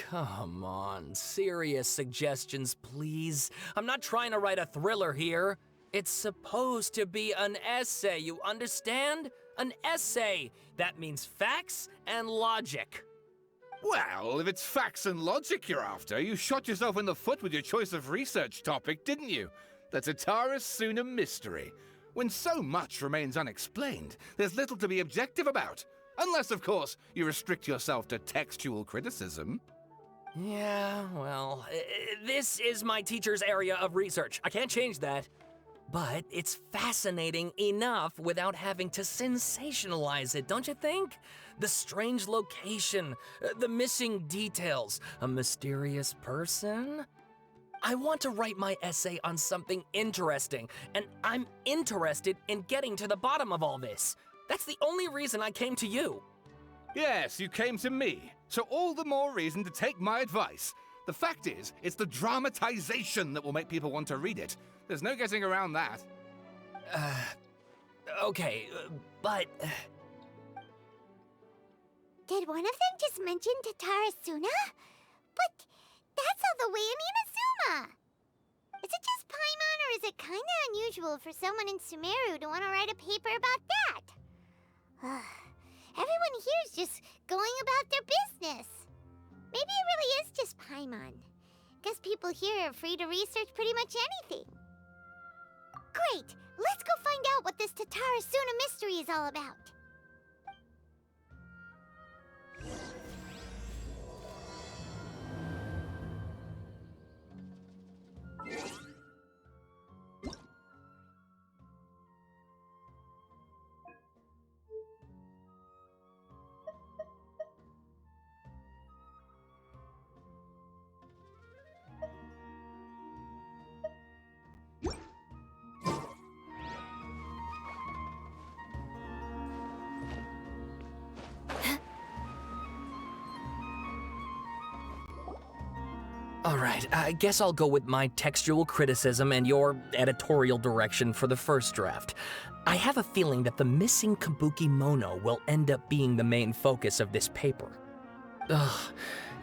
Come on, serious suggestions, please. I'm not trying to write a thriller here. It's supposed to be an essay, you understand? An essay. That means facts and logic. Well, if it's facts and logic you're after, you shot yourself in the foot with your choice of research topic, didn't you? The Tatarasuna mystery. When so much remains unexplained, there's little to be objective about. Unless, of course, you restrict yourself to textual criticism. Yeah, well, this is my teacher's area of research. I can't change that. But it's fascinating enough without having to sensationalize it, don't you think? The strange location, the missing details, a mysterious person. I want to write my essay on something interesting, and I'm interested in getting to the bottom of all this. That's the only reason I came to you. Yes, you came to me, so all the more reason to take my advice. The fact is, it's the dramatization that will make people want to read it. There's no getting around that. Okay, but... Did one of them just mention Tatarasuna? But that's all the way in Inazuma! Is it just Paimon, or is it kinda unusual for someone in Sumeru to want to write a paper about that? Everyone here's just going about their business. Maybe it really is just Paimon. Guess people here are free to research pretty much anything. Great! Let's go find out what this Tatarasuna mystery is all about. Alright, I guess I'll go with my textual criticism and your editorial direction for the first draft. I have a feeling that the missing Kabuki Mono will end up being the main focus of this paper. Ugh,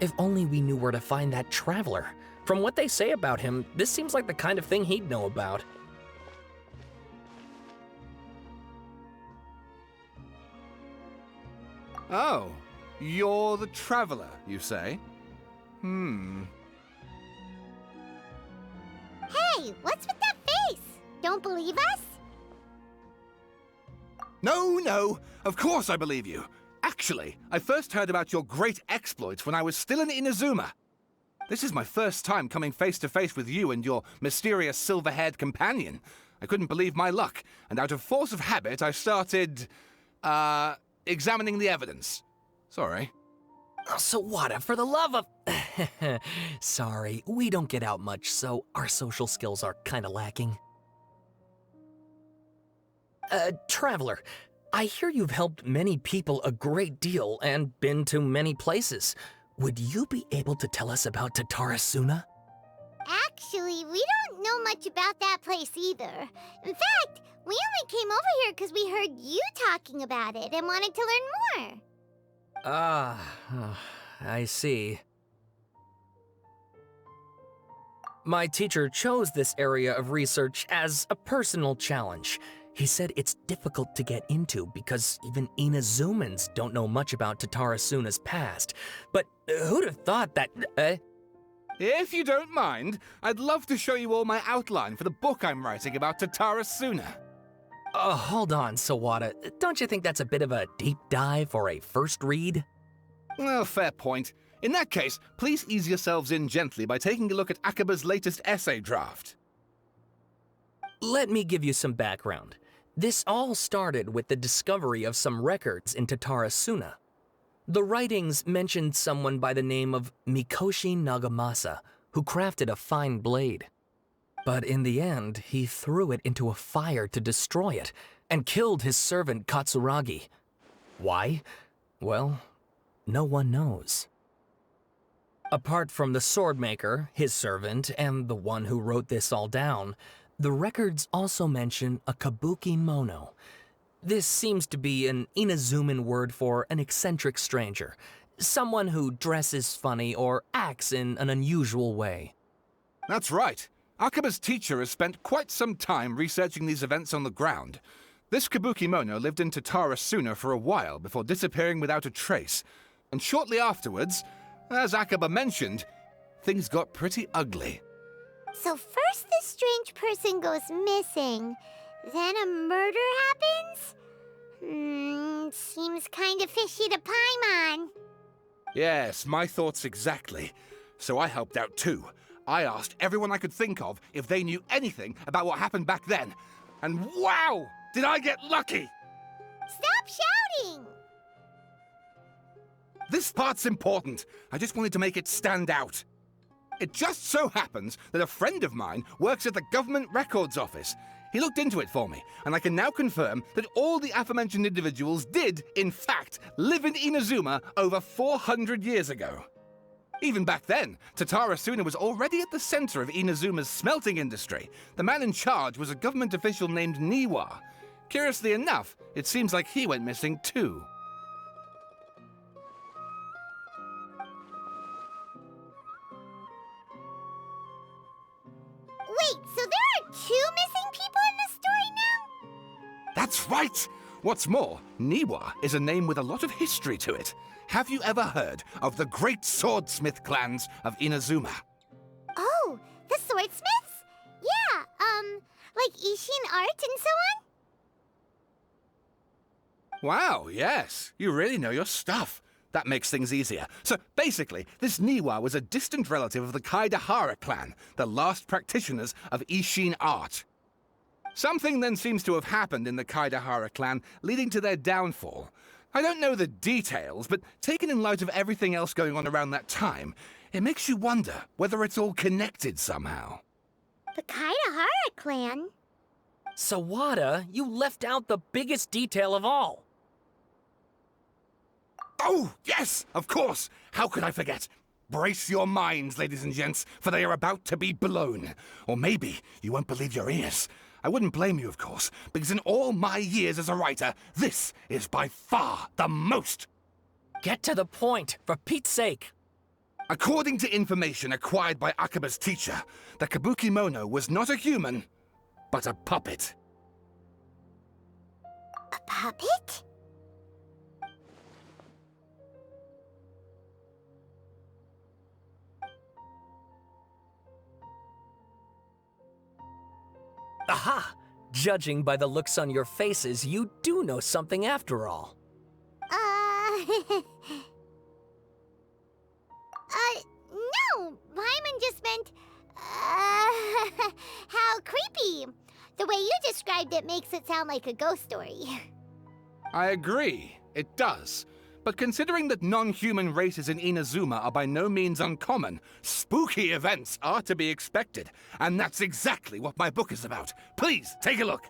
if only we knew where to find that traveler. From what they say about him, this seems like the kind of thing he'd know about. Oh, you're the traveler, you say? Hey, what's with that face? Don't believe us? No, of course I believe you. Actually, I first heard about your great exploits when I was still in Inazuma. This is my first time coming face to face with you and your mysterious silver-haired companion. I couldn't believe my luck, and out of force of habit, I started, examining the evidence. Sorry. Oh, Sawada, for the love of... Sorry, we don't get out much, so our social skills are kinda lacking. Traveler, I hear you've helped many people a great deal and been to many places. Would you be able to tell us about Tatarasuna? Actually, we don't know much about that place either. In fact, we only came over here because we heard you talking about it and wanted to learn more. I see. My teacher chose this area of research as a personal challenge. He said it's difficult to get into because even Inazumans don't know much about Tatarasuna's past. But who'd have thought that, If you don't mind, I'd love to show you all my outline for the book I'm writing about Tatarasuna. Hold on, Sawada. Don't you think that's a bit of a deep dive or a first read? Well, fair point. In that case, please ease yourselves in gently by taking a look at Akaba's latest essay draft. Let me give you some background. This all started with the discovery of some records in Tatarasuna. The writings mentioned someone by the name of Mikoshi Nagamasa, who crafted a fine blade. But in the end, he threw it into a fire to destroy it, and killed his servant Katsuragi. Why? Well, no one knows. Apart from the swordmaker, his servant, and the one who wrote this all down, the records also mention a Kabuki Mono. This seems to be an Inazuman word for an eccentric stranger. Someone who dresses funny or acts in an unusual way. That's right. Akaba's teacher has spent quite some time researching these events on the ground. This Kabukimono lived in Tatarasuna for a while before disappearing without a trace. And shortly afterwards, as Akaba mentioned, things got pretty ugly. So first this strange person goes missing, then a murder happens? Seems kind of fishy to Paimon. Yes, my thoughts exactly. So I helped out too. I asked everyone I could think of if they knew anything about what happened back then. And wow! Did I get lucky! Stop shouting! This part's important. I just wanted to make it stand out. It just so happens that a friend of mine works at the Government Records Office. He looked into it for me, and I can now confirm that all the aforementioned individuals did, in fact, live in Inazuma over 400 years ago. Even back then, Tatarasuna was already at the center of Inazuma's smelting industry. The man in charge was a government official named Niwa. Curiously enough, it seems like he went missing too. Wait, so there are 2 missing people in the story now? That's right! What's more, Niwa is a name with a lot of history to it. Have you ever heard of the great swordsmith clans of Inazuma? Oh, the swordsmiths? Yeah, like Ishin art and so on? Wow, yes. You really know your stuff. That makes things easier. So basically, this Niwa was a distant relative of the Kaidahara clan, the last practitioners of Ishin art. Something then seems to have happened in the Kaidahara clan, leading to their downfall. I don't know the details, but taken in light of everything else going on around that time, it makes you wonder whether it's all connected somehow. The Kaidahara clan? Sawada, you left out the biggest detail of all. Oh, yes, of course. How could I forget? Brace your minds, ladies and gents, for they are about to be blown. Or maybe you won't believe your ears. I wouldn't blame you, of course, because in all my years as a writer, this is by far the most. Get to the point, for Pete's sake. According to information acquired by Akaba's teacher, the Kabukimono was not a human, but a puppet. A puppet? Aha! Judging by the looks on your faces, you do know something after all. No, Paimon just meant, how creepy. The way you described it makes it sound like a ghost story. I agree, it does. But considering that non-human races in Inazuma are by no means uncommon, spooky events are to be expected. And that's exactly what my book is about. Please, take a look.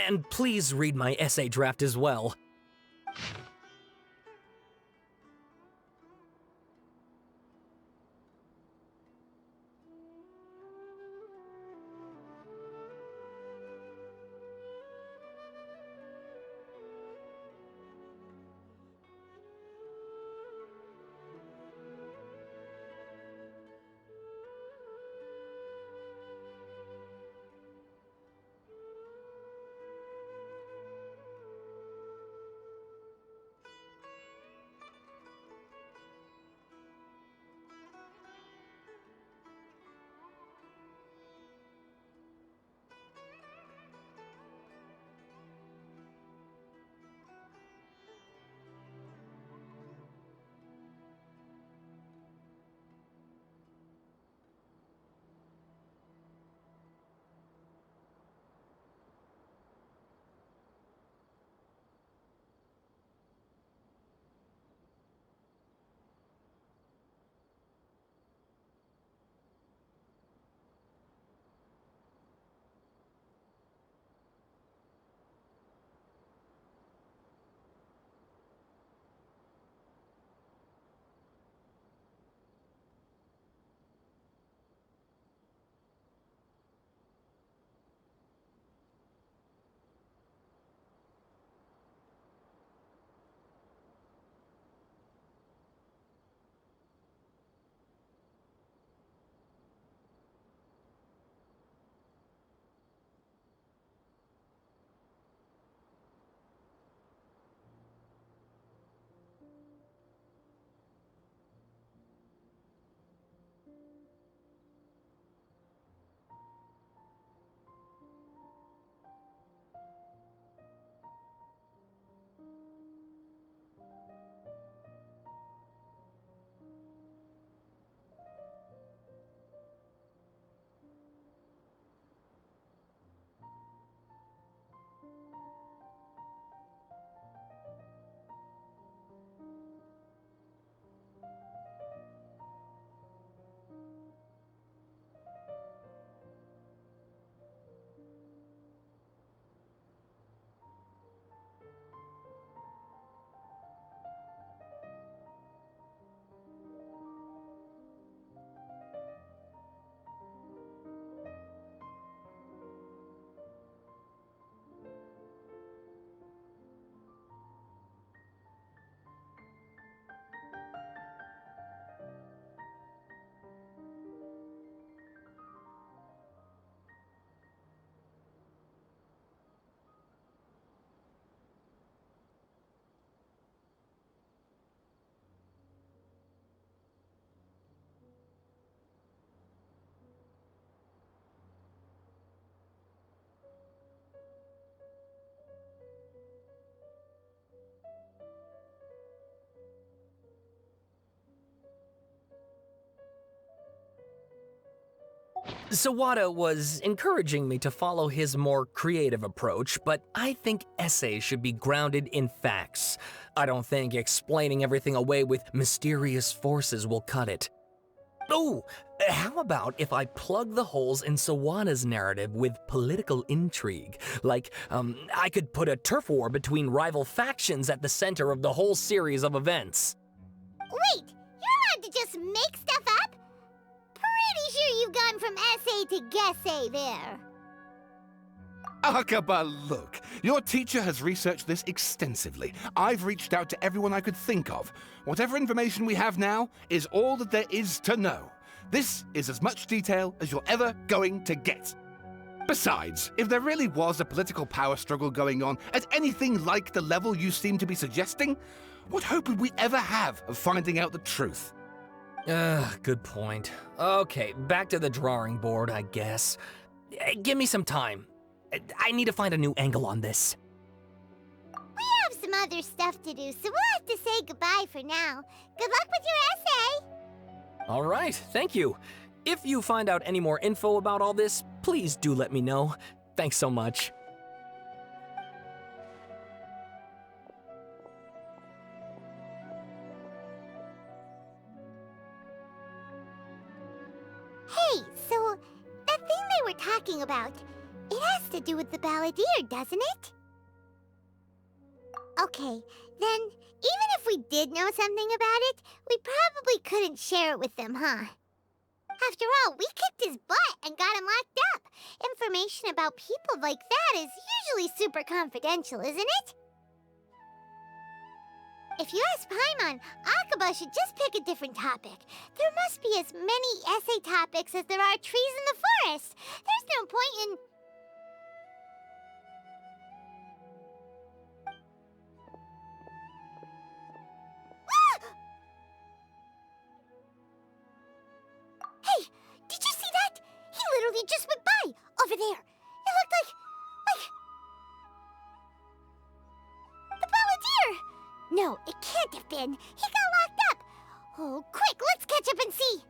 And please read my essay draft as well. Sawada was encouraging me to follow his more creative approach, but I think essays should be grounded in facts. I don't think explaining everything away with mysterious forces will cut it. Oh, how about if I plug the holes in Sawada's narrative with political intrigue? Like, I could put a turf war between rival factions at the center of the whole series of events. Wait, you're allowed to just make stuff up? Pretty sure you've gone from essay to guessay there. Akaba, look. Your teacher has researched this extensively. I've reached out to everyone I could think of. Whatever information we have now is all that there is to know. This is as much detail as you're ever going to get. Besides, if there really was a political power struggle going on at anything like the level you seem to be suggesting, what hope would we ever have of finding out the truth? Good point. Okay, back to the drawing board, I guess. Give me some time. I need to find a new angle on this. We have some other stuff to do, so we'll have to say goodbye for now. Good luck with your essay! All right, thank you. If you find out any more info about all this, please do let me know. Thanks so much. Hey, so that thing they were talking about, It has to do with the balladeer, doesn't it? Okay, then, even if we did know something about it, we probably couldn't share it with them, huh? After all, we kicked his butt and got him locked up. Information about people like that is usually super confidential, isn't it? If you ask Paimon, Akaba should just pick a different topic. There must be as many essay topics as there are trees in the forest. There's no point in... Hey, did you see that? He literally just went by, over there. It looked like... the balladeer! No, it can't have been. He got locked up. Oh, quick, let's catch up and see.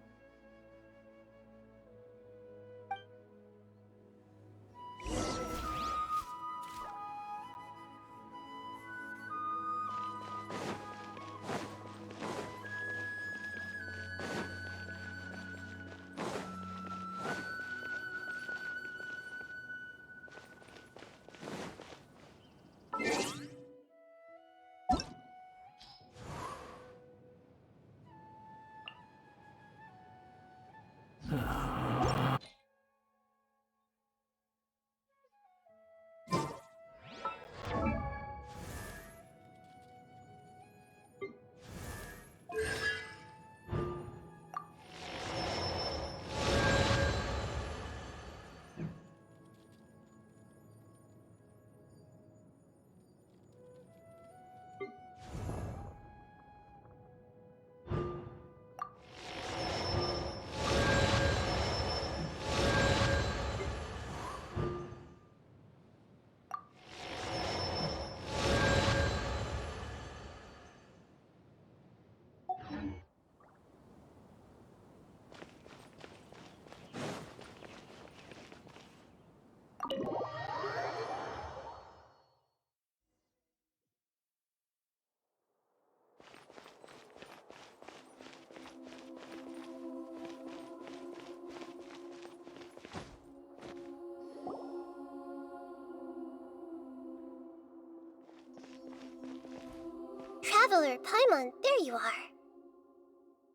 Traveler, Paimon, there you are.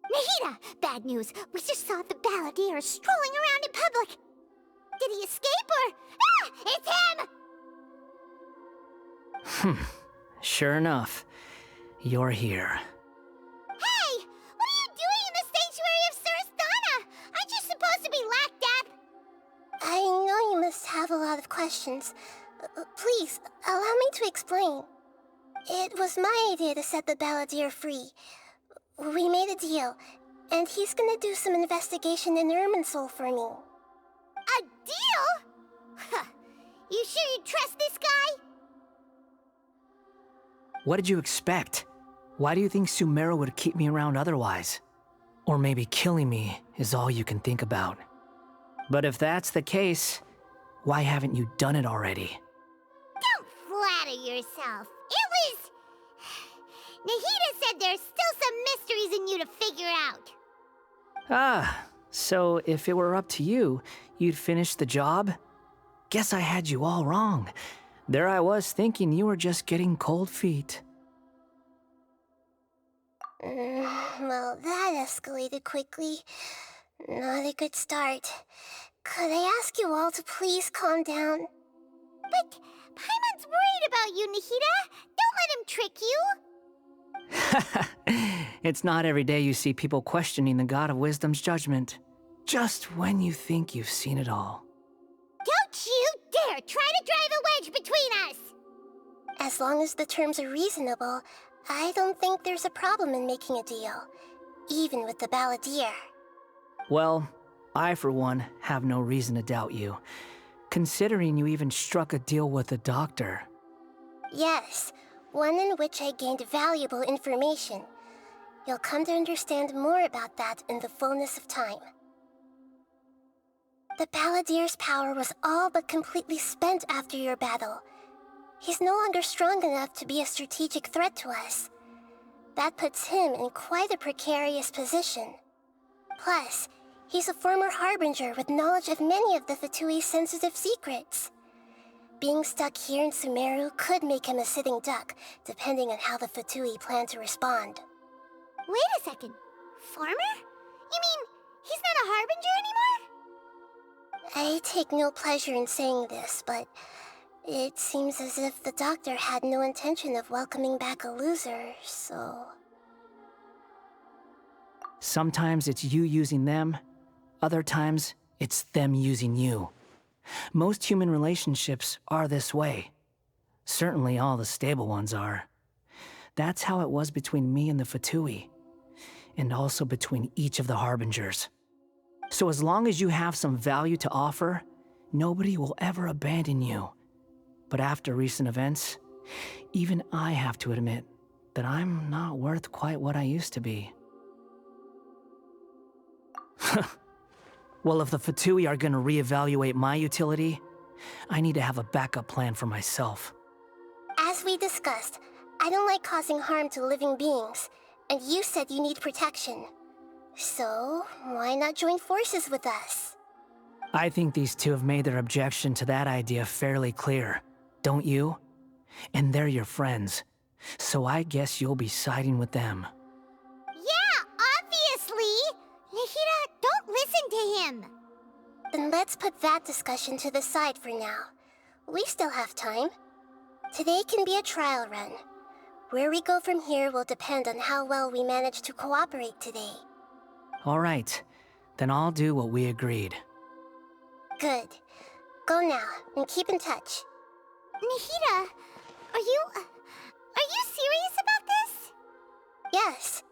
Nahida! Bad news. We just saw the balladeer strolling around in public. Did he escape or... Ah! It's him! Sure enough, you're here. Hey! What are you doing in the sanctuary of Surasthana? Aren't you supposed to be locked up? I know you must have a lot of questions. Please, allow me to explain. It was my idea to set the balladeer free. We made a deal, and he's gonna do some investigation in Irminsul for me. A deal? Huh. You sure you trust this guy? What did you expect? Why do you think Sumeru would keep me around otherwise? Or maybe killing me is all you can think about. But if that's the case, why haven't you done it already? Don't flatter yourself. It was... Nahida said there's still some mysteries in you to figure out. Ah, so if it were up to you, you'd finish the job? Guess I had you all wrong. There I was thinking you were just getting cold feet. Well, that escalated quickly. Not a good start. Could I ask you all to please calm down? But Paimon's worried about you, Nahida. Don't let him trick you. It's not every day you see people questioning the God of Wisdom's judgment. Just when you think you've seen it all. Don't you dare try to drive a wedge between us! As long as the terms are reasonable, I don't think there's a problem in making a deal. Even with the balladeer. Well, I for one have no reason to doubt you. Considering you even struck a deal with the doctor. Yes, one in which I gained valuable information. You'll come to understand more about that in the fullness of time. The balladeer's power was all but completely spent after your battle. He's no longer strong enough to be a strategic threat to us. That puts him in quite a precarious position. Plus, he's a former harbinger with knowledge of many of the Fatui's sensitive secrets. being stuck here in Sumeru could make him a sitting duck, depending on how the Fatui plan to respond. Wait a second. Farmer? You mean he's not a harbinger anymore? I take no pleasure in saying this, but it seems as if the doctor had no intention of welcoming back a loser, so... Sometimes it's you using them, other times it's them using you. Most human relationships are this way. Certainly all the stable ones are. That's how it was between me and the Fatui, and also between each of the Harbingers. So as long as you have some value to offer, nobody will ever abandon you. But after recent events, even I have to admit that I'm not worth quite what I used to be. Well, if the Fatui are gonna reevaluate my utility, I need to have a backup plan for myself. As we discussed, I don't like causing harm to living beings, and you said you need protection. So, why not join forces with us? I think these two have made their objection to that idea fairly clear, don't you? And they're your friends, so I guess you'll be siding with them. Yeah, obviously! Nihira, don't listen to him! Then let's put that discussion to the side for now. We still have time. Today can be a trial run. Where we go from here will depend on how well we manage to cooperate today. All right, then I'll do what we agreed. Good. Go now, and keep in touch. Nihira, are you serious about this? Yes.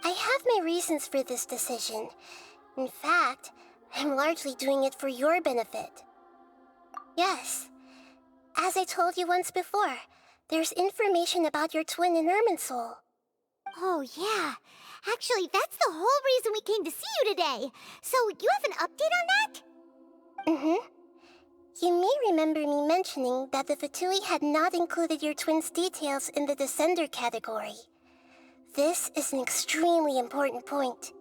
I have my reasons for this decision. In fact, I'm largely doing it for your benefit. Yes. As I told you once before, there's information about your twin in Irminsul. Oh, yeah. Actually, that's the whole reason we came to see you today. So, you have an update on that? Mm-hmm. You may remember me mentioning that the Fatui had not included your twin's details in the Descender category. This is an extremely important point.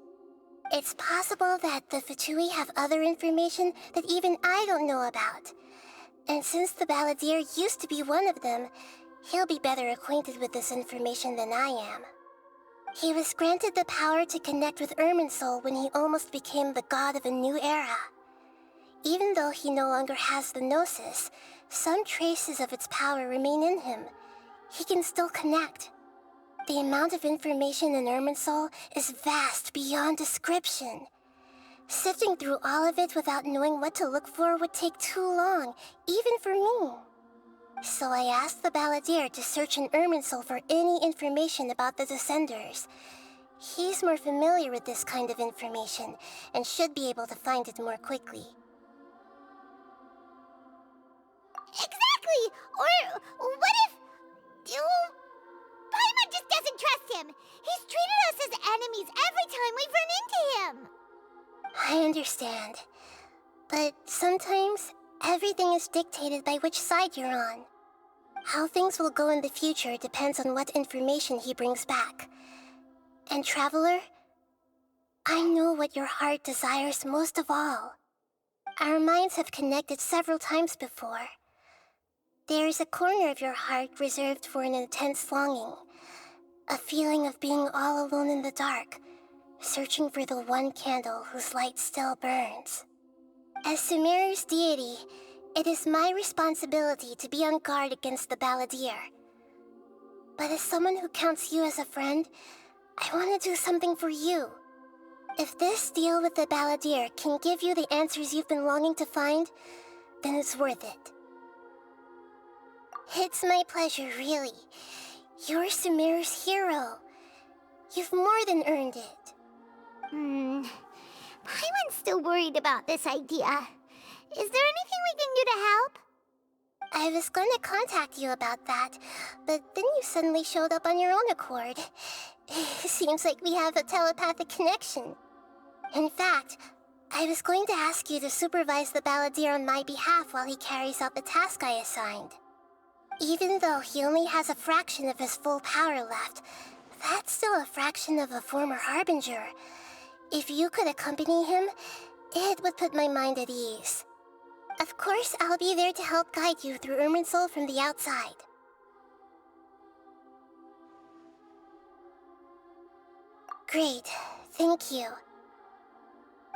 It's possible that the Fatui have other information that even I don't know about. And since the Balladeer used to be one of them, he'll be better acquainted with this information than I am. He was granted the power to connect with Irminsul when he almost became the god of a new era. Even though he no longer has the Gnosis, some traces of its power remain in him. He can still connect. The amount of information in Irminsul is vast beyond description. Sifting through all of it without knowing what to look for would take too long, even for me. So I asked the Balladeer to search in Irminsul for any information about the Descenders. He's more familiar with this kind of information, and should be able to find it more quickly. Exactly! Or what if... Paimon just doesn't trust him! He's treated us as enemies every time we've run into him! I understand. But sometimes, everything is dictated by which side you're on. How things will go in the future depends on what information he brings back. And Traveler, I know what your heart desires most of all. Our minds have connected several times before. There is a corner of your heart reserved for an intense longing. A feeling of being all alone in the dark, searching for the one candle whose light still burns. As Sumeru's deity, it is my responsibility to be on guard against the Balladeer. But as someone who counts you as a friend, I want to do something for you. If this deal with the Balladeer can give you the answers you've been longing to find, then it's worth it. It's my pleasure, really. You're Sumeru's hero. You've more than earned it. Paimon's still worried about this idea. Is there anything we can do to help? I was going to contact you about that, but then you suddenly showed up on your own accord. Seems like we have a telepathic connection. In fact, I was going to ask you to supervise the Balladeer on my behalf while he carries out the task I assigned. Even though he only has a fraction of his full power left, that's still a fraction of a former Harbinger. If you could accompany him, it would put my mind at ease. Of course, I'll be there to help guide you through Irminsul from the outside. Great, thank you.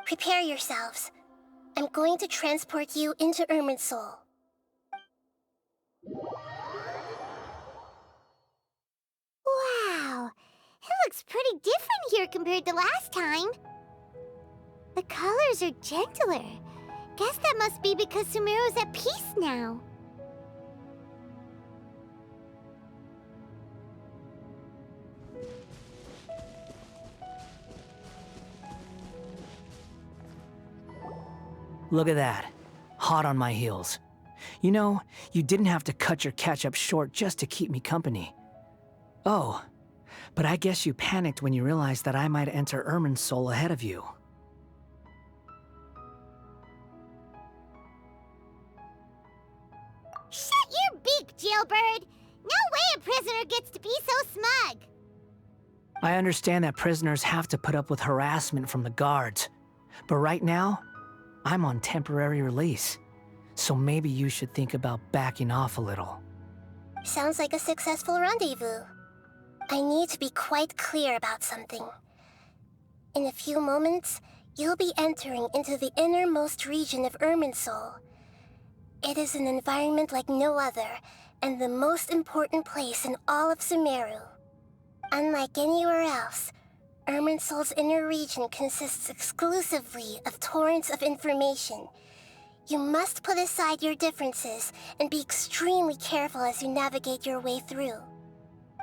Prepare yourselves. I'm going to transport you into Irminsul. Wow, it looks pretty different here compared to last time. The colors are gentler. Guess that must be because Sumeru's at peace now. Look at that. Hot on my heels. You know, you didn't have to cut your catch-up short just to keep me company. Oh, but I guess you panicked when you realized that I might enter Irminsul ahead of you. Shut your beak, jailbird! No way a prisoner gets to be so smug! I understand that prisoners have to put up with harassment from the guards, but right now, I'm on temporary release, so maybe you should think about backing off a little. Sounds like a successful rendezvous. I need to be quite clear about something. In a few moments, you'll be entering into the innermost region of Irminsul. It is an environment like no other, and the most important place in all of Sumeru. Unlike anywhere else, Irminsul's inner region consists exclusively of torrents of information. You must put aside your differences and be extremely careful as you navigate your way through.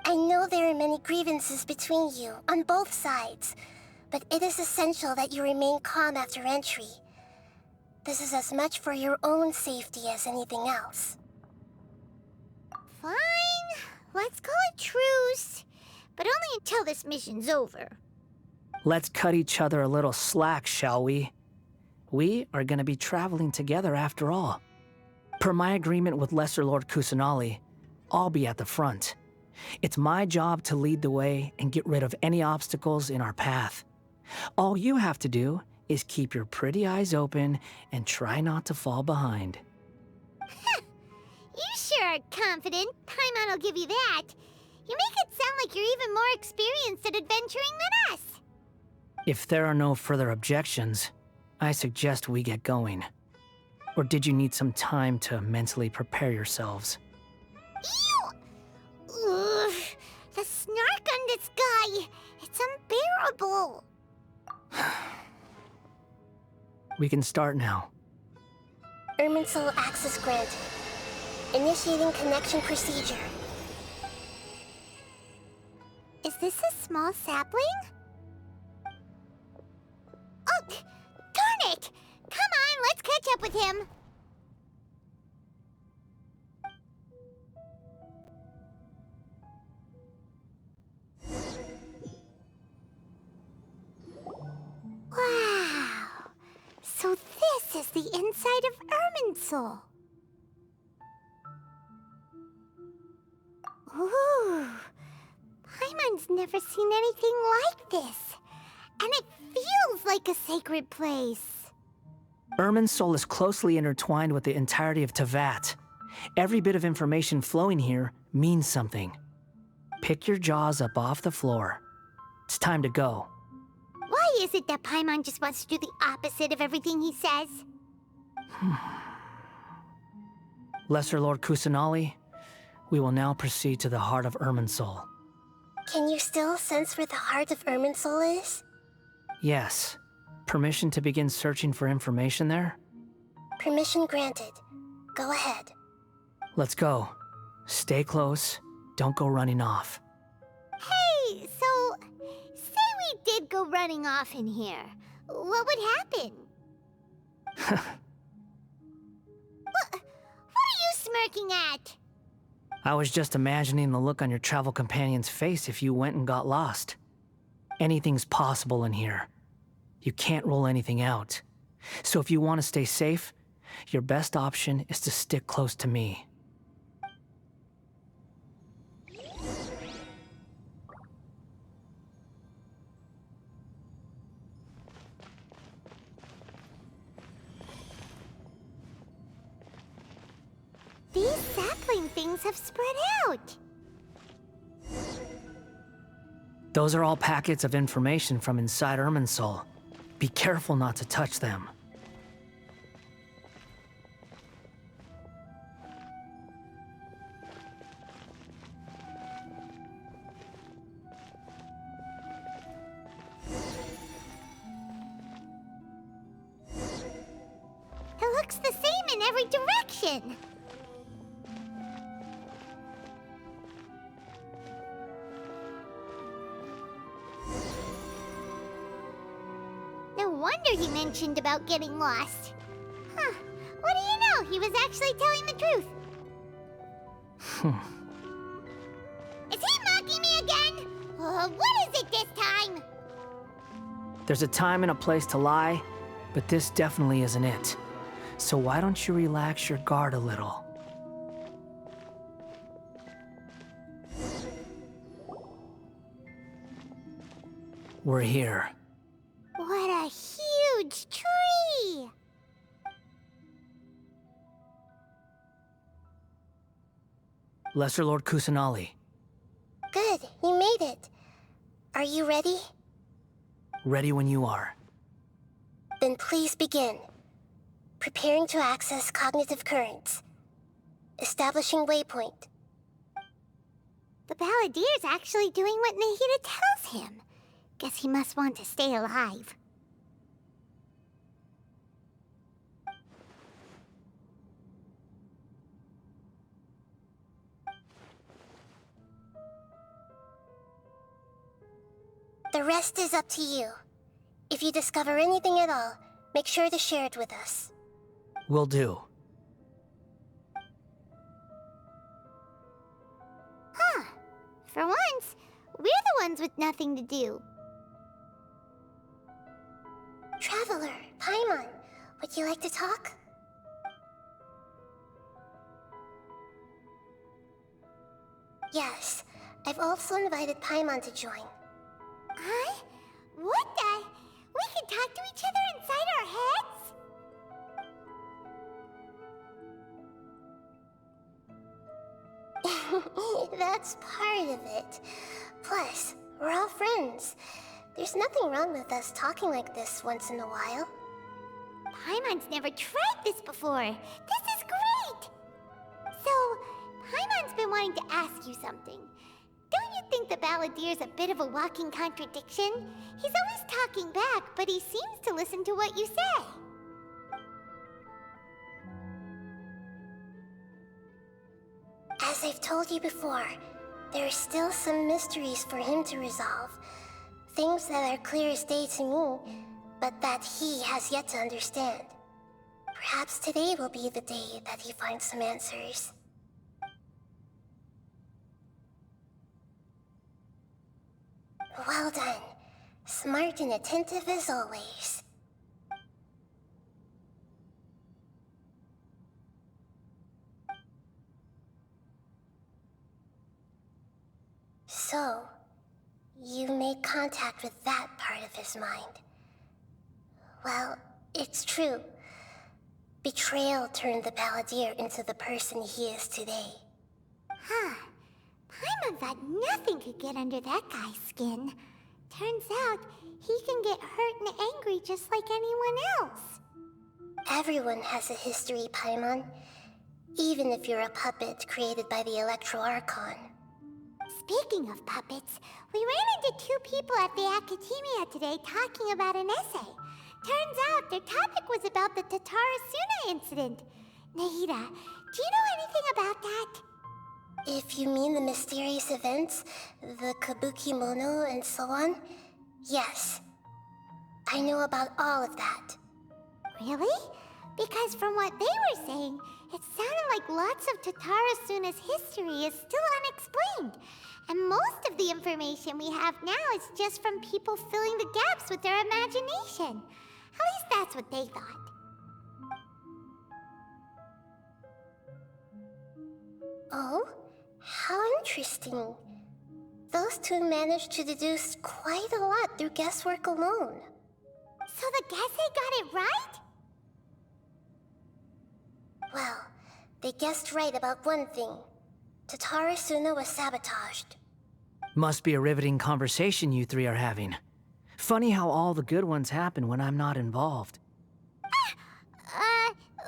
I know there are many grievances between you on both sides, but it is essential that you remain calm after entry. This is as much for your own safety as anything else. Fine, let's call it truce. But only until this mission's over. Let's cut each other a little slack, shall we? We are going to be traveling together after all. Per my agreement with Lesser Lord Kusanali, I'll be at the front. It's my job to lead the way and get rid of any obstacles in our path. All you have to do is keep your pretty eyes open and try not to fall behind. You sure are confident. Paimon will give you that. You make it sound like you're even more experienced at adventuring than us. If there are no further objections, I suggest we get going. Or did you need some time to mentally prepare yourselves? Ew! Ugh, the snark on this guy, it's unbearable. We can start now. Irminsul access granted. Initiating connection procedure. Is this a small sapling? Oh, darn it! Come on, let's catch up with him. Wow. So this is the inside of Irminsul. Ooh. Paimon's never seen anything like this. And it feels like a sacred place. Irminsul is closely intertwined with the entirety of Tevat. Every bit of information flowing here means something. Pick your jaws up off the floor. It's time to go. Why is it that Paimon just wants to do the opposite of everything he says? Lesser Lord Kusanali, we will now proceed to the heart of Irminsul. Can you still sense where the heart of Irminsul is? Yes. Permission to begin searching for information there? Permission granted. Go ahead. Let's go. Stay close. Don't go running off. Hey, so, say we did go running off in here. What would happen? What are you smirking at? I was just imagining the look on your travel companion's face if you went and got lost. Anything's possible in here. You can't rule anything out. So if you want to stay safe, your best option is to stick close to me. These sapling things have spread out. Those are all packets of information from inside Irminsul. Be careful not to touch them. It looks the same in every direction. No wonder he mentioned about getting lost. Huh. What do you know? He was actually telling the truth. Is he mocking me again? What is it this time? There's a time and a place to lie, but this definitely isn't it. So why don't you relax your guard a little? We're here. What a huge tree! Lesser Lord Kusanali. Good, you made it. Are you ready? Ready when you are. Then please begin. Preparing to access cognitive currents. Establishing waypoint. The Balladeer's actually doing what Nahida tells him. Guess he must want to stay alive. The rest is up to you. If you discover anything at all, make sure to share it with us. Will do. Huh. For once, we're the ones with nothing to do. Traveler, Paimon, would you like to talk? Yes, I've also invited Paimon to join. Huh? What the? We can talk to each other inside our heads? That's part of it. Plus, we're all friends. There's nothing wrong with us talking like this once in a while. Paimon's never tried this before. This is great! So, Paimon's been wanting to ask you something. Don't you think the Balladeer's a bit of a walking contradiction? He's always talking back, but he seems to listen to what you say. As I've told you before, there are still some mysteries for him to resolve. Things that are clear as day to me, but that he has yet to understand. Perhaps today will be the day that he finds some answers. Well done. Smart and attentive as always. So, you made contact with that part of his mind. Well, it's true. Betrayal turned the Balladeer into the person he is today. Huh. Paimon thought nothing could get under that guy's skin. Turns out, he can get hurt and angry just like anyone else. Everyone has a history, Paimon. Even if you're a puppet created by the Electro Archon. Speaking of puppets, we ran into two people at the Academia today talking about an essay. Turns out their topic was about the Tatarasuna incident. Nahida, do you know anything about that? If you mean the mysterious events, the Kabuki Mono and so on, yes. I know about all of that. Really? Because from what they were saying, it sounded like lots of Tatarasuna's history is still unexplained. And most of the information we have now is just from people filling the gaps with their imagination. At least that's what they thought. Oh? How interesting. Those two managed to deduce quite a lot through guesswork alone. So the Gese got it right? Well, they guessed right about one thing. Tatara Suna was sabotaged. Must be a riveting conversation you three are having. Funny how all the good ones happen when I'm not involved.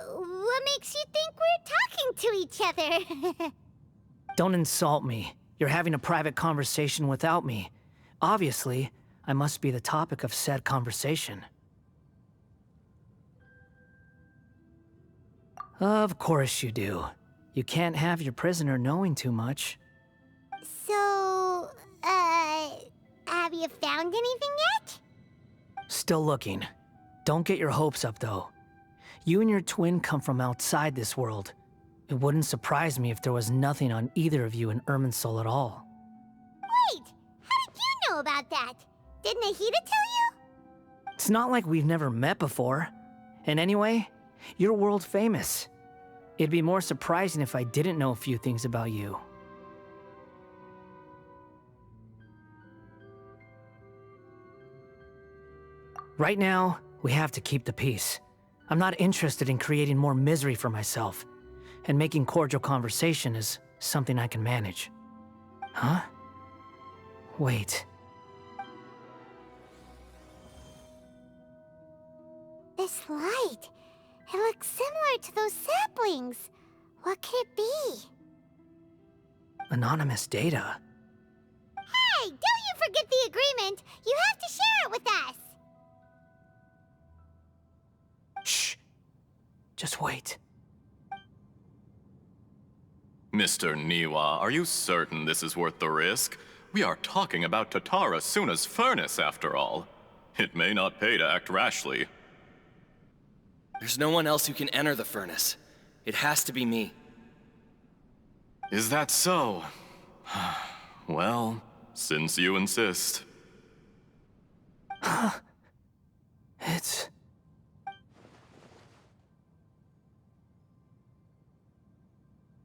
What makes you think we're talking to each other? Don't insult me. You're having a private conversation without me. Obviously, I must be the topic of said conversation. Of course you do. You can't have your prisoner knowing too much. So, have you found anything yet? Still looking. Don't get your hopes up, though. You and your twin come from outside this world. It wouldn't surprise me if there was nothing on either of you in Irminsul at all. Wait, how did you know about that? Did Nahida tell you? It's not like we've never met before. And anyway, you're world famous. It'd be more surprising if I didn't know a few things about you. Right now, we have to keep the peace. I'm not interested in creating more misery for myself, and making cordial conversation is something I can manage. Huh? Wait. This light, it looks similar to those saplings. What could it be? Anonymous data. Hey, don't you forget the agreement! You have to share it with us! Shh. Just wait. Mr. Niwa, are you certain this is worth the risk? We are talking about Tatara Suna's furnace, after all. It may not pay to act rashly. There's no one else who can enter the furnace. It has to be me. Is that so? Well, since you insist. It's...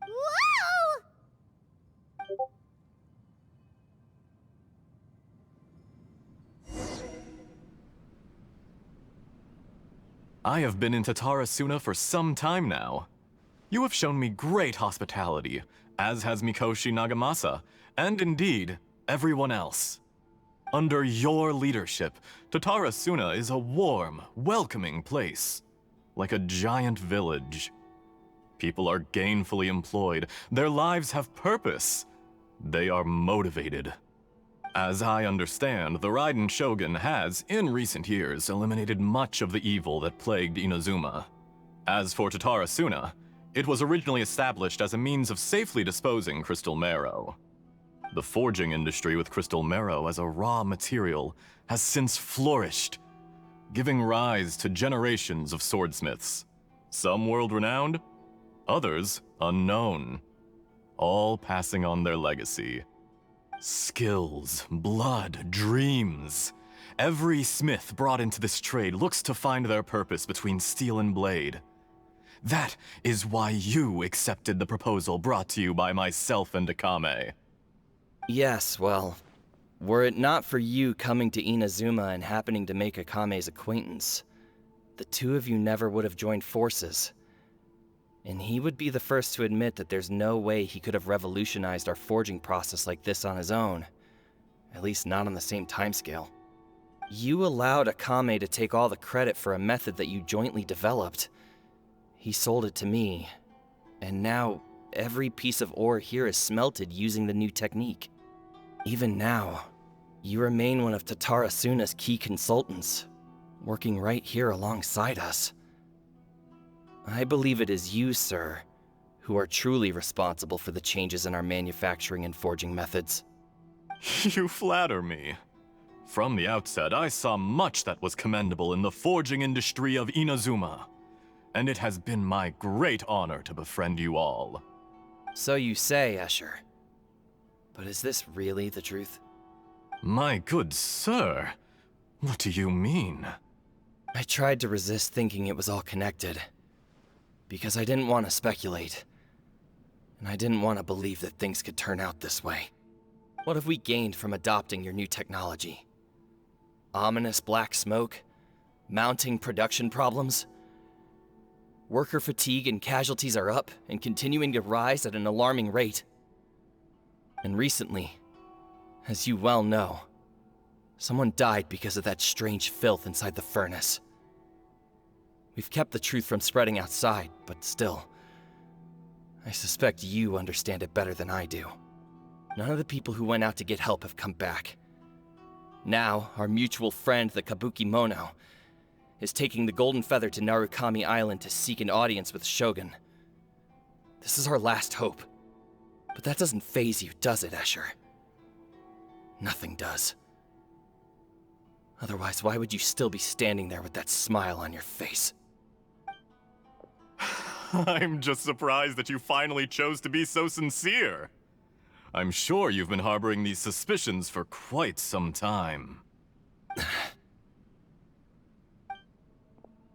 Whoa! I have been in Tatara Suna for some time now. You have shown me great hospitality, as has Mikoshi Nagamasa, and indeed, everyone else. Under your leadership, Tatara Suna is a warm, welcoming place, like a giant village. People are gainfully employed, their lives have purpose, they are motivated. As I understand, the Raiden Shogun has, in recent years, eliminated much of the evil that plagued Inazuma. As for Tatara Suna, it was originally established as a means of safely disposing crystal marrow. The forging industry with crystal marrow as a raw material has since flourished, giving rise to generations of swordsmiths. Some world-renowned, others unknown, all passing on their legacy. Skills, blood, dreams. Every smith brought into this trade looks to find their purpose between steel and blade. That is why you accepted the proposal brought to you by myself and Akame. Yes, well, were it not for you coming to Inazuma and happening to make Akame's acquaintance, the two of you never would have joined forces. And he would be the first to admit that there's no way he could have revolutionized our forging process like this on his own. At least not on the same timescale. You allowed Akame to take all the credit for a method that you jointly developed. He sold it to me, and now every piece of ore here is smelted using the new technique. Even now, you remain one of Tatara Suna's key consultants, working right here alongside us. I believe it is you, sir, who are truly responsible for the changes in our manufacturing and forging methods. You flatter me. From the outset, I saw much that was commendable in the forging industry of Inazuma, and it has been my great honor to befriend you all. So you say, Escher. But is this really the truth? My good sir, what do you mean? I tried to resist thinking it was all connected, because I didn't want to speculate, and I didn't want to believe that things could turn out this way. What have we gained from adopting your new technology? Ominous black smoke? Mounting production problems? Worker fatigue and casualties are up and continuing to rise at an alarming rate. And recently, as you well know, someone died because of that strange filth inside the furnace. We've kept the truth from spreading outside, but still, I suspect you understand it better than I do. None of the people who went out to get help have come back. Now, our mutual friend, the Kabuki Mono, is taking the Golden Feather to Narukami Island to seek an audience with Shogun. This is our last hope. But that doesn't faze you, does it, Escher? Nothing does. Otherwise, why would you still be standing there with that smile on your face? I'm just surprised that you finally chose to be so sincere. I'm sure you've been harboring these suspicions for quite some time.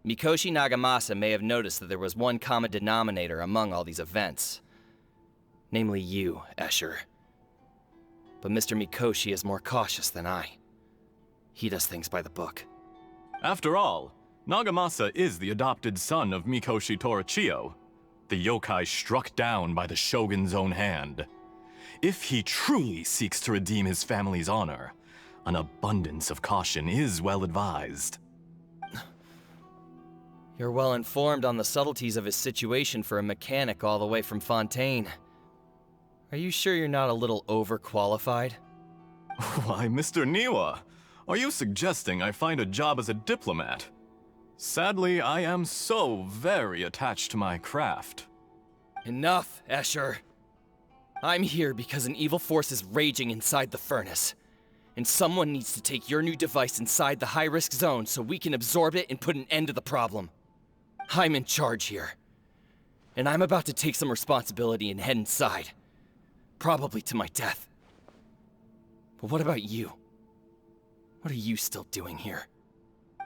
Mikoshi Nagamasa may have noticed that there was one common denominator among all these events. Namely you, Escher. But Mr. Mikoshi is more cautious than I. He does things by the book. After all, Nagamasa is the adopted son of Mikoshi Torichio, the yokai struck down by the Shogun's own hand. If he truly seeks to redeem his family's honor, an abundance of caution is well advised. You're well informed on the subtleties of his situation for a mechanic all the way from Fontaine. Are you sure you're not a little overqualified? Why, Mr. Niwa, are you suggesting I find a job as a diplomat? Sadly, I am so very attached to my craft. Enough, Escher. I'm here because an evil force is raging inside the furnace. And someone needs to take your new device inside the high-risk zone so we can absorb it and put an end to the problem. I'm in charge here. And I'm about to take some responsibility and head inside. Probably to my death. But what about you? What are you still doing here?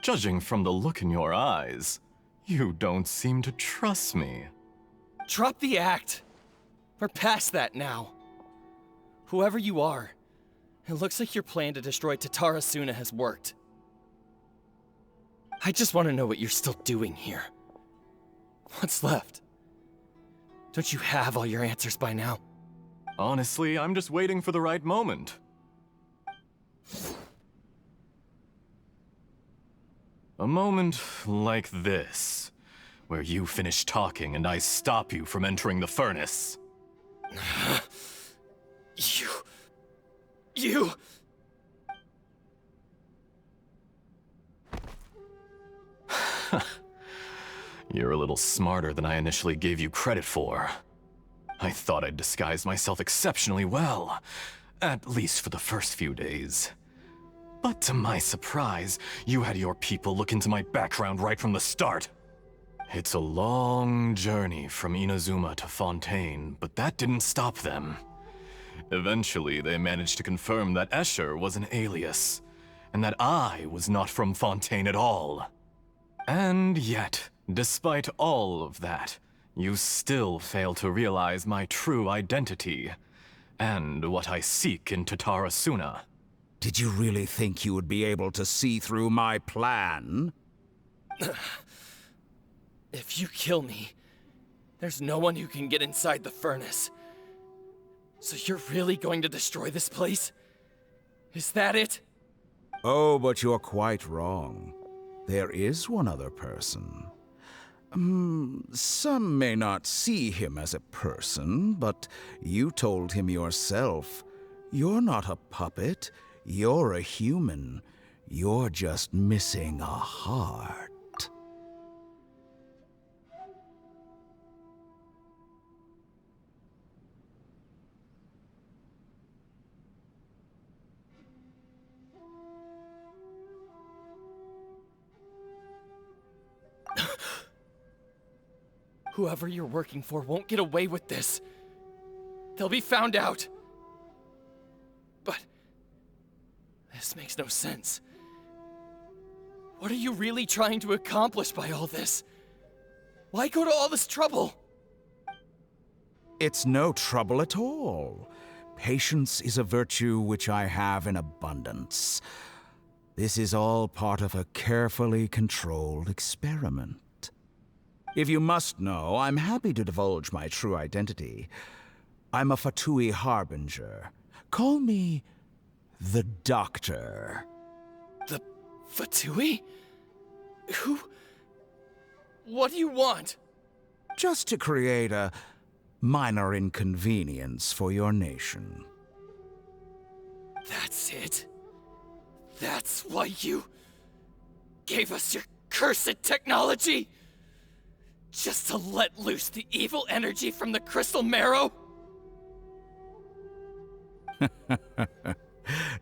Judging from the look in your eyes, you don't seem to trust me. Drop the act! We're past that now. Whoever you are, it looks like your plan to destroy Tatarasuna has worked. I just want to know what you're still doing here. What's left? Don't you have all your answers by now? Honestly, I'm just waiting for the right moment. A moment like this, where you finish talking and I stop you from entering the furnace. You... You're a little smarter than I initially gave you credit for. I thought I'd disguised myself exceptionally well, at least for the first few days. But to my surprise, you had your people look into my background right from the start. It's a long journey from Inazuma to Fontaine, but that didn't stop them. Eventually, they managed to confirm that Escher was an alias, and that I was not from Fontaine at all. And yet, despite all of that, you still fail to realize my true identity, and what I seek in Tatarasuna. Did you really think you would be able to see through my plan? If you kill me, there's no one who can get inside the furnace. So you're really going to destroy this place? Is that it? Oh, but you're quite wrong. There is one other person. Some may not see him as a person, but you told him yourself. You're not a puppet. You're a human. You're just missing a heart. Whoever you're working for won't get away with this. They'll be found out. But this makes no sense. What are you really trying to accomplish by all this? Why go to all this trouble? It's no trouble at all. Patience is a virtue which I have in abundance. This is all part of a carefully controlled experiment. If you must know, I'm happy to divulge my true identity. I'm a Fatui harbinger. Call me the Doctor. The Fatui? Who? What do you want? Just to create a minor inconvenience for your nation. That's it? That's why you gave us your cursed technology? Just to let loose the evil energy from the crystal marrow?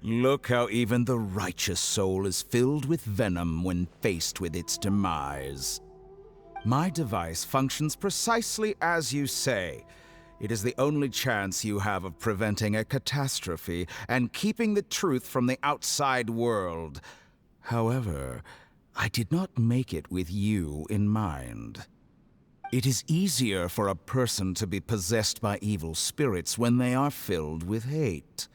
Look how even the righteous soul is filled with venom when faced with its demise. My device functions precisely as you say. It is the only chance you have of preventing a catastrophe and keeping the truth from the outside world. However, I did not make it with you in mind. It is easier for a person to be possessed by evil spirits when they are filled with hate.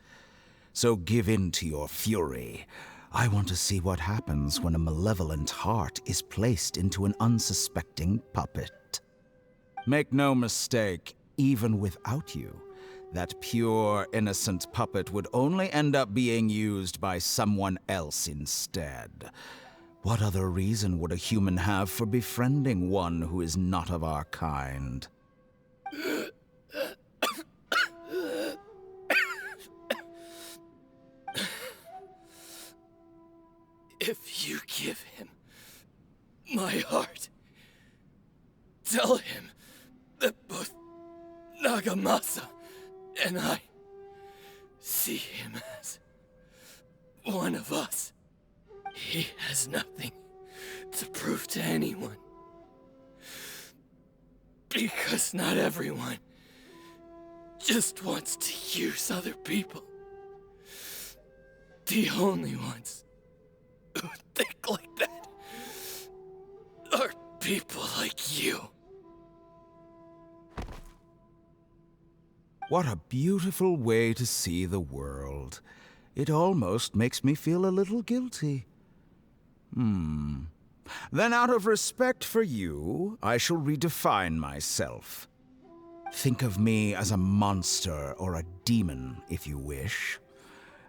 So give in to your fury. I want to see what happens when a malevolent heart is placed into an unsuspecting puppet. Make no mistake, even without you, that pure, innocent puppet would only end up being used by someone else instead. What other reason would a human have for befriending one who is not of our kind? If you give him my heart, tell him that both Nagamasa and I see him as one of us. He has nothing to prove to anyone. Because not everyone just wants to use other people. The only ones who think like that are people like you. What a beautiful way to see the world. It almost makes me feel a little guilty. Then out of respect for you, I shall redefine myself. Think of me as a monster or a demon, if you wish.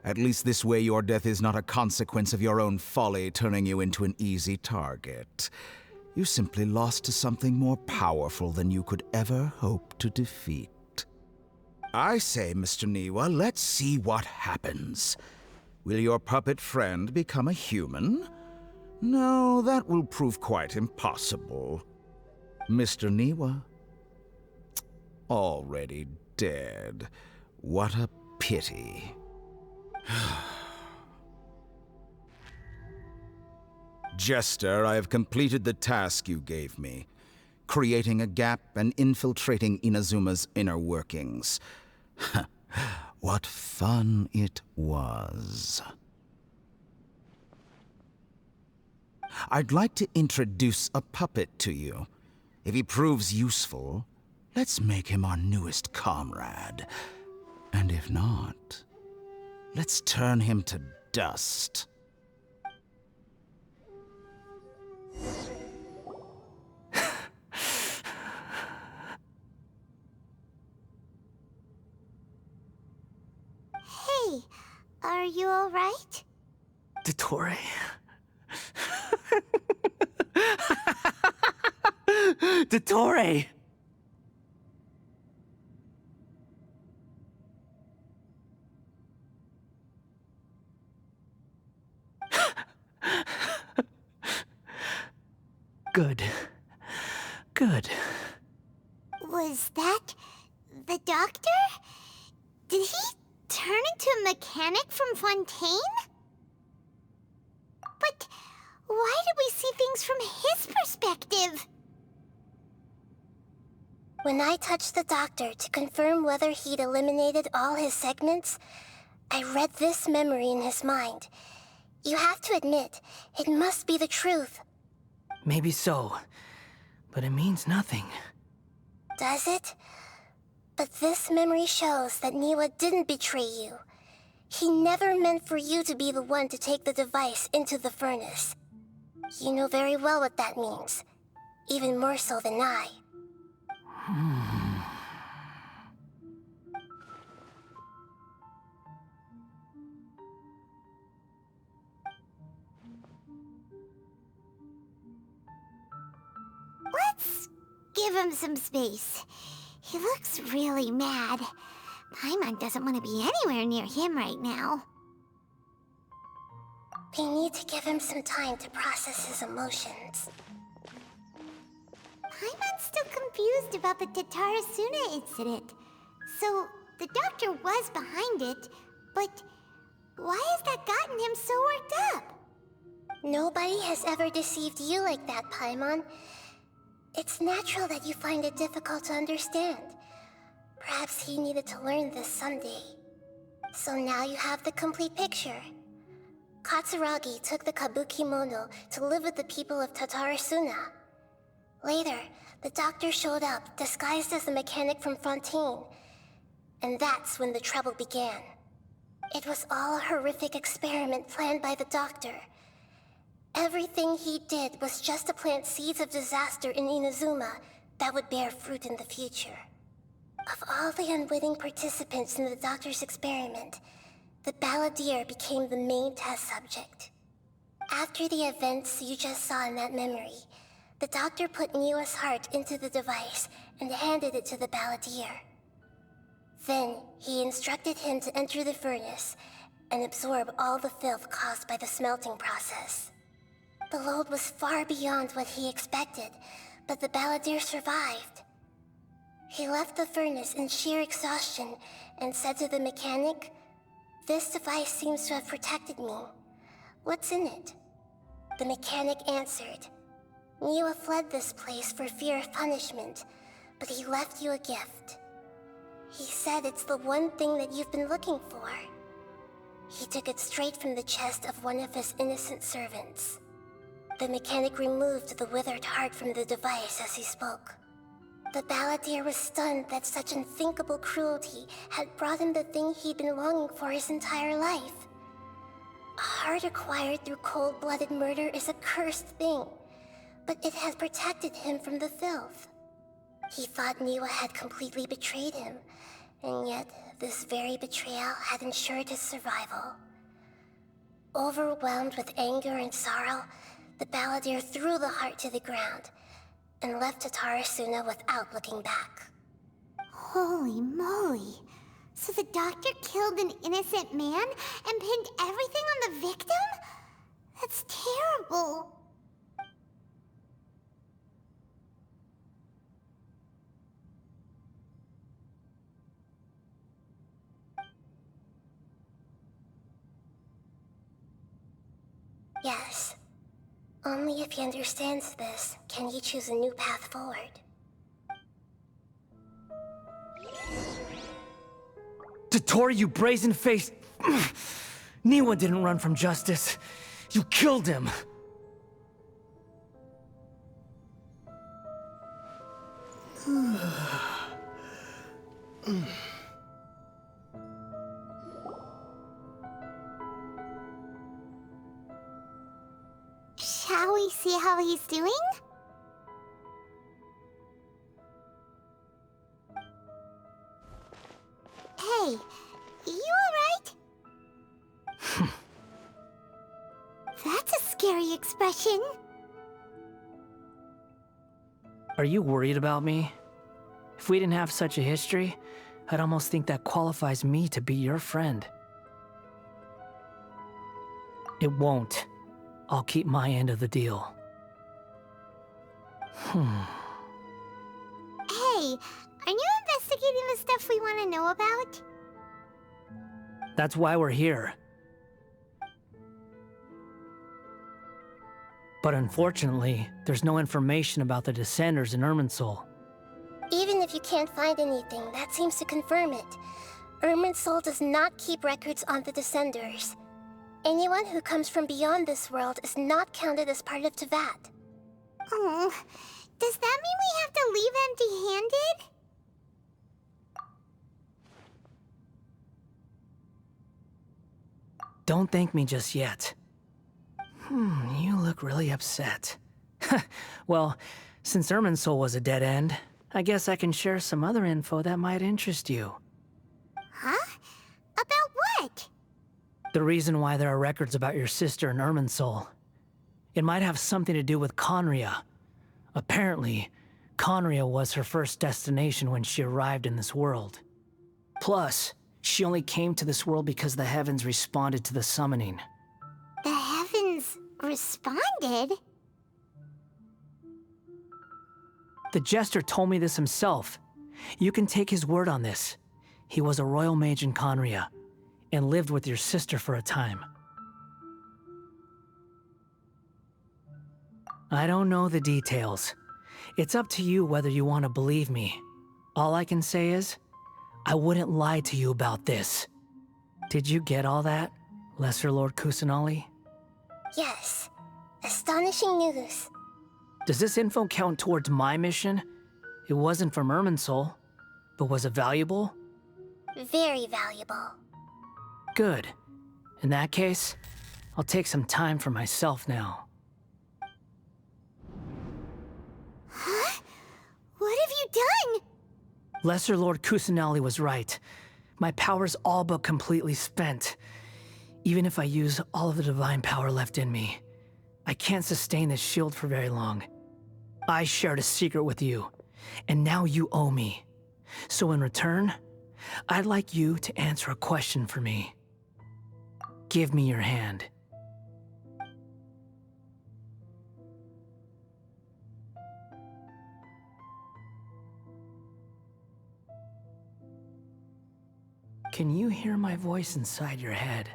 At least this way your death is not a consequence of your own folly turning you into an easy target. You simply lost to something more powerful than you could ever hope to defeat. I say, Mr. Niwa, let's see what happens. Will your puppet friend become a human? No, that will prove quite impossible. Mr. Niwa? Already dead. What a pity. Jester, I have completed the task you gave me. Creating a gap and infiltrating Inazuma's inner workings. What fun it was. I'd like to introduce a puppet to you. If he proves useful, let's make him our newest comrade. And if not, let's turn him to dust. Hey, are you alright? Dottore? Dottore! Good. Good. Was that the doctor? Did he turn into a mechanic from Fontaine? But why did we see things from his perspective? When I touched the doctor to confirm whether he'd eliminated all his segments, I read this memory in his mind. You have to admit, it must be the truth. Maybe so, but it means nothing. Does it? But this memory shows that Niwa didn't betray you. He never meant for you to be the one to take the device into the furnace. You know very well what that means. even more so than I. Let's give him some space. He looks really mad. Paimon doesn't want to be anywhere near him right now. We need to give him some time to process his emotions. Paimon's still confused about the Tatarasuna incident. So, the doctor was behind it, but why has that gotten him so worked up? Nobody has ever deceived you like that, Paimon. It's natural that you find it difficult to understand. Perhaps he needed to learn this someday. So now you have the complete picture. Katsuragi took the Kabukimono to live with the people of Tatarasuna. Later, the doctor showed up, disguised as a mechanic from Fontaine. And that's when the trouble began. It was all a horrific experiment planned by the doctor. Everything he did was just to plant seeds of disaster in Inazuma that would bear fruit in the future. Of all the unwitting participants in the doctor's experiment, the balladeer became the main test subject. After the events you just saw in that memory, the doctor put Niwa's heart into the device and handed it to the balladeer. Then, he instructed him to enter the furnace and absorb all the filth caused by the smelting process. The load was far beyond what he expected, but the balladeer survived. He left the furnace in sheer exhaustion and said to the mechanic, "This device seems to have protected me. What's in it?" The mechanic answered, "Niwa fled this place for fear of punishment, but he left you a gift. He said it's the one thing that you've been looking for." He took it straight from the chest of one of his innocent servants. The mechanic removed the withered heart from the device as he spoke. The balladeer was stunned that such unthinkable cruelty had brought him the thing he'd been longing for his entire life. A heart acquired through cold-blooded murder is a cursed thing, but it had protected him from the filth. He thought Niwa had completely betrayed him, and yet this very betrayal had ensured his survival. Overwhelmed with anger and sorrow, the balladeer threw the heart to the ground and left Tatarasuna without looking back. Holy moly. So the doctor killed an innocent man and pinned everything on the victim? That's terrible. Yes. Only if he understands this can he choose a new path forward. Tottori, you brazen-faced... Niwa didn't run from justice. You killed him. Shall we see how he's doing? Hey, you alright? That's a scary expression. Are you worried about me? If we didn't have such a history, I'd almost think that qualifies me to be your friend. It won't. I'll keep my end of the deal. Hey, are you investigating the stuff we want to know about? That's why we're here. But unfortunately, there's no information about the Descenders in Irminsul. Even if you can't find anything, that seems to confirm it. Irminsul does not keep records on the Descenders. Anyone who comes from beyond this world is not counted as part of Teyvat. Oh, does that mean we have to leave empty-handed? Don't thank me just yet. You look really upset. Well, Since Irminsul was a dead end, I guess I can share some other info that might interest you. Huh? About what? The reason why there are records about your sister in Irminsul. It might have something to do with Conria. Apparently, Conria was her first destination when she arrived in this world. Plus, she only came to this world because the heavens responded to the summoning. The heavens responded? The Jester told me this himself. You can take his word on this. He was a royal mage in Conria, and lived with your sister for a time. I don't know the details. It's up to you whether you want to believe me. All I can say is, I wouldn't lie to you about this. Did you get all that, Lesser Lord Kusanali? Yes. Astonishing news. Does this info count towards my mission? It wasn't from Irminsul, but was it valuable? Very valuable. Good. In that case, I'll take some time for myself now. Huh? What have you done? Lesser Lord Kusanali was right. My power's all but completely spent. Even if I use all of the divine power left in me, I can't sustain this shield for very long. I shared a secret with you, and now you owe me. So in return, I'd like you to answer a question for me. Give me your hand. Can you hear my voice inside your head?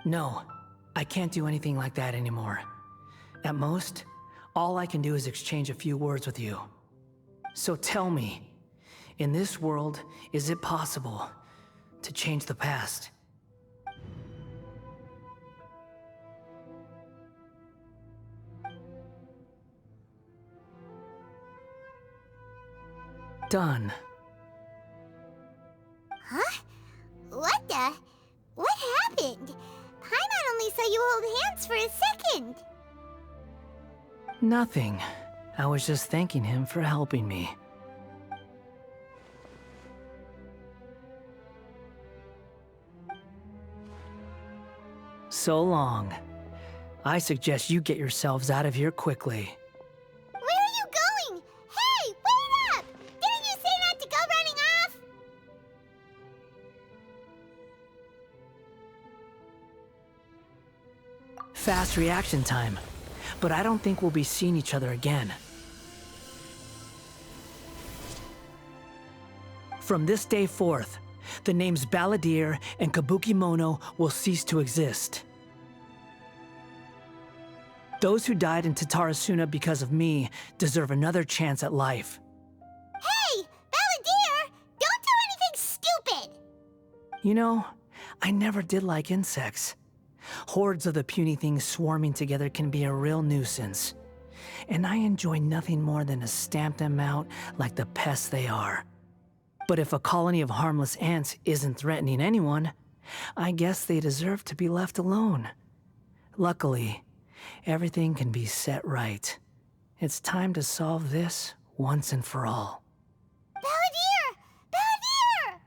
No, I can't do anything like that anymore. At most, all I can do is exchange a few words with you. So tell me, in this world, is it possible to change the past? Done. Huh? What the? What happened? Paimon only saw you hold hands for a second. Nothing. I was just thanking him for helping me. So long. I suggest you get yourselves out of here quickly. Where are you going? Hey, wait up! Didn't you say not to go running off? Fast reaction time. But I don't think we'll be seeing each other again. From this day forth, the names Balladeer and Kabukimono will cease to exist. Those who died in Tatarasuna because of me deserve another chance at life. Hey, Balladeer! Don't do anything stupid! You know, I never did like insects. Hordes of the puny things swarming together can be a real nuisance. And I enjoy nothing more than to stamp them out like the pests they are. But if a colony of harmless ants isn't threatening anyone, I guess they deserve to be left alone. Luckily, everything can be set right. It's time to solve this once and for all. Balladeer! Balladeer!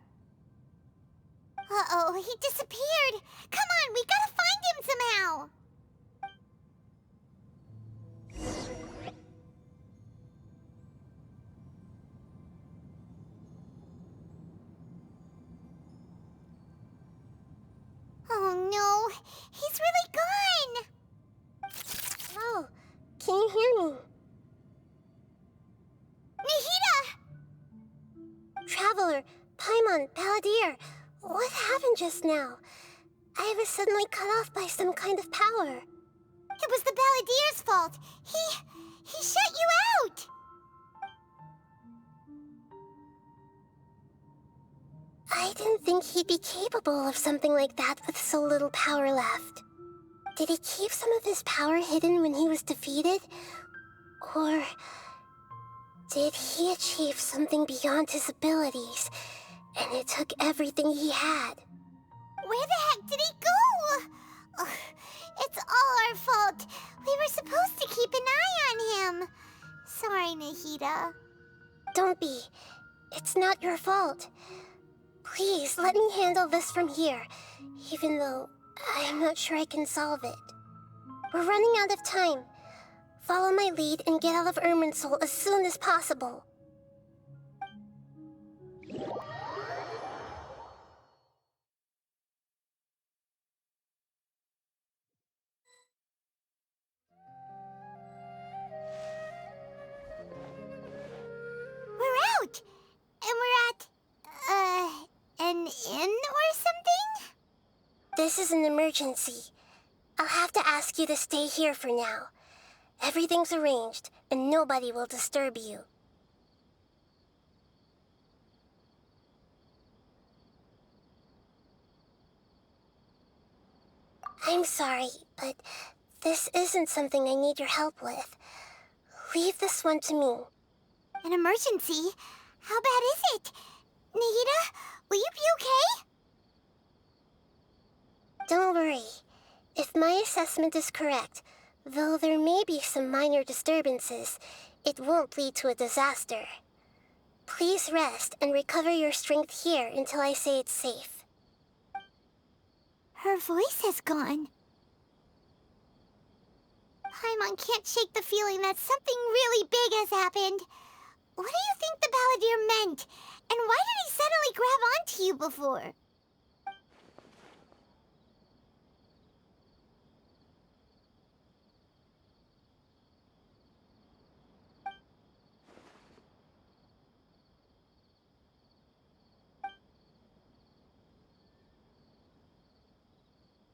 Uh-oh, he disappeared. Come on, we gotta find him somehow. Oh no, he's really gone. Oh, can you hear me? Nahida! Traveler, Paimon, Balladeer, what happened just now? I was suddenly cut off by some kind of power. It was the Balladeer's fault. He shut you out. I didn't think he'd be capable of something like that with so little power left. Did he keep some of his power hidden when he was defeated? Or did he achieve something beyond his abilities, and it took everything he had? Where the heck did he go? Ugh, It's all our fault. We were supposed to keep an eye on him. Sorry, Nahida. Don't be. It's not your fault. Please, let me handle this from here, even though I'm not sure I can solve it. We're running out of time. Follow my lead and get out of Irminsul as soon as possible. We're out! And we're at, an inn or something? This is an emergency. I'll have to ask you to stay here for now. Everything's arranged, and nobody will disturb you. I'm sorry, but this isn't something I need your help with. Leave this one to me. An emergency? How bad is it? Nahida, will you be okay? Don't worry. If my assessment is correct, though there may be some minor disturbances, it won't lead to a disaster. Please rest and recover your strength here until I say it's safe. Her voice has gone. Paimon can't shake the feeling that something really big has happened. What do you think the balladeer meant? And why did he suddenly grab onto you before?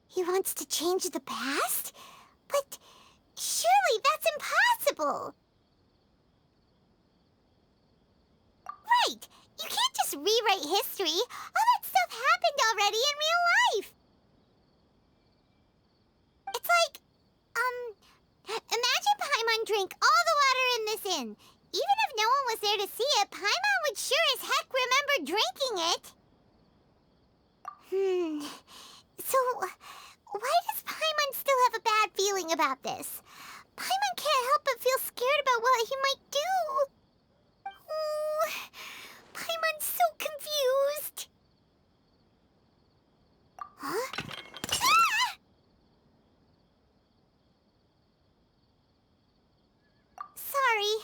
He wants to change the past? But surely that's impossible! Right! You can't just rewrite history! All that stuff happened already in real life! It's like, imagine Paimon drank all the water in this inn. Even if no one was there to see it, Paimon would sure as heck remember drinking it. So, why does Paimon still have a bad feeling about this? Paimon can't help but feel scared about what he might do. Oh, Paimon's so confused. Huh? Ah! Sorry,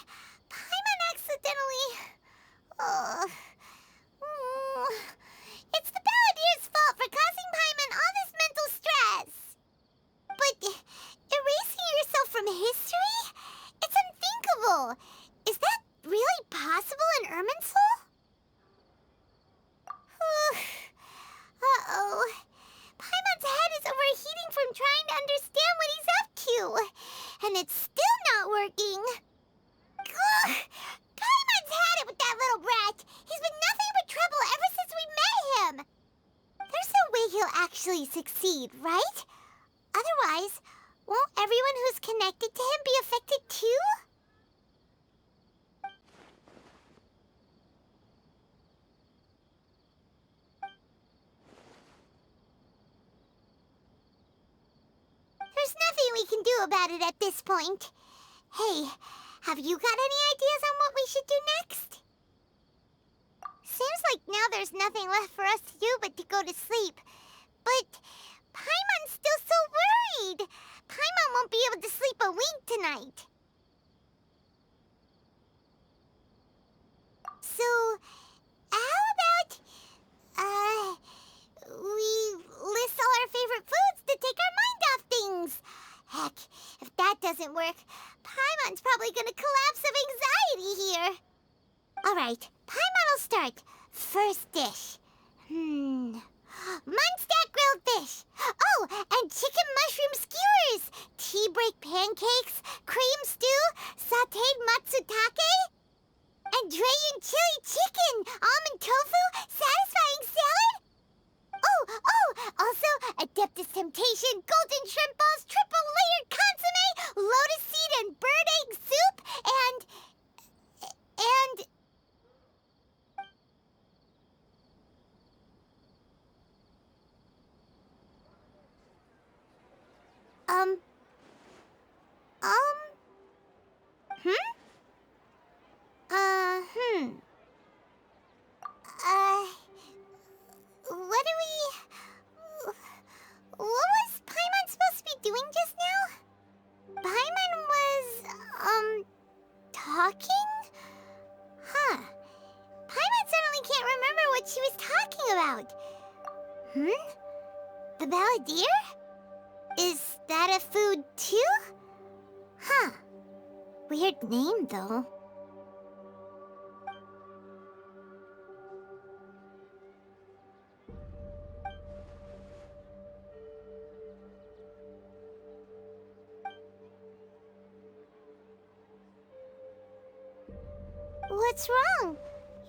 Paimon accidentally... It's the balladeer's fault for causing Paimon all this mental stress. But erasing yourself from history? It's unthinkable. Is that really possible in Irminsul? Uh-oh. Paimon's head is overheating from trying to understand what he's up to. And it's still not working. Ugh! Paimon's had it with that little brat. He's been nothing but trouble ever since we met him. There's no way he'll actually succeed, right? Otherwise, won't everyone who's connected to him be affected too? There's nothing we can do about it at this point. Hey, have you got any ideas on what we should do next? Seems like now there's nothing left for us to do but to go to sleep. But Paimon's still so worried. Paimon won't be able to sleep a wink tonight. So, how about, we list all our favorite foods to take our mind off things? Heck, if that doesn't work, Paimon's probably gonna collapse of anxiety here. Alright, Paimon will start. First dish. Munstack grilled fish. Oh, and chicken mushroom skewers. Tea break pancakes, cream stew, sauteed matsutake, and Dragon chili chicken, almond tofu, satisfying salad. Also, Adeptus Temptation, golden shrimp balls, triple layered consomme, lotus seed and bird egg soup, and... What do we... What was Paimon supposed to be doing just now? Paimon was, talking? Huh. Paimon suddenly can't remember what she was talking about. The balladeer? Is that a food too? Huh. Weird name, though. What's wrong?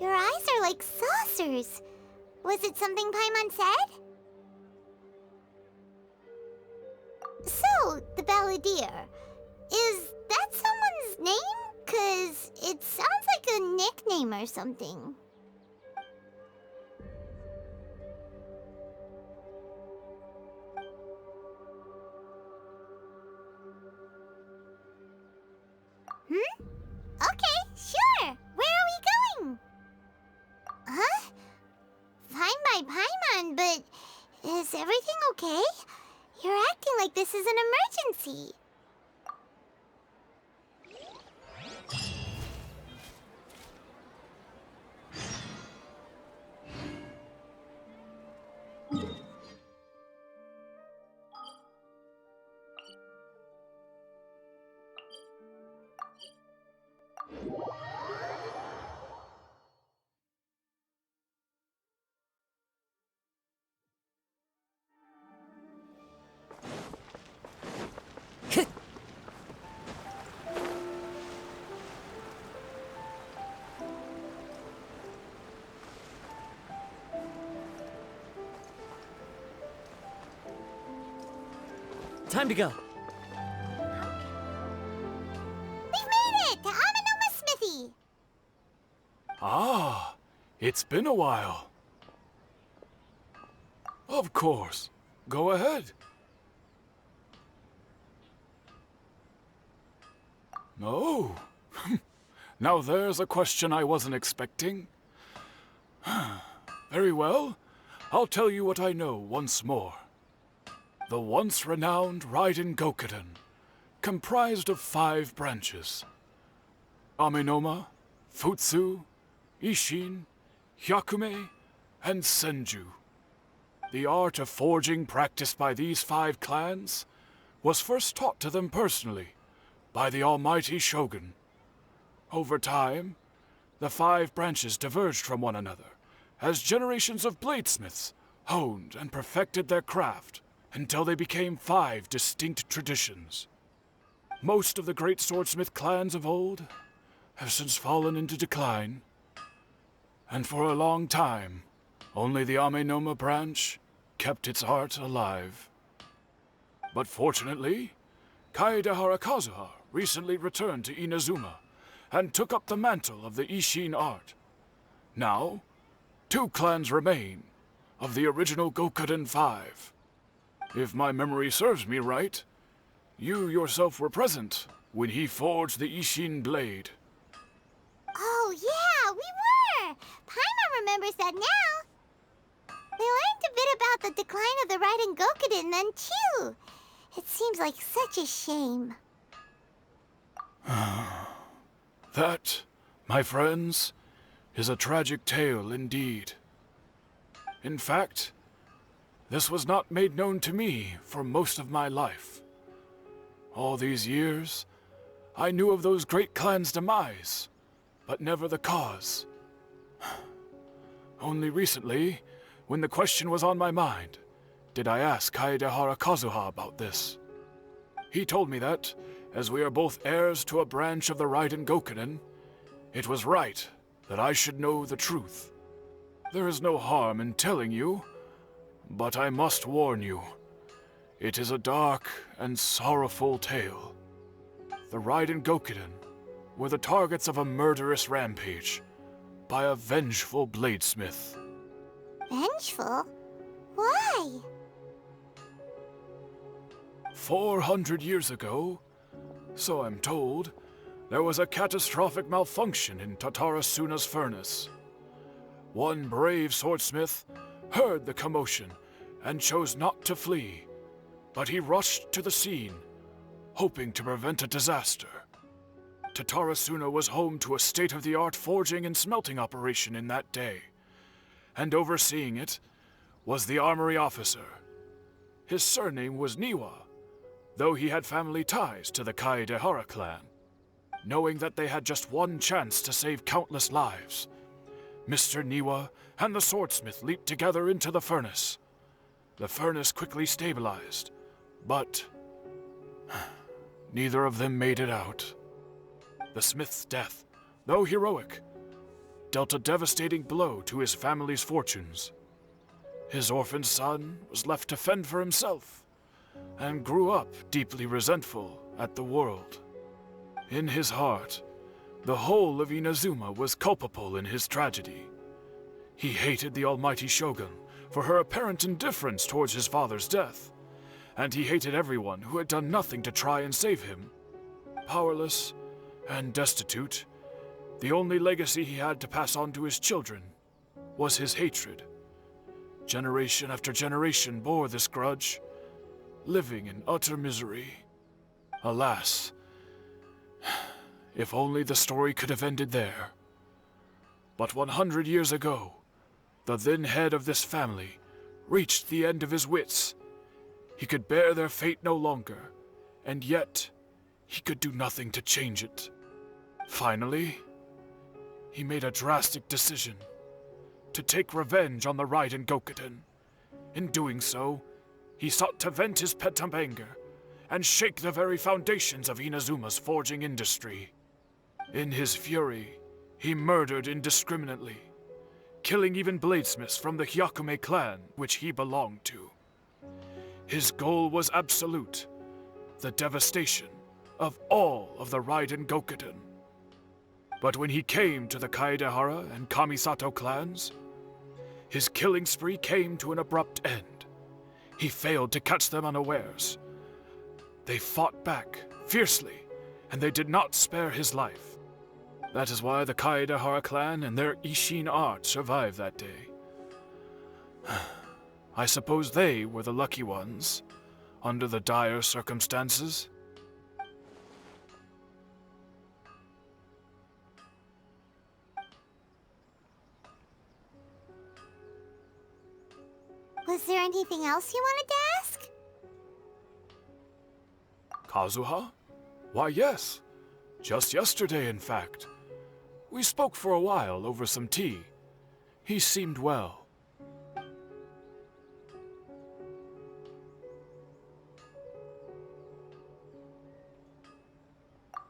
Your eyes are like saucers. Was it something Paimon said? So, the balladeer. Is that someone's name? 'Cause it sounds like a nickname or something. Okay, sure. Where are we going? Huh? Fine by Paimon, but is everything okay? You're acting like this is an emergency. Time to go. We've made it to Amenoma Smithy. Ah, it's been a while. Of course. Go ahead. Oh. Now there's a question I wasn't expecting. Very well. I'll tell you what I know once more. The once renowned Raiden Gokuden, comprised of 5 branches. Amenoma, Futsu, Ishin, Hyakume, and Senju. The art of forging practiced by these 5 clans was first taught to them personally by the almighty Shogun. Over time, the 5 branches diverged from one another as generations of bladesmiths honed and perfected their craft until they became 5 distinct traditions. Most of the great swordsmith clans of old have since fallen into decline, and for a long time, only the Amenoma branch kept its art alive. But fortunately, Kaedehara Kazuha recently returned to Inazuma and took up the mantle of the Ishin art. Now, 2 clans remain of the original Gokuden 5. If my memory serves me right, you yourself were present when he forged the Ishin blade. Oh, yeah, we were! Paimon remembers that now. We learned a bit about the decline of the Raiden Gokuden then, too. It seems like such a shame. That, my friends, is a tragic tale indeed. In fact, this was not made known to me for most of my life. All these years, I knew of those great clans' demise, but never the cause. Only recently, when the question was on my mind, did I ask Kaedehara Kazuha about this. He told me that, as we are both heirs to a branch of the Raiden Gokuden, it was right that I should know the truth. There is no harm in telling you, but I must warn you. It is a dark and sorrowful tale. The Raiden Gokuden were the targets of a murderous rampage by a vengeful bladesmith. Vengeful? Why? 400 years ago, So I'm told, there was a catastrophic malfunction in Tatarasuna's furnace. One brave swordsmith heard the commotion and chose not to flee, but he rushed to the scene, hoping to prevent a disaster. Tatarasuna was home to a state-of-the-art forging and smelting operation in that day, and overseeing it was the armory officer. His surname was Niwa, though he had family ties to the Kaedehara clan. Knowing that they had just one chance to save countless lives, Mr. Niwa and the swordsmith leaped together into the furnace. The furnace quickly stabilized, but neither of them made it out. The smith's death, though heroic, dealt a devastating blow to his family's fortunes. His orphaned son was left to fend for himself, and grew up deeply resentful at the world. In his heart, the whole of Inazuma was culpable in his tragedy. He hated the almighty shogun for her apparent indifference towards his father's death, and he hated everyone who had done nothing to try and save him. Powerless and destitute, the only legacy he had to pass on to his children was his hatred. Generation after generation bore this grudge, living in utter misery. Alas, if only the story could have ended there. But 100 years ago, the then head of this family reached the end of his wits. He could bear their fate no longer, and yet he could do nothing to change it. Finally, he made a drastic decision to take revenge on the Raiden Gokuden. In doing so, he sought to vent his pent anger and shake the very foundations of Inazuma's forging industry. In his fury, he murdered indiscriminately, killing even bladesmiths from the Hyakume clan which he belonged to. His goal was absolute, the devastation of all of the Raiden Gokuden. But when he came to the Kaedehara and Kamisato clans, his killing spree came to an abrupt end. He failed to catch them unawares. They fought back fiercely, and they did not spare his life. That is why the Kaedehara clan and their Ishin art survived that day. I suppose they were the lucky ones, under the dire circumstances. Was there anything else you wanted to ask? Kazuha? Why, yes. Just yesterday, in fact. We spoke for a while over some tea. He seemed well.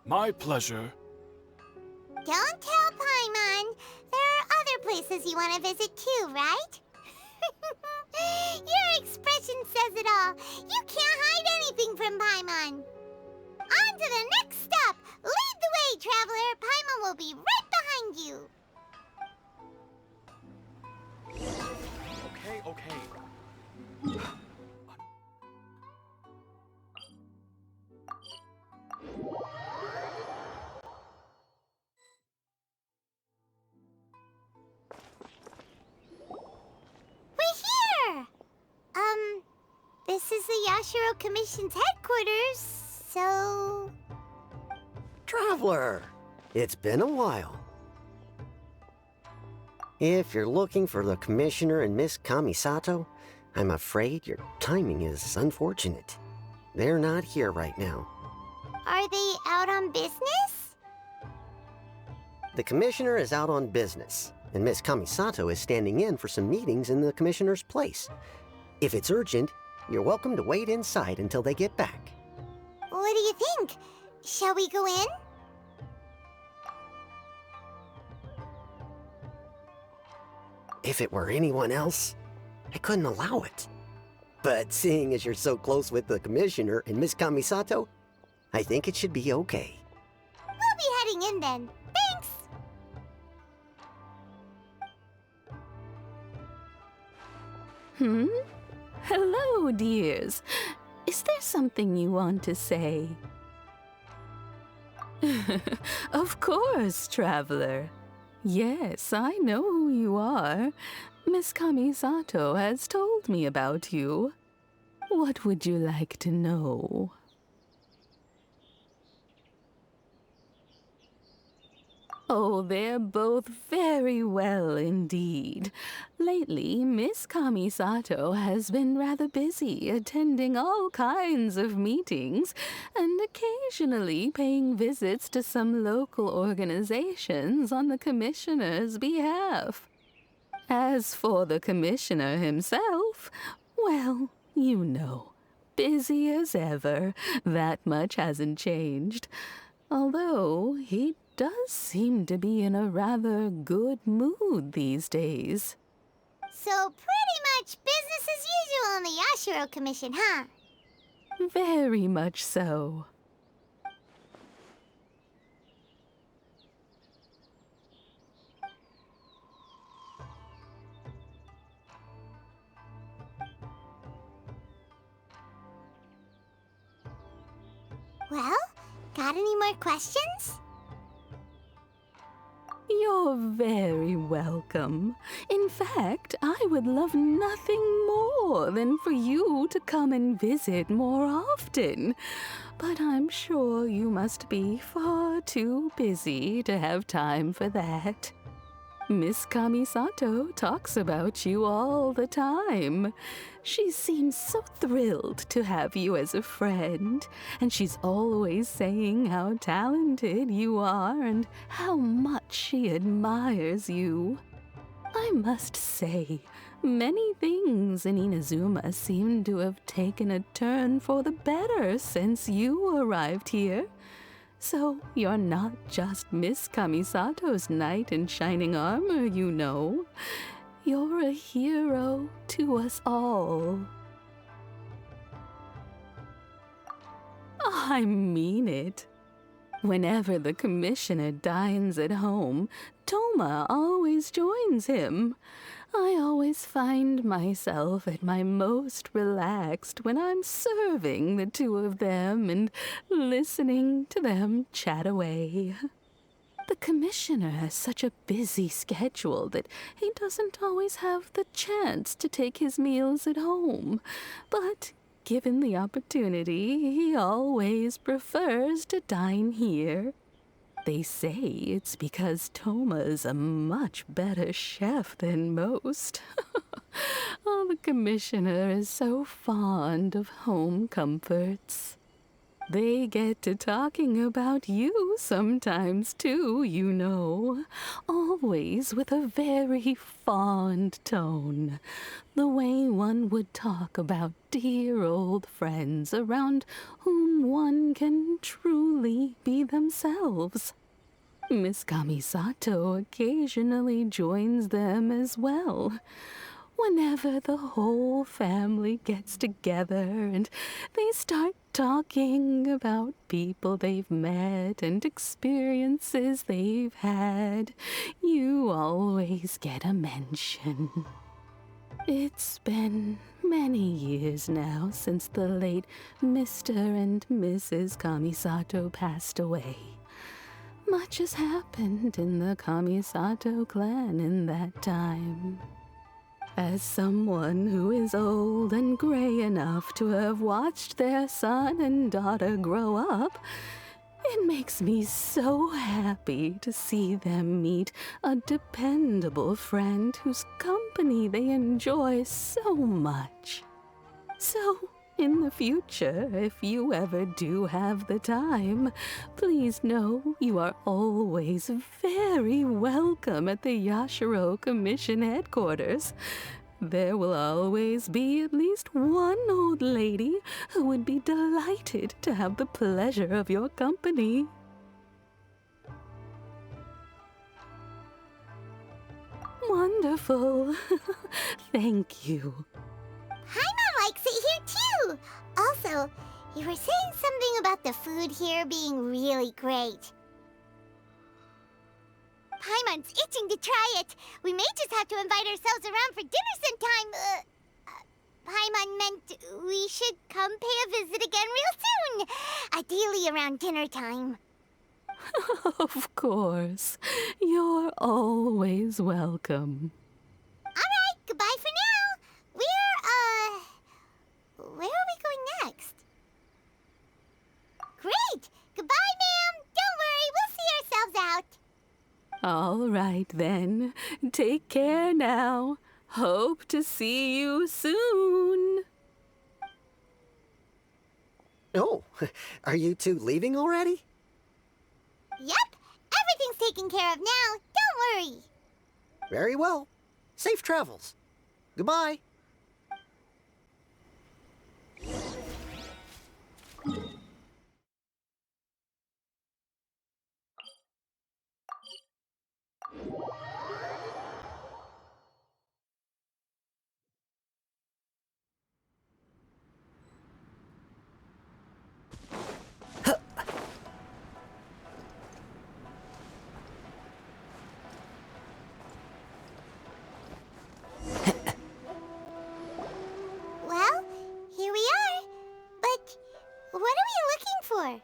My pleasure. Don't tell Paimon. There are other places you want to visit too, right? Your expression says it all. You can't hide anything from Paimon. On to the next stop. Lead the way, traveler. Paimon will be right behind you. Okay. We're here! This is the Yashiro Commission's headquarters, so... Traveler, it's been a while. If you're looking for the Commissioner and Miss Kamisato, I'm afraid your timing is unfortunate. They're not here right now. Are they out on business? The Commissioner is out on business, and Miss Kamisato is standing in for some meetings in the Commissioner's place. If it's urgent, you're welcome to wait inside until they get back. What do you think? Shall we go in? If it were anyone else, I couldn't allow it. But seeing as you're so close with the Commissioner and Miss Kamisato, I think it should be okay. We'll be heading in then. Thanks! Hello, dears. Is there something you want to say? Of course, traveler. Yes, I know who you are. Miss Kamisato has told me about you. What would you like to know? Oh, they're both very well indeed. Lately, Miss Kamisato has been rather busy attending all kinds of meetings and occasionally paying visits to some local organizations on the commissioner's behalf. As for the commissioner himself, well, you know, busy as ever. That much hasn't changed. Although he does seem to be in a rather good mood these days. So pretty much business as usual on the Yashiro Commission, huh? Very much so. Well, got any more questions? You're very welcome. In fact, I would love nothing more than for you to come and visit more often. But I'm sure you must be far too busy to have time for that. Miss Kamisato talks about you all the time. She seems so thrilled to have you as a friend, and she's always saying how talented you are and how much she admires you. I must say, many things in Inazuma seem to have taken a turn for the better since you arrived here. So you're not just Miss Kamisato's knight in shining armor, you know. You're a hero to us all. I mean it. Whenever the commissioner dines at home, Toma always joins him. I always find myself at my most relaxed when I'm serving the two of them and listening to them chat away. The commissioner has such a busy schedule that he doesn't always have the chance to take his meals at home, but given the opportunity, he always prefers to dine here. They say it's because Toma's a much better chef than most. Oh, the commissioner is so fond of home comforts. They get to talking about you sometimes too, you know. Always with a very fond tone. The way one would talk about dear old friends around whom one can truly be themselves. Miss Kamisato occasionally joins them as well. Whenever the whole family gets together and they start talking about people they've met and experiences they've had, you always get a mention. It's been many years now since the late Mr. and Mrs. Kamisato passed away. Much has happened in the Kamisato clan in that time. As someone who is old and gray enough to have watched their son and daughter grow up, it makes me so happy to see them meet a dependable friend whose company they enjoy so much. So, in the future, if you ever do have the time, please know you are always very welcome at the Yashiro Commission headquarters. There will always be at least one old lady who would be delighted to have the pleasure of your company. Wonderful. Thank you. Paimon likes it here too! Also, you were saying something about the food here being really great. Paimon's itching to try it. We may just have to invite ourselves around for dinner sometime. Paimon meant we should come pay a visit again real soon. Ideally around dinner time. Of course. You're always welcome. Alright, goodbye for now. Where are we going next? Great! Goodbye, ma'am! Don't worry, we'll see ourselves out. All right, then. Take care now. Hope to see you soon. Oh, are you two leaving already? Yep, everything's taken care of now. Don't worry. Very well. Safe travels. Goodbye. Well, here we are. But what are we looking for?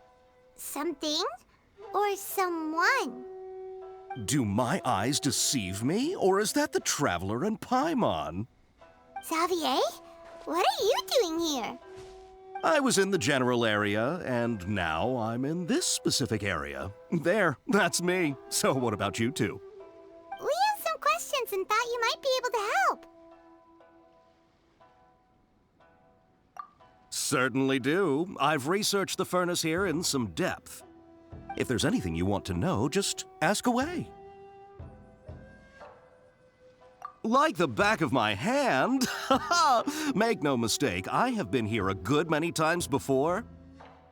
Something or someone? Do my eyes deceive me, or is that the Traveler and Paimon? Xavier, what are you doing here? I was in the general area, and now I'm in this specific area. There, that's me. So what about you two? We have some questions and thought you might be able to help. Certainly do. I've researched the furnace here in some depth. If there's anything you want to know, just ask away. Like the back of my hand? Make no mistake, I have been here a good many times before.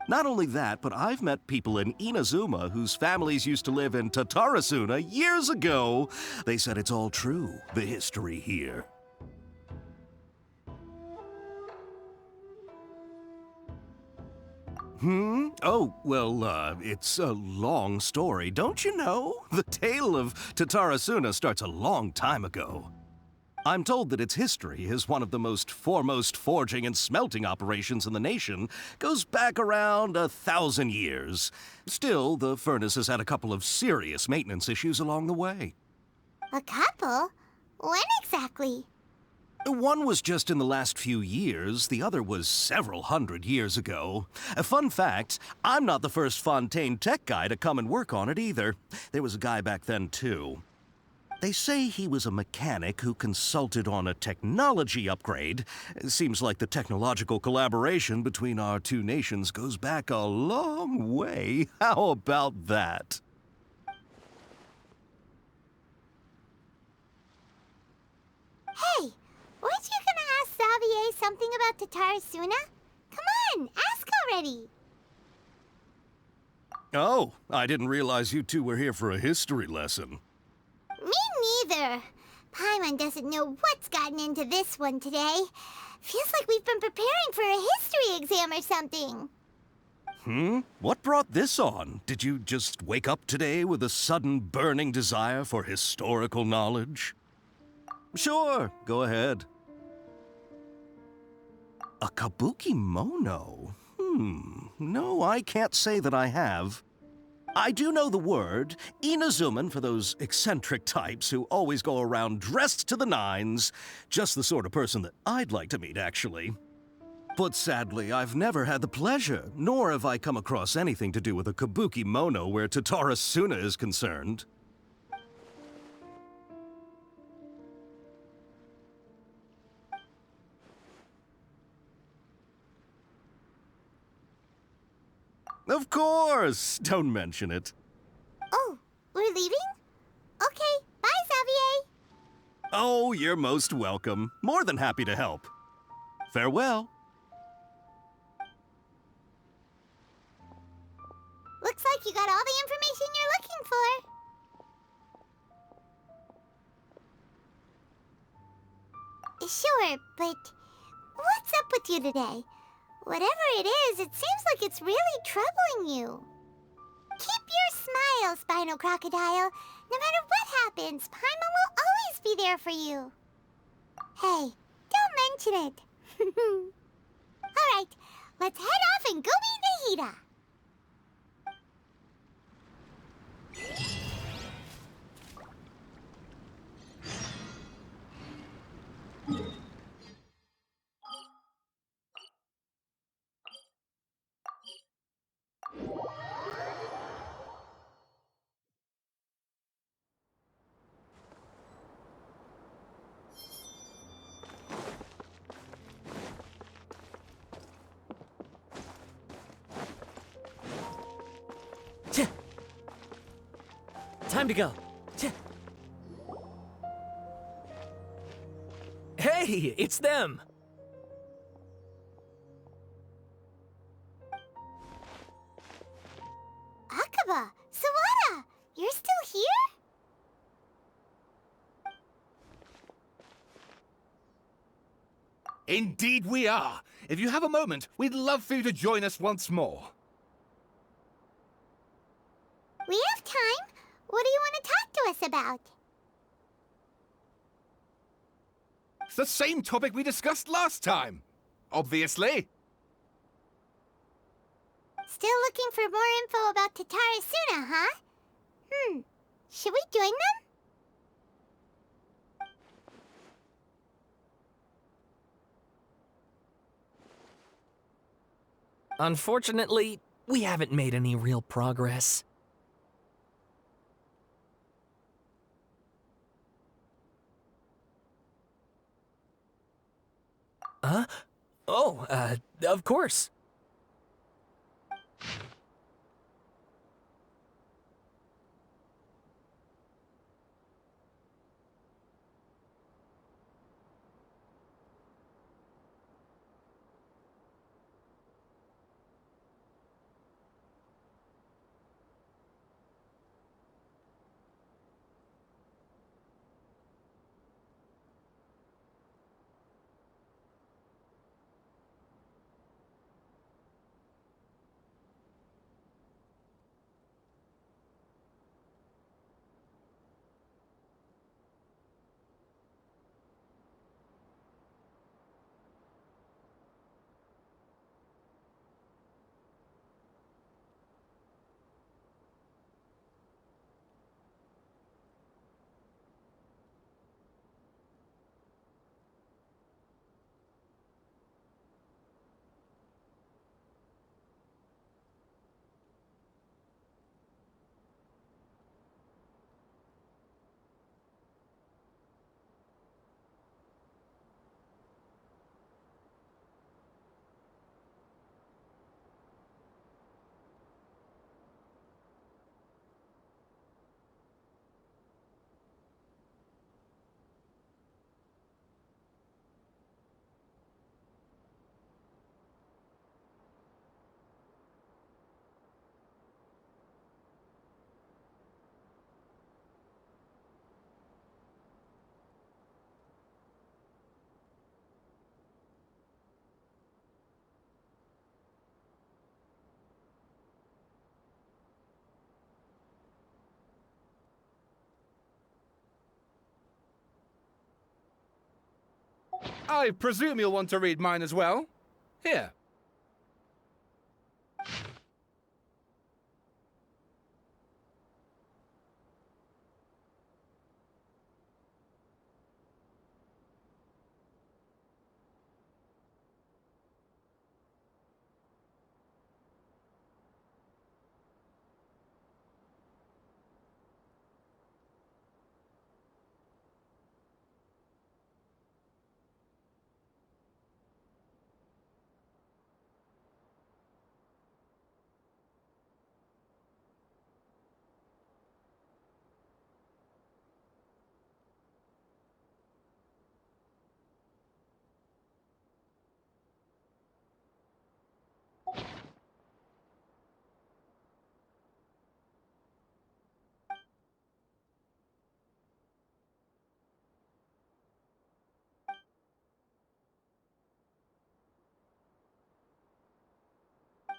Not only that, but I've met people in Inazuma whose families used to live in Tatarasuna years ago. They said it's all true, the history here. Oh, well, it's a long story, don't you know? The tale of Tatarasuna starts a long time ago. I'm told that its history is one of the most foremost forging and smelting operations in the nation, goes back around 1,000 years. Still, the furnace has had a couple of serious maintenance issues along the way. A couple? When exactly? One was just in the last few years, the other was several hundred years ago. A fun fact, I'm not the first Fontaine tech guy to come and work on it either. There was a guy back then too. They say he was a mechanic who consulted on a technology upgrade. It seems like the technological collaboration between our two nations goes back a long way. How about that? Hey, weren't you gonna ask Xavier something about Tatarasuna? Come on, ask already. Oh, I didn't realize you two were here for a history lesson. Me neither. Paimon doesn't know what's gotten into this one today. Feels like we've been preparing for a history exam or something. What brought this on? Did you just wake up today with a sudden burning desire for historical knowledge? Sure, go ahead. A kabuki mono? No, I can't say that I have. I do know the word, Inazuman for those eccentric types who always go around dressed to the nines. Just the sort of person that I'd like to meet, actually. But sadly, I've never had the pleasure, nor have I come across anything to do with a kabuki mono where Tatarasuna is concerned. Of course! Don't mention it. Oh, we're leaving? Okay, bye, Xavier. Oh, you're most welcome. More than happy to help. Farewell. Looks like you got all the information you're looking for. Sure, but what's up with you today? Whatever it is, it seems like it's really troubling you. Keep your smile, Spinal Crocodile. No matter what happens, Paimon will always be there for you. Hey, don't mention it. Alright, let's head off and go meet Nahida. Time to go. Hey, it's them! Akaba, Sawada, you're still here? Indeed we are. If you have a moment, we'd love for you to join us once more. We have time. What do you want to talk to us about? It's the same topic we discussed last time. Obviously. Still looking for more info about Tatarasuna, huh? Should we join them? Unfortunately, we haven't made any real progress. Huh? Oh, of course. I presume you'll want to read mine as well. Here.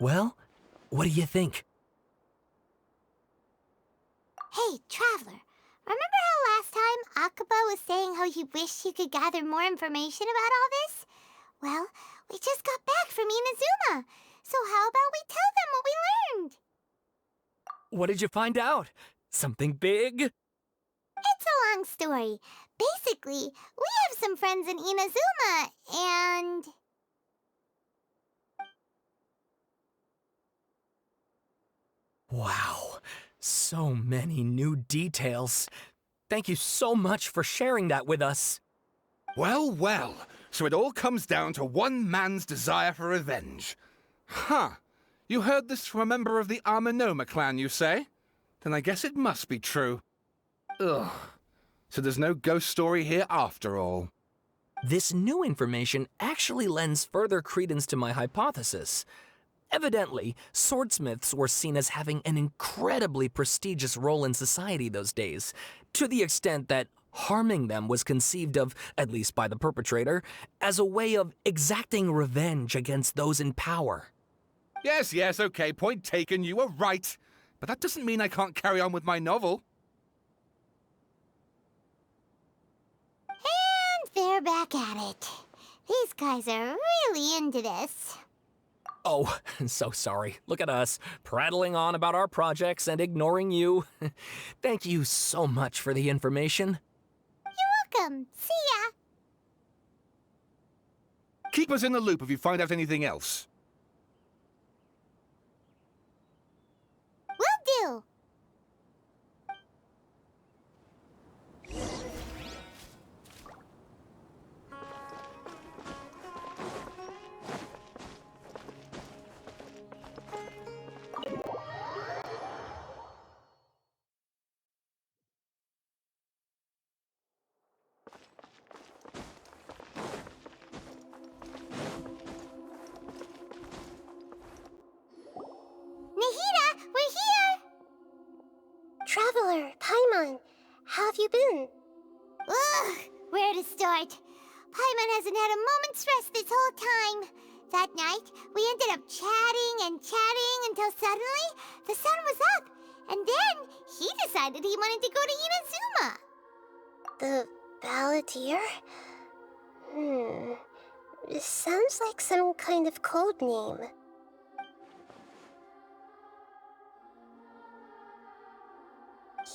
Well, what do you think? Hey, Traveler. Remember how last time Akaba was saying how he wished he could gather more information about all this? Well, we just got back from Inazuma. So how about we tell them what we learned? What did you find out? Something big? It's a long story. Basically, we have some friends in Inazuma, and... Wow, so many new details. Thank you so much for sharing that with us. Well, well. So it all comes down to one man's desire for revenge. Huh. You heard this from a member of the Armanoma clan, you say? Then I guess it must be true. Ugh. So there's no ghost story here after all. This new information actually lends further credence to my hypothesis. Evidently, swordsmiths were seen as having an incredibly prestigious role in society those days, to the extent that harming them was conceived of, at least by the perpetrator, as a way of exacting revenge against those in power. Yes, okay, point taken, you were right. But that doesn't mean I can't carry on with my novel. And they're back at it. These guys are really into this. Oh, so sorry. Look at us, prattling on about our projects and ignoring you. Thank you so much for the information. You're welcome. See ya. Keep us in the loop if you find out anything else. Will do. Nahida, we're here! Traveler, Paimon, how have you been? Ugh, where to start? Paimon hasn't had a moment's rest this whole time. That night, we ended up chatting and chatting until suddenly the sun was up. And then he decided he wanted to go to Inazuma. The Balladeer? This sounds like some kind of code name.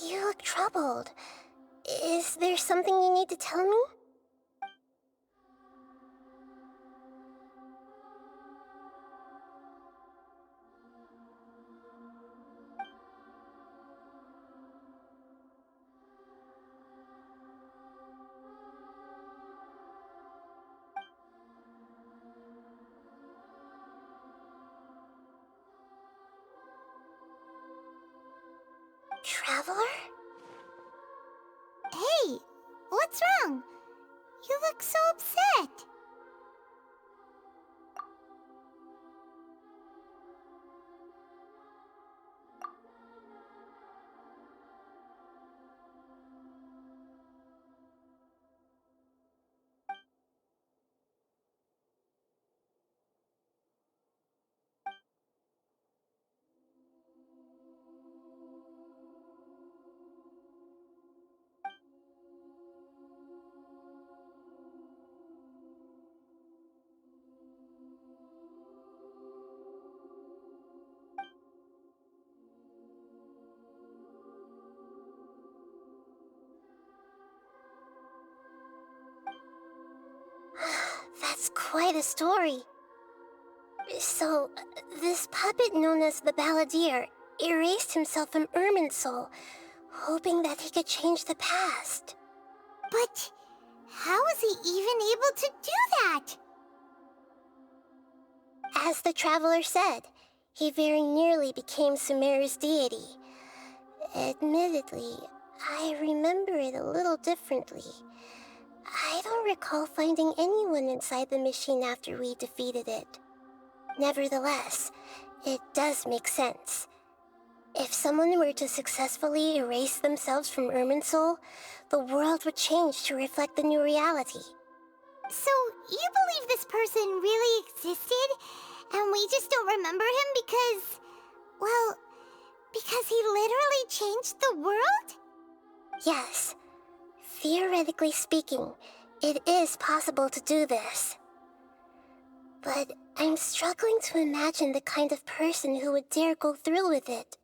You look troubled. Is there something you need to tell me? Traveler? Hey, what's wrong? You look so upset. That's quite a story. So, this puppet known as the Balladeer erased himself from Irminsul, hoping that he could change the past. But how was he even able to do that? As the Traveler said, he very nearly became Sumeru's deity. Admittedly, I remember it a little differently. I don't recall finding anyone inside the machine after we defeated it. Nevertheless, it does make sense. If someone were to successfully erase themselves from Irminsul, the world would change to reflect the new reality. So, you believe this person really existed, and we just don't remember him because, well, because he literally changed the world? Yes. Theoretically speaking, it is possible to do this. But I'm struggling to imagine the kind of person who would dare go through with it.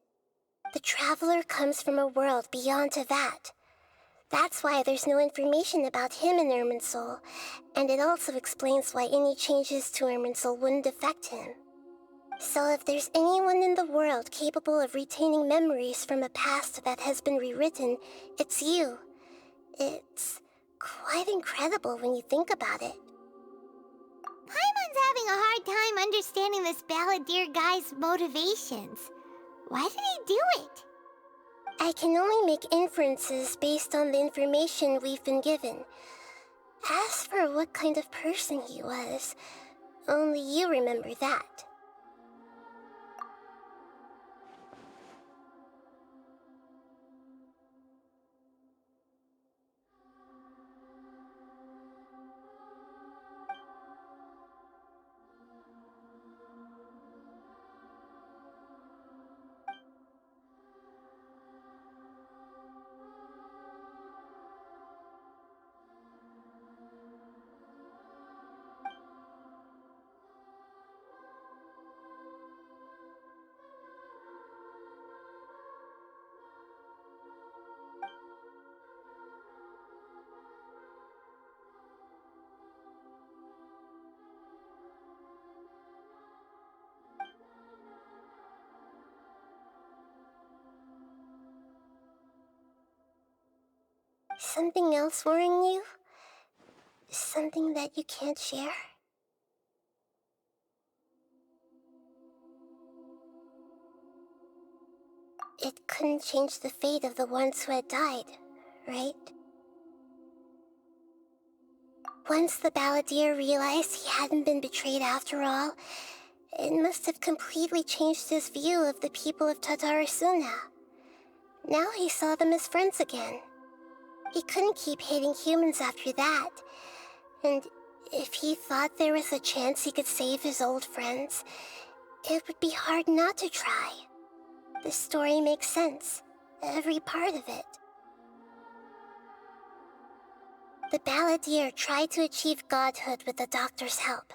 The Traveler comes from a world beyond Tevat. That's why there's no information about him in Irminsul, and it also explains why any changes to Irminsul wouldn't affect him. So if there's anyone in the world capable of retaining memories from a past that has been rewritten, it's you. It's quite incredible when you think about it. Paimon having a hard time understanding this balladeer guy's motivations. Why did he do it? I can only make inferences based on the information we've been given. As for what kind of person he was, only you remember that. Something else worrying you? Something that you can't share? It couldn't change the fate of the ones who had died, right? Once the balladeer realized he hadn't been betrayed after all, it must have completely changed his view of the people of Tatarasuna. Now he saw them as friends again. He couldn't keep hating humans after that. And if he thought there was a chance he could save his old friends, it would be hard not to try. The story makes sense, every part of it. The balladeer tried to achieve godhood with the doctor's help.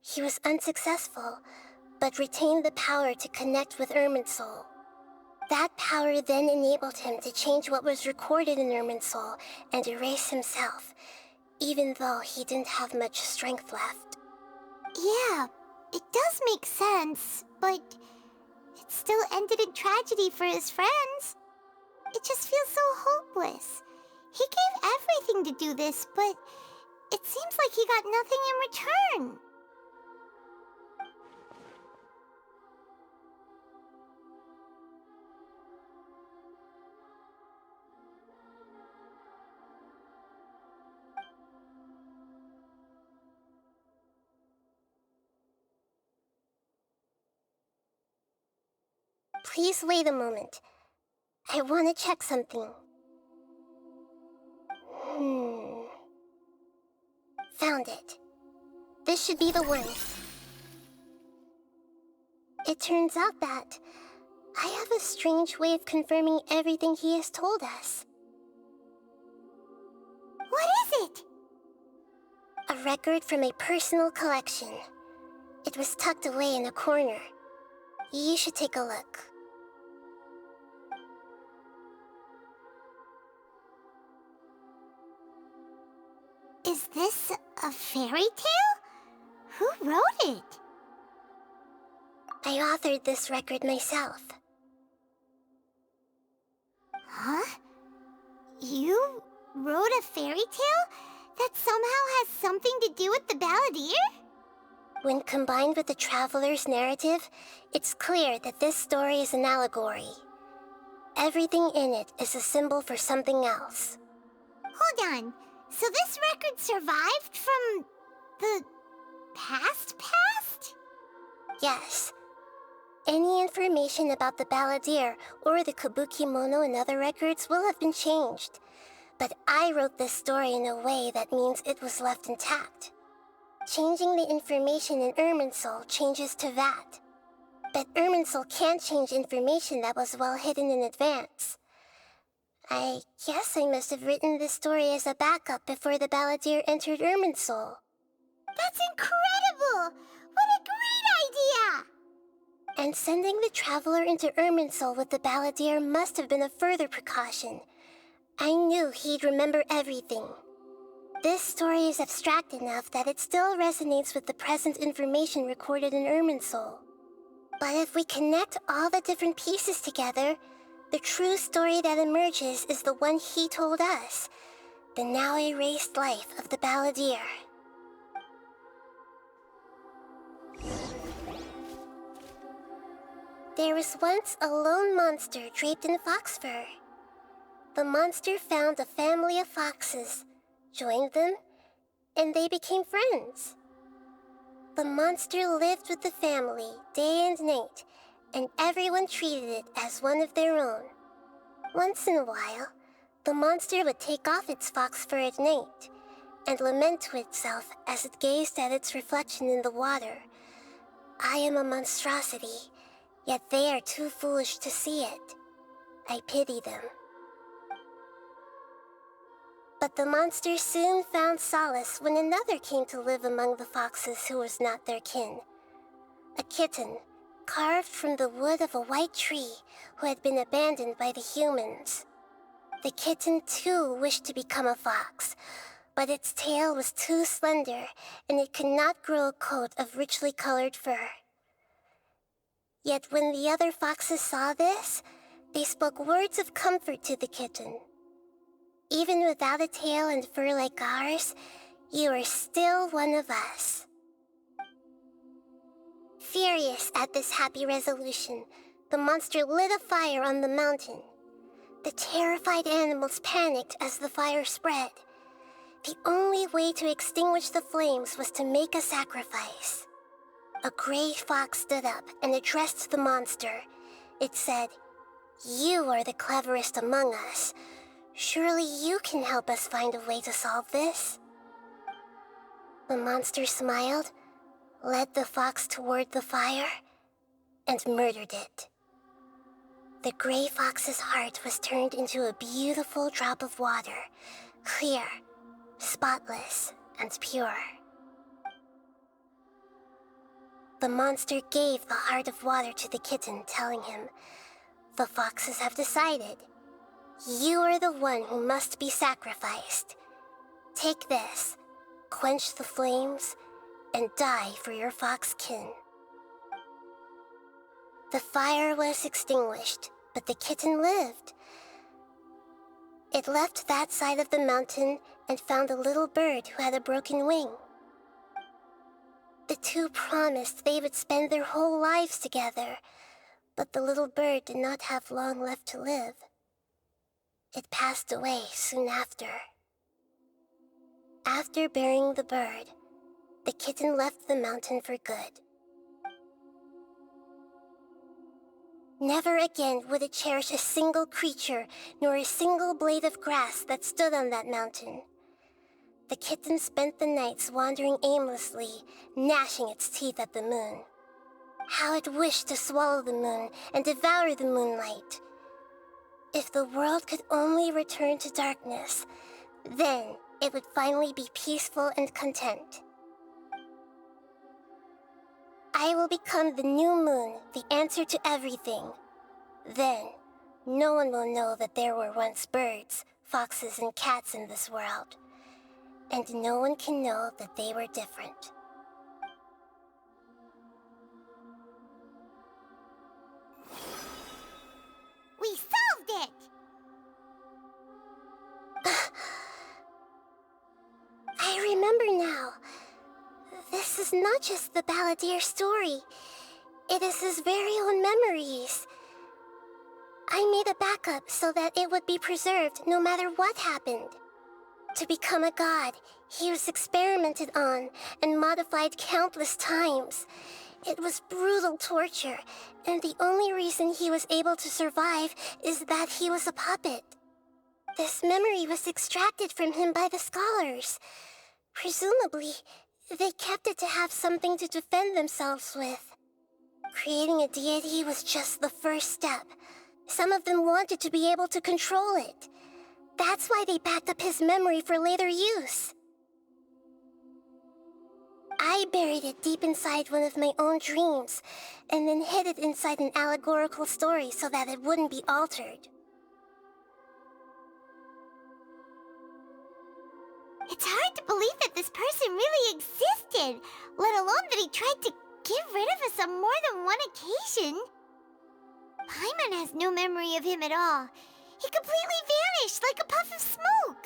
He was unsuccessful, but retained the power to connect with Irminsul. That power then enabled him to change what was recorded in Irminsul and erase himself, even though he didn't have much strength left. Yeah, it does make sense, but it still ended in tragedy for his friends. It just feels so hopeless. He gave everything to do this, but it seems like he got nothing in return. Please wait a moment. I want to check something. Found it. This should be the one. It turns out that I have a strange way of confirming everything he has told us. What is it? A record from a personal collection. It was tucked away in a corner. You should take a look. Is this a fairy tale? Who wrote it? I authored this record myself. Huh? You wrote a fairy tale that somehow has something to do with the balladeer? When combined with the traveler's narrative, it's clear that this story is an allegory. Everything in it is a symbol for something else. Hold on. So this record survived from the past? Yes. Any information about the balladeer or the kabuki mono in other records will have been changed. But I wrote this story in a way that means it was left intact. Changing the information in Irminsul changes to that. But Irminsul can't change information that was well hidden in advance. I guess I must have written this story as a backup before the balladeer entered Irminsul. That's incredible! What a great idea! And sending the traveler into Irminsul with the balladeer must have been a further precaution. I knew he'd remember everything. This story is abstract enough that it still resonates with the present information recorded in Irminsul. But if we connect all the different pieces together, the true story that emerges is the one he told us, the now erased life of the balladeer. There was once a lone monster draped in fox fur. The monster found a family of foxes, joined them, and they became friends. The monster lived with the family day and night, and everyone treated it as one of their own. Once in a while, the monster would take off its fox fur at night and lament to itself as it gazed at its reflection in the water. I am a monstrosity, yet they are too foolish to see it. I pity them. But the monster soon found solace when another came to live among the foxes who was not their kin. A kitten, carved from the wood of a white tree who had been abandoned by the humans. The kitten too wished to become a fox, but its tail was too slender and it could not grow a coat of richly colored fur. Yet when the other foxes saw this, they spoke words of comfort to the kitten. Even without a tail and fur like ours, you are still one of us. Furious at this happy resolution, the monster lit a fire on the mountain. The terrified animals panicked as the fire spread. The only way to extinguish the flames was to make a sacrifice. A gray fox stood up and addressed the monster. It said, "You are the cleverest among us. Surely you can help us find a way to solve this." The monster smiled, led the fox toward the fire, and murdered it. The gray fox's heart was turned into a beautiful drop of water, clear, spotless, and pure. The monster gave the heart of water to the kitten, telling him, "The foxes have decided. You are the one who must be sacrificed. Take this, quench the flames, and die for your fox kin." The fire was extinguished, but the kitten lived. It left that side of the mountain and found a little bird who had a broken wing. The two promised they would spend their whole lives together, but the little bird did not have long left to live. It passed away soon after. After burying the bird, the kitten left the mountain for good. Never again would it cherish a single creature, nor a single blade of grass that stood on that mountain. The kitten spent the nights wandering aimlessly, gnashing its teeth at the moon. How it wished to swallow the moon and devour the moonlight. If the world could only return to darkness, then it would finally be peaceful and content. I will become the new moon, the answer to everything. Then, no one will know that there were once birds, foxes, and cats in this world. And no one can know that they were different. We solved it! I remember now. This is not just the Balladeer's story. It is his very own memories. I made a backup so that it would be preserved no matter what happened. To become a god, he was experimented on and modified countless times. It was brutal torture, and the only reason he was able to survive is that he was a puppet. This memory was extracted from him by the scholars. Presumably, they kept it to have something to defend themselves with. Creating a deity was just the first step. Some of them wanted to be able to control it. That's why they backed up his memory for later use. I buried it deep inside one of my own dreams, and then hid it inside an allegorical story so that it wouldn't be altered. It's hard to believe that this person really existed, let alone that he tried to get rid of us on more than one occasion. Paimon has no memory of him at all. He completely vanished like a puff of smoke.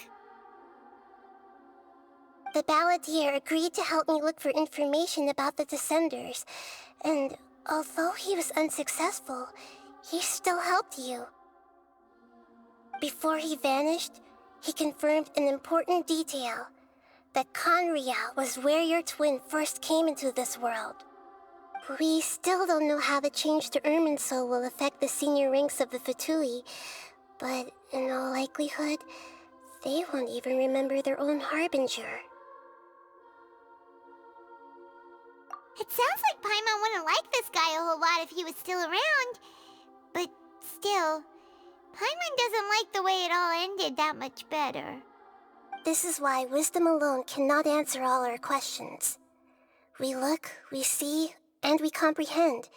The Balladeer agreed to help me look for information about the Descenders, and Although he was unsuccessful, he still helped you. Before he vanished, he confirmed an important detail, that Conria was where your twin first came into this world. We still don't know how the change to Irminsul will affect the senior ranks of the Fatui, but in all likelihood, they won't even remember their own Harbinger. It sounds like Paimon wouldn't like this guy a whole lot if he was still around. But still, Paimon doesn't like the way it all ended that much better. This is why wisdom alone cannot answer all our questions. We look, we see, and we comprehend,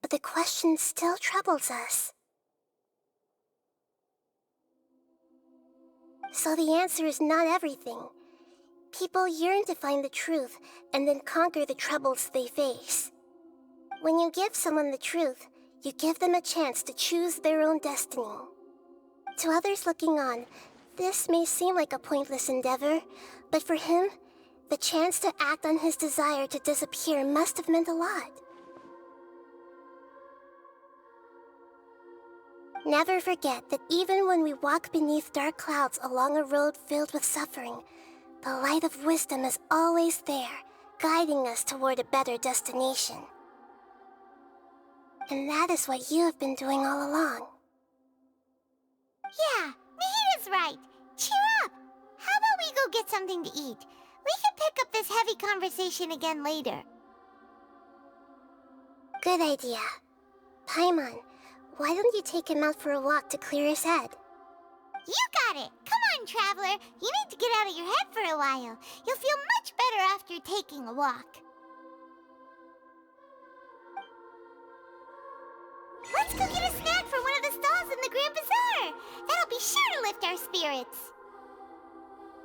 but the question still troubles us. So the answer is not everything. People yearn to find the truth and then conquer the troubles they face. When you give someone the truth, you give them a chance to choose their own destiny. To others looking on, this may seem like a pointless endeavor, but for him, the chance to act on his desire to disappear must have meant a lot. Never forget that even when we walk beneath dark clouds along a road filled with suffering, the light of wisdom is always there, guiding us toward a better destination. And that is what you have been doing all along. Yeah, Nahita's right. Cheer up! How about we go get something to eat? We can pick up this heavy conversation again later. Good idea. Paimon, why don't you take him out for a walk to clear his head? You got it! Come on, Traveler! You need to get out of your head for a while. You'll feel much better after taking a walk. Let's go get a snack from one of the stalls in the Grand Bazaar! That'll be sure to lift our spirits.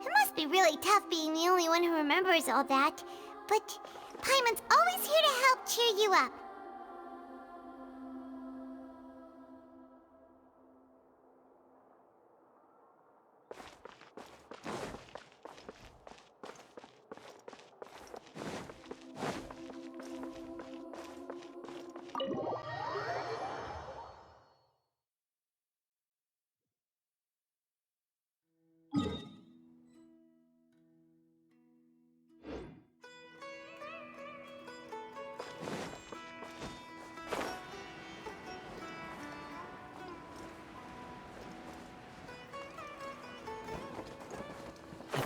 It must be really tough being the only one who remembers all that, but Paimon's always here to help cheer you up.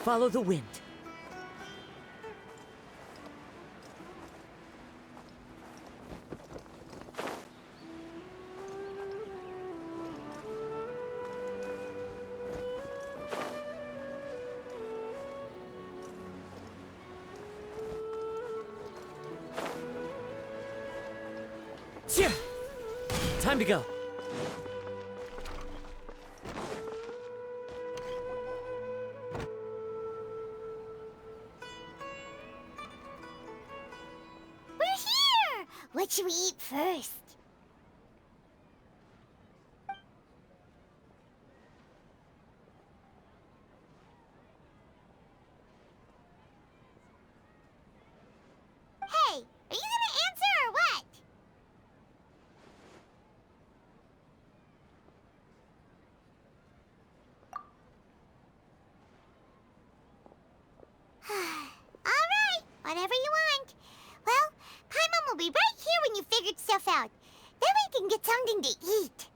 Follow the wind. Here! Time to go. What should we eat first? Hey, are you gonna answer or what? Alright, whatever you want. Well, Paimon will be right here when you figured stuff out. Then we can get something to eat.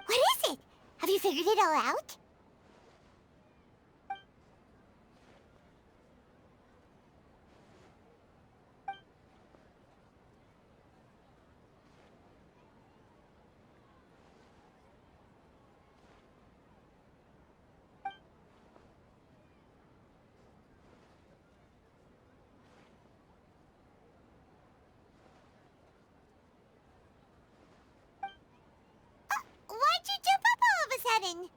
What is it? Have you figured it all out? Why'd you jump up all of a sudden?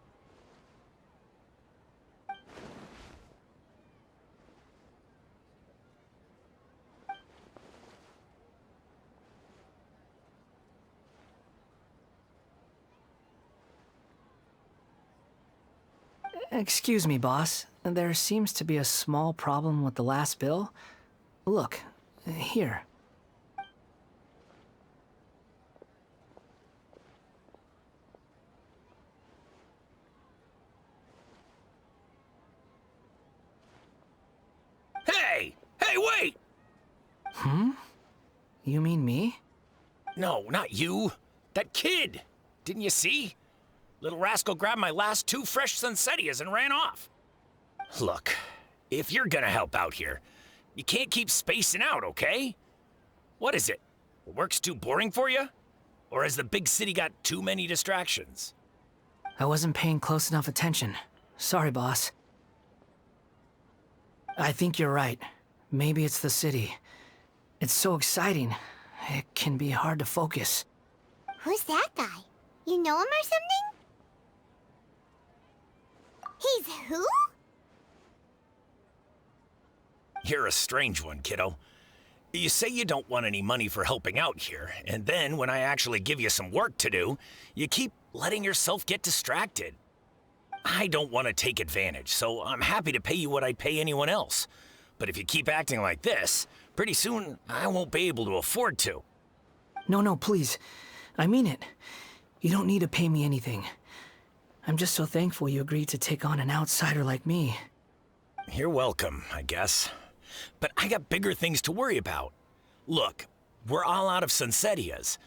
Excuse me, boss. There seems to be a small problem with the last bill. Look, here. Hey! Hey, wait! Hmm? You mean me? No, not you. That kid! Didn't you see? Little rascal grabbed my last 2 fresh Sunsettias and ran off. Look, if you're gonna help out here, you can't keep spacing out, okay? What is it? Work's too boring for you? Or has the big city got too many distractions? I wasn't paying close enough attention. Sorry, boss. I think you're right. Maybe it's the city. It's so exciting. It can be hard to focus. Who's that guy? You know him or something? He's who? You're a strange one, kiddo. You say you don't want any money for helping out here, and then when I actually give you some work to do, you keep letting yourself get distracted. I don't want to take advantage, so I'm happy to pay you what I'd pay anyone else. But if you keep acting like this, pretty soon I won't be able to afford to. No, please. I mean it. You don't need to pay me anything. I'm just so thankful you agreed to take on an outsider like me. You're welcome, I guess. But I got bigger things to worry about. Look, we're all out of Sunsettias,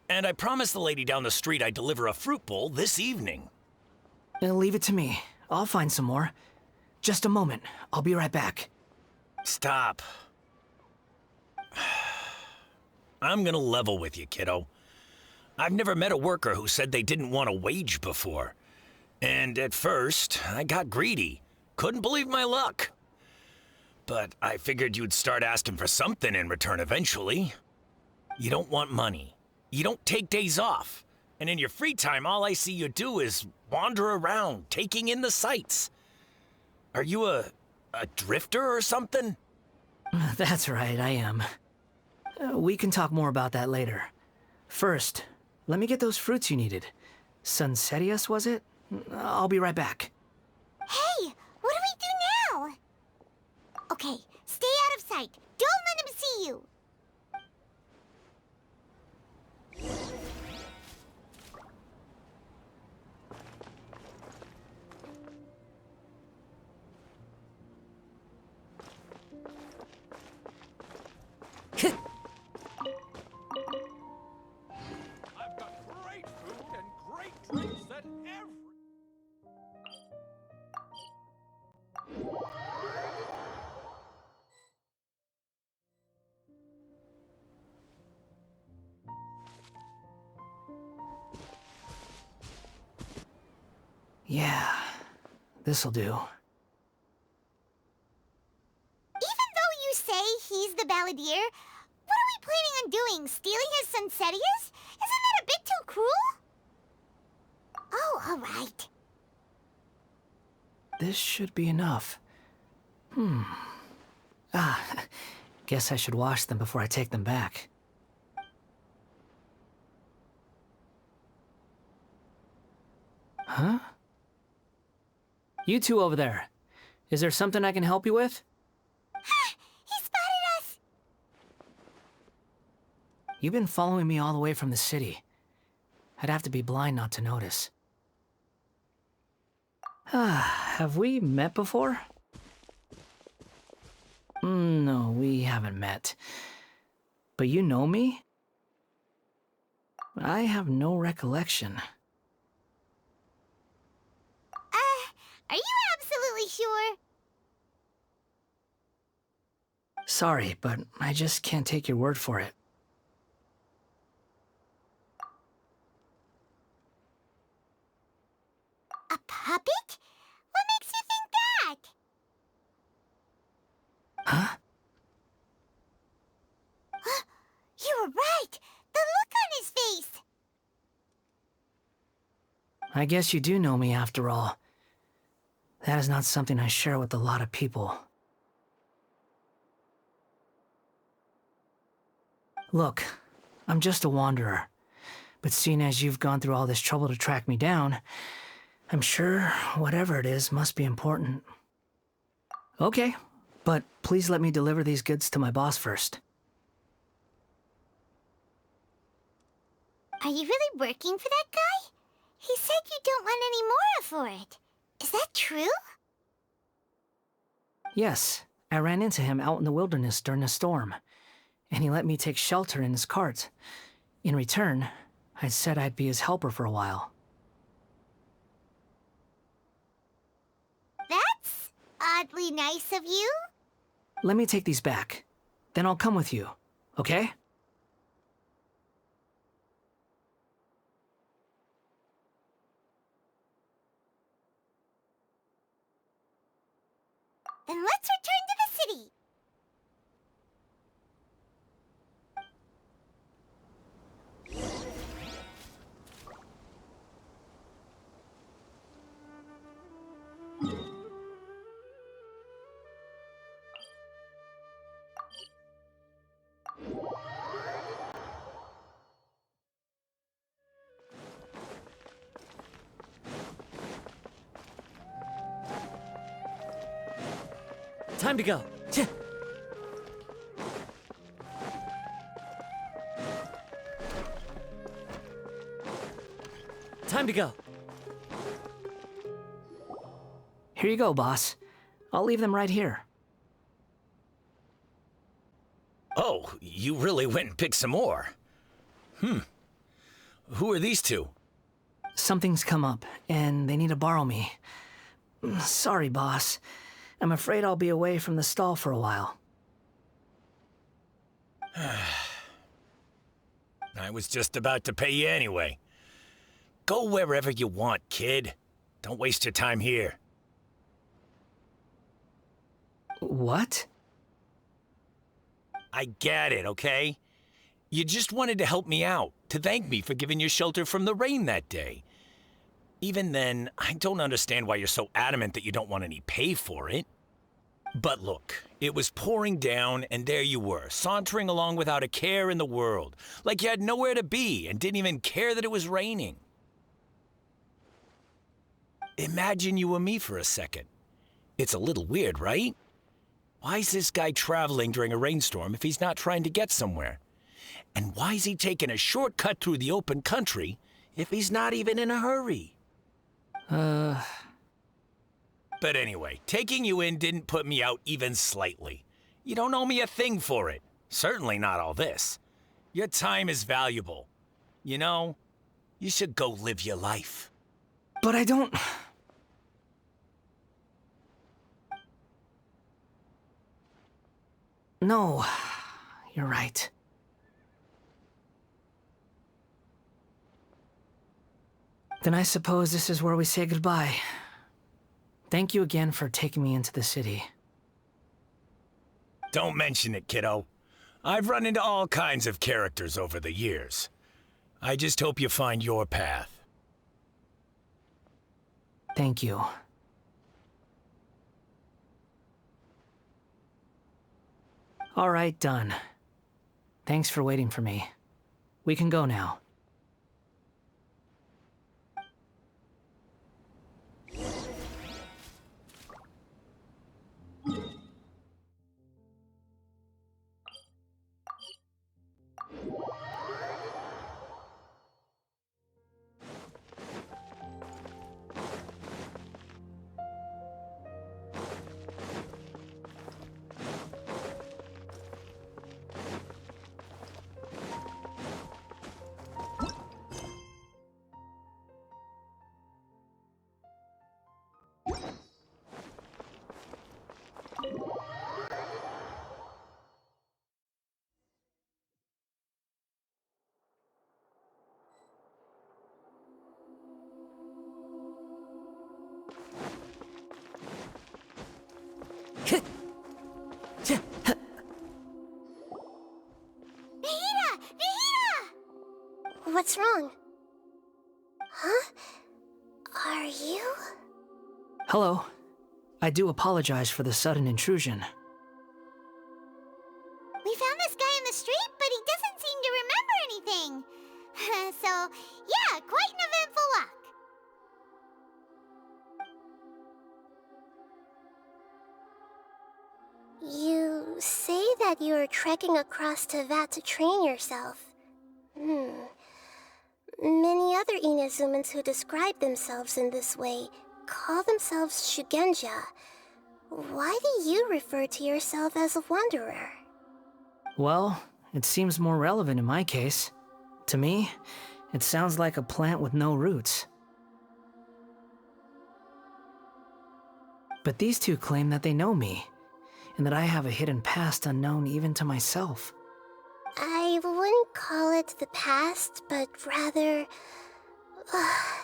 and I promised the lady down the street I'd deliver a fruit bowl this evening. Leave it to me. I'll find some more. Just a moment. I'll be right back. Stop. I'm gonna level with you, kiddo. I've never met a worker who said they didn't want a wage before. And at first, I got greedy. Couldn't believe my luck. But I figured you'd start asking for something in return eventually. You don't want money. You don't take days off. And in your free time, all I see you do is wander around, taking in the sights. Are you a drifter or something? That's right, I am. We can talk more about that later. First, let me get those fruits you needed. Sunsettias, was it? I'll be right back. Hey, what do we do now? Okay, stay out of sight. Don't let him see you. I've got great food and great drinks that every... Yeah, this'll do. Even though you say he's the balladeer, what are we planning on doing? Stealing his Sunsettias? Isn't that a bit too cruel? Oh, all right. This should be enough. Guess I should wash them before I take them back. Huh? You two over there. Is there something I can help you with? He spotted us! You've been following me all the way from the city. I'd have to be blind not to notice. Have we met before? No, we haven't met. But you know me? I have no recollection. Are you absolutely sure? Sorry, but I just can't take your word for it. A puppet? What makes you think that? Huh? You were right! The look on his face! I guess you do know me after all. That is not something I share with a lot of people. Look, I'm just a wanderer. But seeing as you've gone through all this trouble to track me down, I'm sure whatever it is must be important. Okay, but please let me deliver these goods to my boss first. Are you really working for that guy? He said you don't want any more for it. Is that true? Yes, I ran into him out in the wilderness during a storm, and he let me take shelter in his cart. In return, I said I'd be his helper for a while. That's oddly nice of you. Let me take these back. Then I'll come with you, okay? Then let's return to the city. Time to go. Tch. Time to go. Here you go, boss. I'll leave them right here. Oh, you really went and picked some more. Who are these two? Something's come up, and they need to borrow me. Sorry, boss. I'm afraid I'll be away from the stall for a while. I was just about to pay you anyway. Go wherever you want, kid. Don't waste your time here. What? I get it, okay? You just wanted to help me out, to thank me for giving you shelter from the rain that day. Even then, I don't understand why you're so adamant that you don't want any pay for it. But look, it was pouring down, and there you were, sauntering along without a care in the world, like you had nowhere to be and didn't even care that it was raining. Imagine you were me for a second. It's a little weird, right? Why is this guy traveling during a rainstorm if he's not trying to get somewhere? And why is he taking a shortcut through the open country if he's not even in a hurry? But anyway, taking you in didn't put me out even slightly. You don't owe me a thing for it. Certainly not all this. Your time is valuable. You know, you should go live your life. But I don't... No, you're right. Then I suppose this is where we say goodbye. Thank you again for taking me into the city. Don't mention it, kiddo. I've run into all kinds of characters over the years. I just hope you find your path. Thank you. All right, done. Thanks for waiting for me. We can go now. What's wrong? Huh? Are you? Hello. I do apologize for the sudden intrusion. We found this guy in the street, but he doesn't seem to remember anything. So, yeah, quite an eventful walk. say that you are trekking across Teyvat to train yourself. Many other Inazumans who describe themselves in this way call themselves Shugenja. Why do you refer to yourself as a wanderer? Well, it seems more relevant in my case. To me, it sounds like a plant with no roots. But these two claim that they know me, and that I have a hidden past unknown even to myself. I wouldn't call it the past, but rather...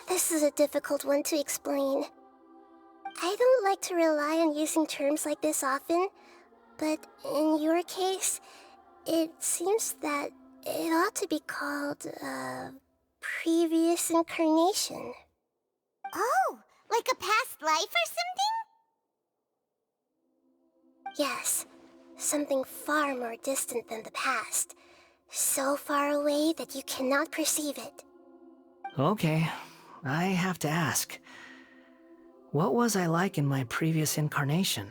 this is a difficult one to explain. I don't like to rely on using terms like this often, but in your case, it seems that it ought to be called, previous incarnation. Oh, like a past life or something? Yes, something far more distant than the past. So far away that you cannot perceive it. Okay, I have to ask. What was I like in my previous incarnation?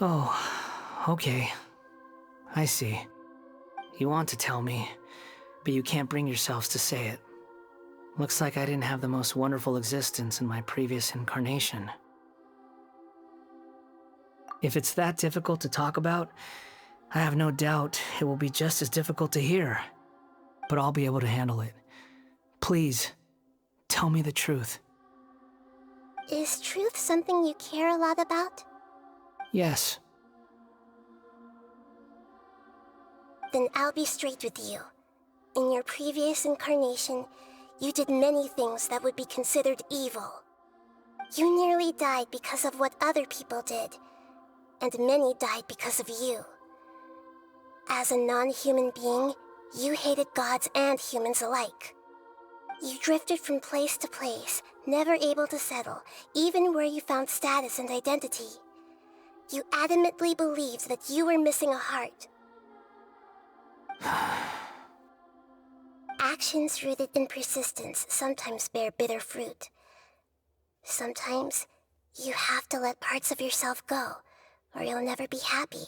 Oh, okay. I see. You want to tell me, but you can't bring yourselves to say it. Looks like I didn't have the most wonderful existence in my previous incarnation. If it's that difficult to talk about, I have no doubt it will be just as difficult to hear. But I'll be able to handle it. Please, tell me the truth. Is truth something you care a lot about? Yes. Then I'll be straight with you. In your previous incarnation, you did many things that would be considered evil. You nearly died because of what other people did, and many died because of you. As a non-human being, you hated gods and humans alike. You drifted from place to place, never able to settle, even where you found status and identity. You adamantly believed that you were missing a heart. Actions rooted in persistence sometimes bear bitter fruit. Sometimes, you have to let parts of yourself go, or you'll never be happy.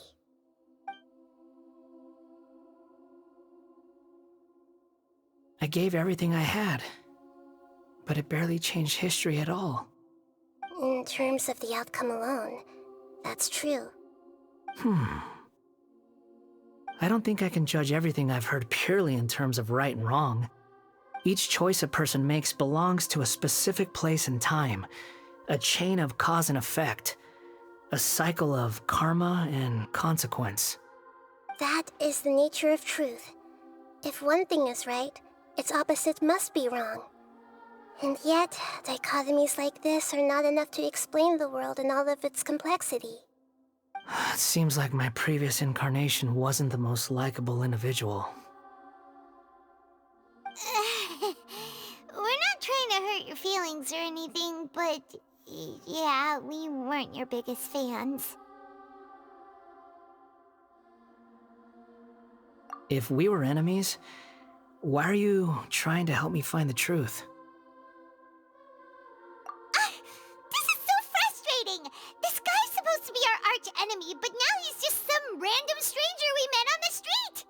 I gave everything I had, but it barely changed history at all. In terms of the outcome alone, that's true. I don't think I can judge everything I've heard purely in terms of right and wrong. Each choice a person makes belongs to a specific place and time, a chain of cause and effect, a cycle of karma and consequence. That is the nature of truth. If one thing is right, its opposite must be wrong. And yet, dichotomies like this are not enough to explain the world in all of its complexity. It seems like my previous incarnation wasn't the most likable individual. We're not trying to hurt your feelings or anything, but yeah, we weren't your biggest fans. If we were enemies, why are you trying to help me find the truth? This is so frustrating! This guy's supposed to be our arch enemy, but now he's just some random stranger we met on the street!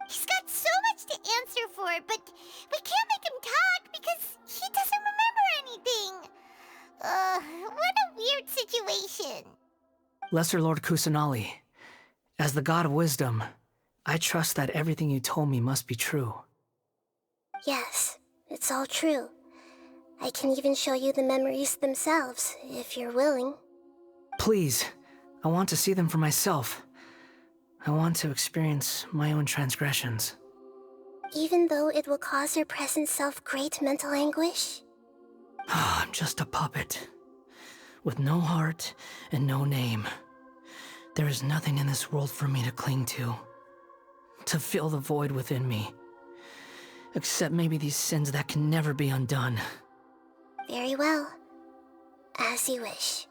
He's got so much to answer for, but we can't make him talk because he doesn't remember anything. What a weird situation. Lesser Lord Kusanali, as the god of wisdom, I trust that everything you told me must be true. Yes, it's all true. I can even show you the memories themselves, if you're willing. Please, I want to see them for myself. I want to experience my own transgressions. Even though it will cause your present self great mental anguish? I'm just a puppet, with no heart and no name. There is nothing in this world for me to cling to fill the void within me. Except maybe these sins that can never be undone. Very well. As you wish.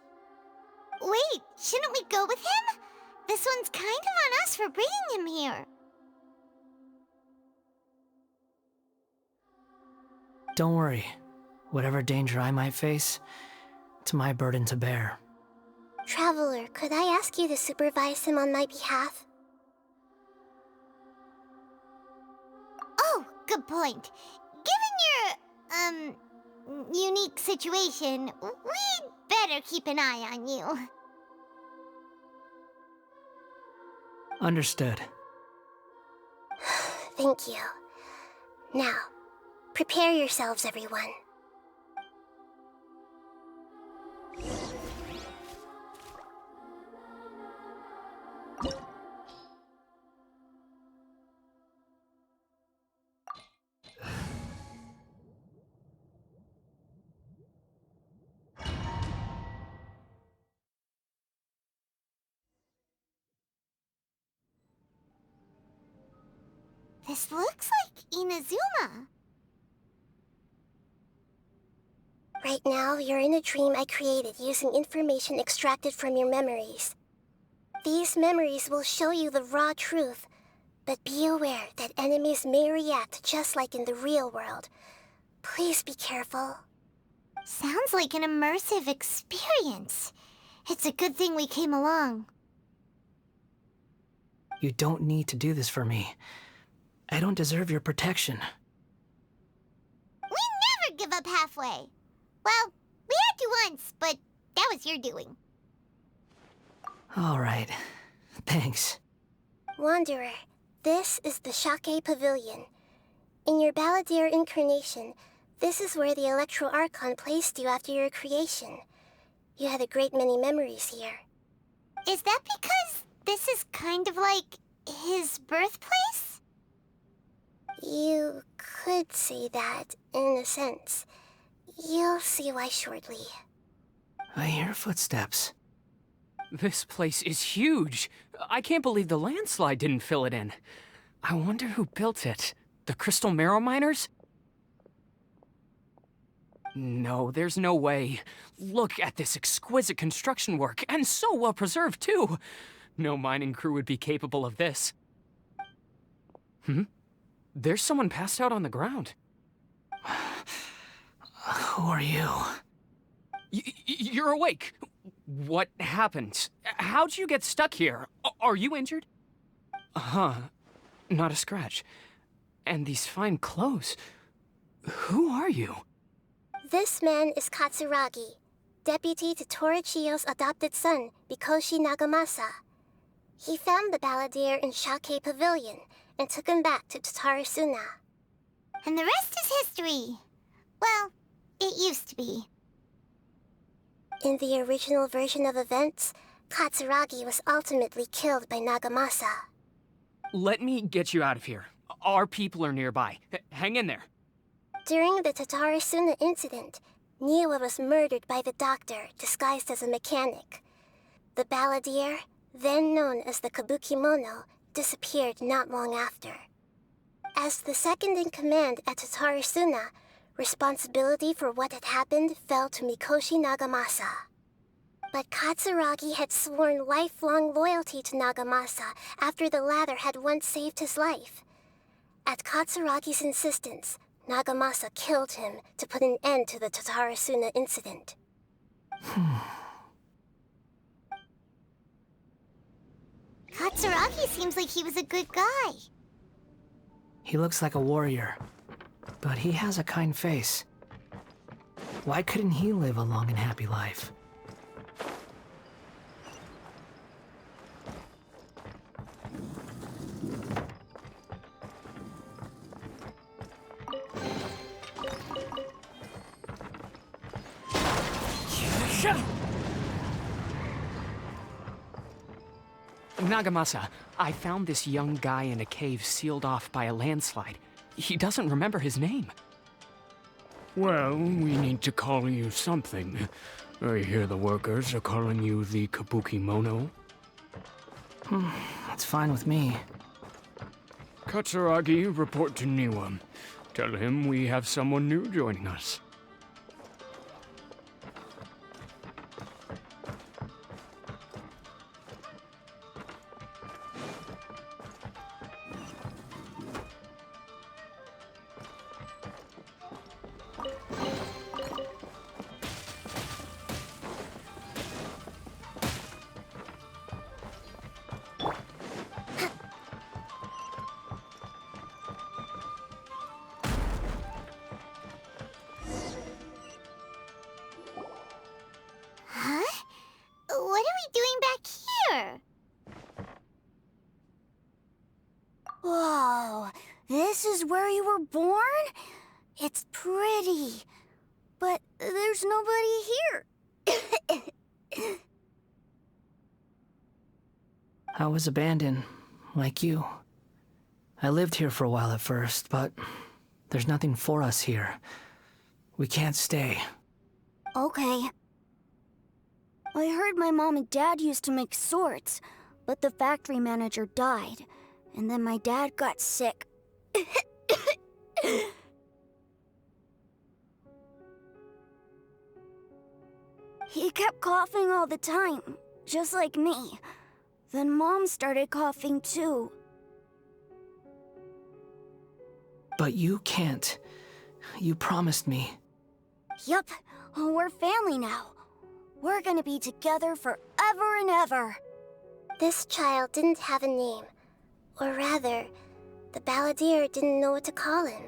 Wait, shouldn't we go with him? This one's kind of on us for bringing him here. Don't worry. Whatever danger I might face, It's my burden to bear. Traveler, could I ask you to supervise him on my behalf? Oh, good point. Given your, unique situation, we'd better keep an eye on you. Understood. Thank you. Now, prepare yourselves, everyone. This looks like Inazuma. Right now, you're in a dream I created using information extracted from your memories. These memories will show you the raw truth, but be aware that enemies may react just like in the real world. Please be careful. Sounds like an immersive experience. It's a good thing we came along. You don't need to do this for me. I don't deserve your protection. We never give up halfway. Well, we had to once, but that was your doing. All right. Thanks. Wanderer, this is the Shake Pavilion. In your Balladeer incarnation, this is where the Electro Archon placed you after your creation. You had a great many memories here. Is that because this is kind of like his birthplace? You could say that, in a sense. You'll see why shortly. I hear footsteps. This place is huge. I can't believe the landslide didn't fill it in. I wonder who built it. The Crystal Marrow Miners? No, there's no way. Look at this exquisite construction work, and so well preserved, too. No mining crew would be capable of this. There's someone passed out on the ground. Who are you? You're awake. What happened? How'd you get stuck here? Are you injured? Huh. Not a scratch. And these fine clothes. Who are you? This man is Katsuragi, deputy to Torichiyo's adopted son, Mikoshi Nagamasa. He found the Balladeer in Shake Pavilion and took him back to Tatarasuna. And the rest is history. Well, it used to be. In the original version of events, Katsuragi was ultimately killed by Nagamasa. Let me get you out of here. Our people are nearby. Hang in there. During the Tatarasuna incident, Niwa was murdered by the doctor disguised as a mechanic. The Balladeer, then known as the Kabukimono, disappeared not long after. As the second in command at Tatarasuna, responsibility for what had happened fell to Mikoshi Nagamasa. But Katsuragi had sworn lifelong loyalty to Nagamasa after the latter had once saved his life. At Katsuragi's insistence, Nagamasa killed him to put an end to the Tatarasuna incident. Katsuragi seems like he was a good guy. He looks like a warrior, but he has a kind face. Why couldn't he live a long and happy life? Nagamasa, I found this young guy in a cave sealed off by a landslide. He doesn't remember his name. Well, we need to call you something. I hear the workers are calling you the Kabukimono. That's fine with me. Katsuragi, report to Niwa. Tell him we have someone new joining us. doing back here? Whoa, this is where you were born? It's pretty, but there's nobody here. I was abandoned, like you. I lived here for a while at first, but there's nothing for us here. We can't stay. Okay. I heard my mom and dad used to make swords, but the factory manager died, and then my dad got sick. He kept coughing all the time, just like me. Then Mom started coughing too. But you can't. You promised me. Yup, we're family now. We're gonna be together forever and ever. This child didn't have a name. Or rather, the balladeer didn't know what to call him.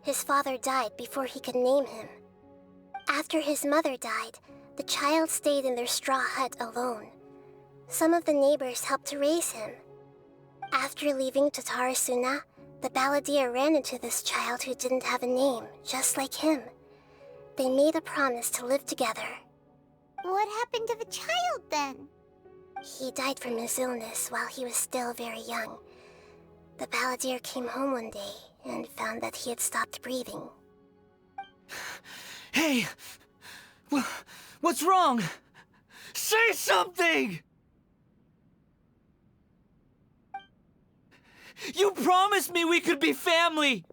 His father died before he could name him. After his mother died, the child stayed in their straw hut alone. Some of the neighbors helped to raise him. After leaving Tatarasuna, the balladeer ran into this child who didn't have a name, just like him. They made a promise to live together. What happened to the child then? He died from his illness while he was still very young. The balladeer came home one day and found that he had stopped breathing. Hey! What's wrong? Say something! You promised me we could be family!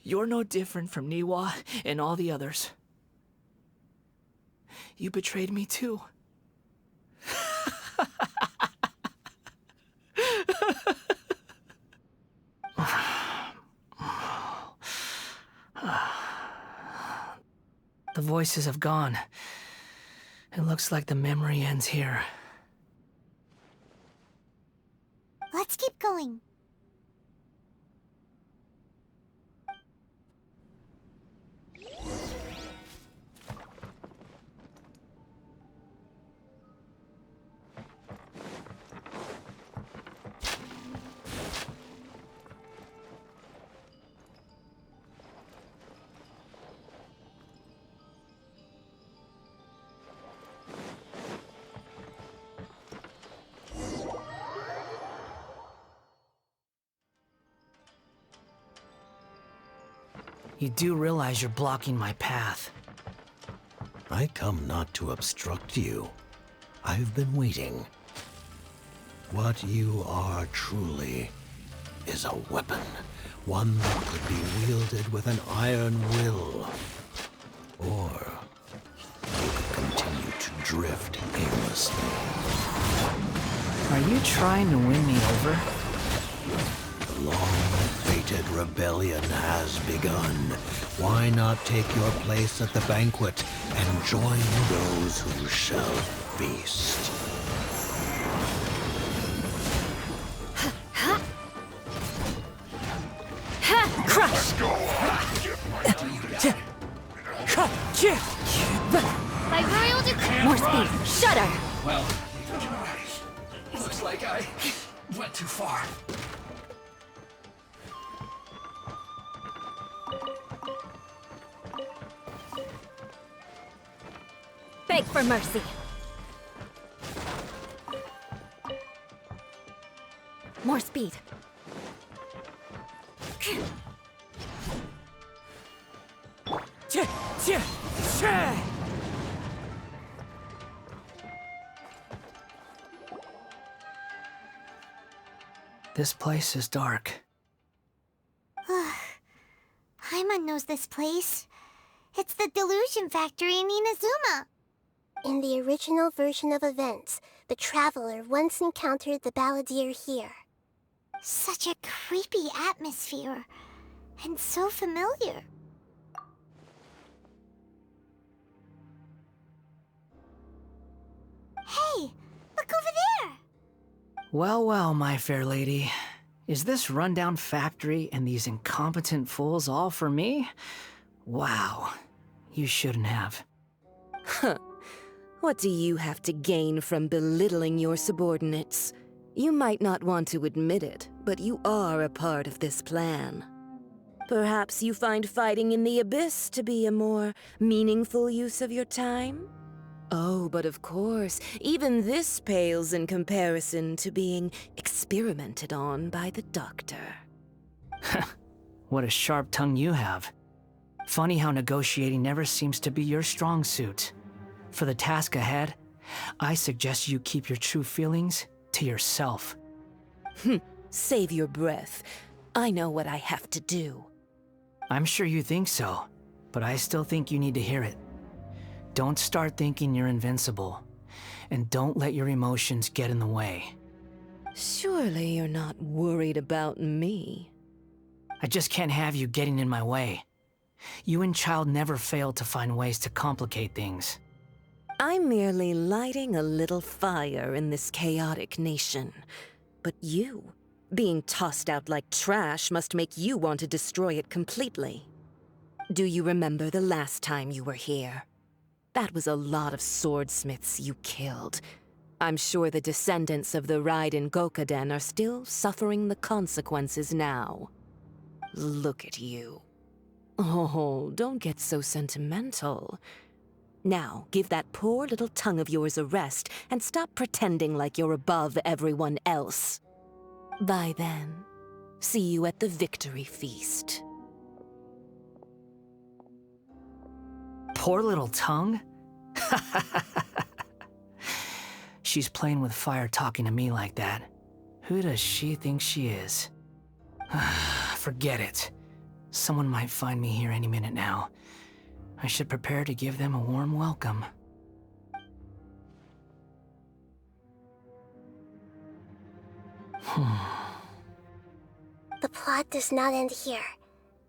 You're no different from Niwa and all the others. You betrayed me too. The voices have gone. It looks like the memory ends here. Let's keep going. You do realize you're blocking my path. I come not to obstruct you. I've been waiting. What you are truly is a weapon. One that could be wielded with an iron will. Or you could continue to drift aimlessly. Are you trying to win me over? The long-fated rebellion has begun. Why not take your place at the banquet and join those who shall feast? Crush! By royal decree! More speed! Shudder! Well, looks like I went too far. Beg for mercy. More speed. This place is dark. Paimon knows this place. It's the Delusion Factory in Inazuma. In the original version of events, the Traveler once encountered the balladeer here. Such a creepy atmosphere. And so familiar. Hey, look over there! Well, well, my fair lady. Is this rundown factory and these incompetent fools all for me? Wow. You shouldn't have. Huh. What do you have to gain from belittling your subordinates? You might not want to admit it, but you are a part of this plan. Perhaps you find fighting in the abyss to be a more meaningful use of your time? Oh, but of course, even this pales in comparison to being experimented on by the doctor. What a sharp tongue you have. Funny how negotiating never seems to be your strong suit. For the task ahead, I suggest you keep your true feelings to yourself. Save your breath. I know what I have to do. I'm sure you think so, but I still think you need to hear it. Don't start thinking you're invincible, and don't let your emotions get in the way. Surely you're not worried about me. I just can't have you getting in my way. You and Child never fail to find ways to complicate things. I'm merely lighting a little fire in this chaotic nation. But you, being tossed out like trash, must make you want to destroy it completely. Do you remember the last time you were here? That was a lot of swordsmiths you killed. I'm sure the descendants of the Raiden Gokaden are still suffering the consequences now. Look at you. Oh, don't get so sentimental. Now, give that poor little tongue of yours a rest and stop pretending like you're above everyone else. Bye then. See you at the victory feast. Poor little tongue? She's playing with fire talking to me like that. Who does she think she is? Forget it. Someone might find me here any minute now. I should prepare to give them a warm welcome. The plot does not end here.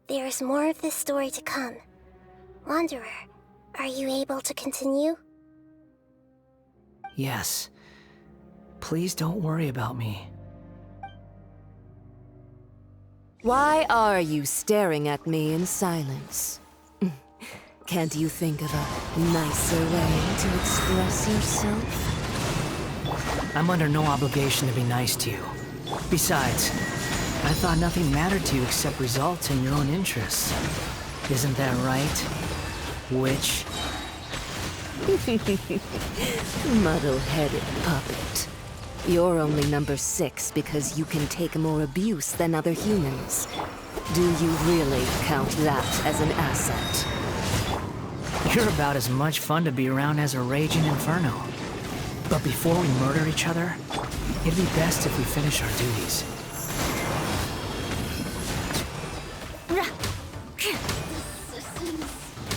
There is more of this story to come. Wanderer, are you able to continue? Yes. Please don't worry about me. Why are you staring at me in silence? Can't you think of a nicer way to express yourself? I'm under no obligation to be nice to you. Besides, I thought nothing mattered to you except results and your own interests. Isn't that right, witch? Muddle-headed puppet. You're only number 6 because you can take more abuse than other humans. Do you really count that as an asset? You're about as much fun to be around as a raging inferno. But before we murder each other, it'd be best if we finish our duties.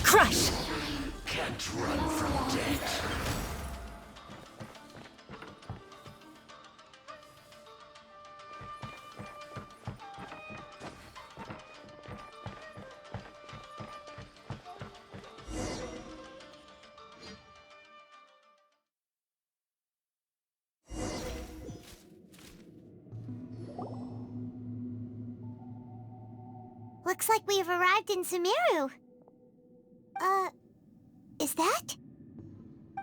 Crush! Can't run from death. Looks like we've arrived in Sumeru. Is that?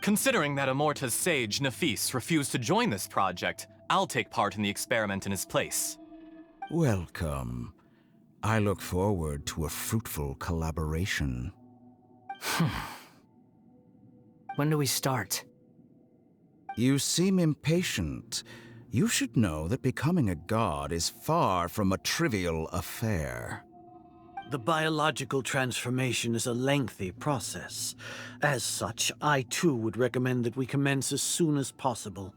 Considering that Amorta's sage, Nafis, refused to join this project, I'll take part in the experiment in his place. Welcome. I look forward to a fruitful collaboration. When do we start? You seem impatient. You should know that becoming a god is far from a trivial affair. The biological transformation is a lengthy process. As such, I too would recommend that we commence as soon as possible.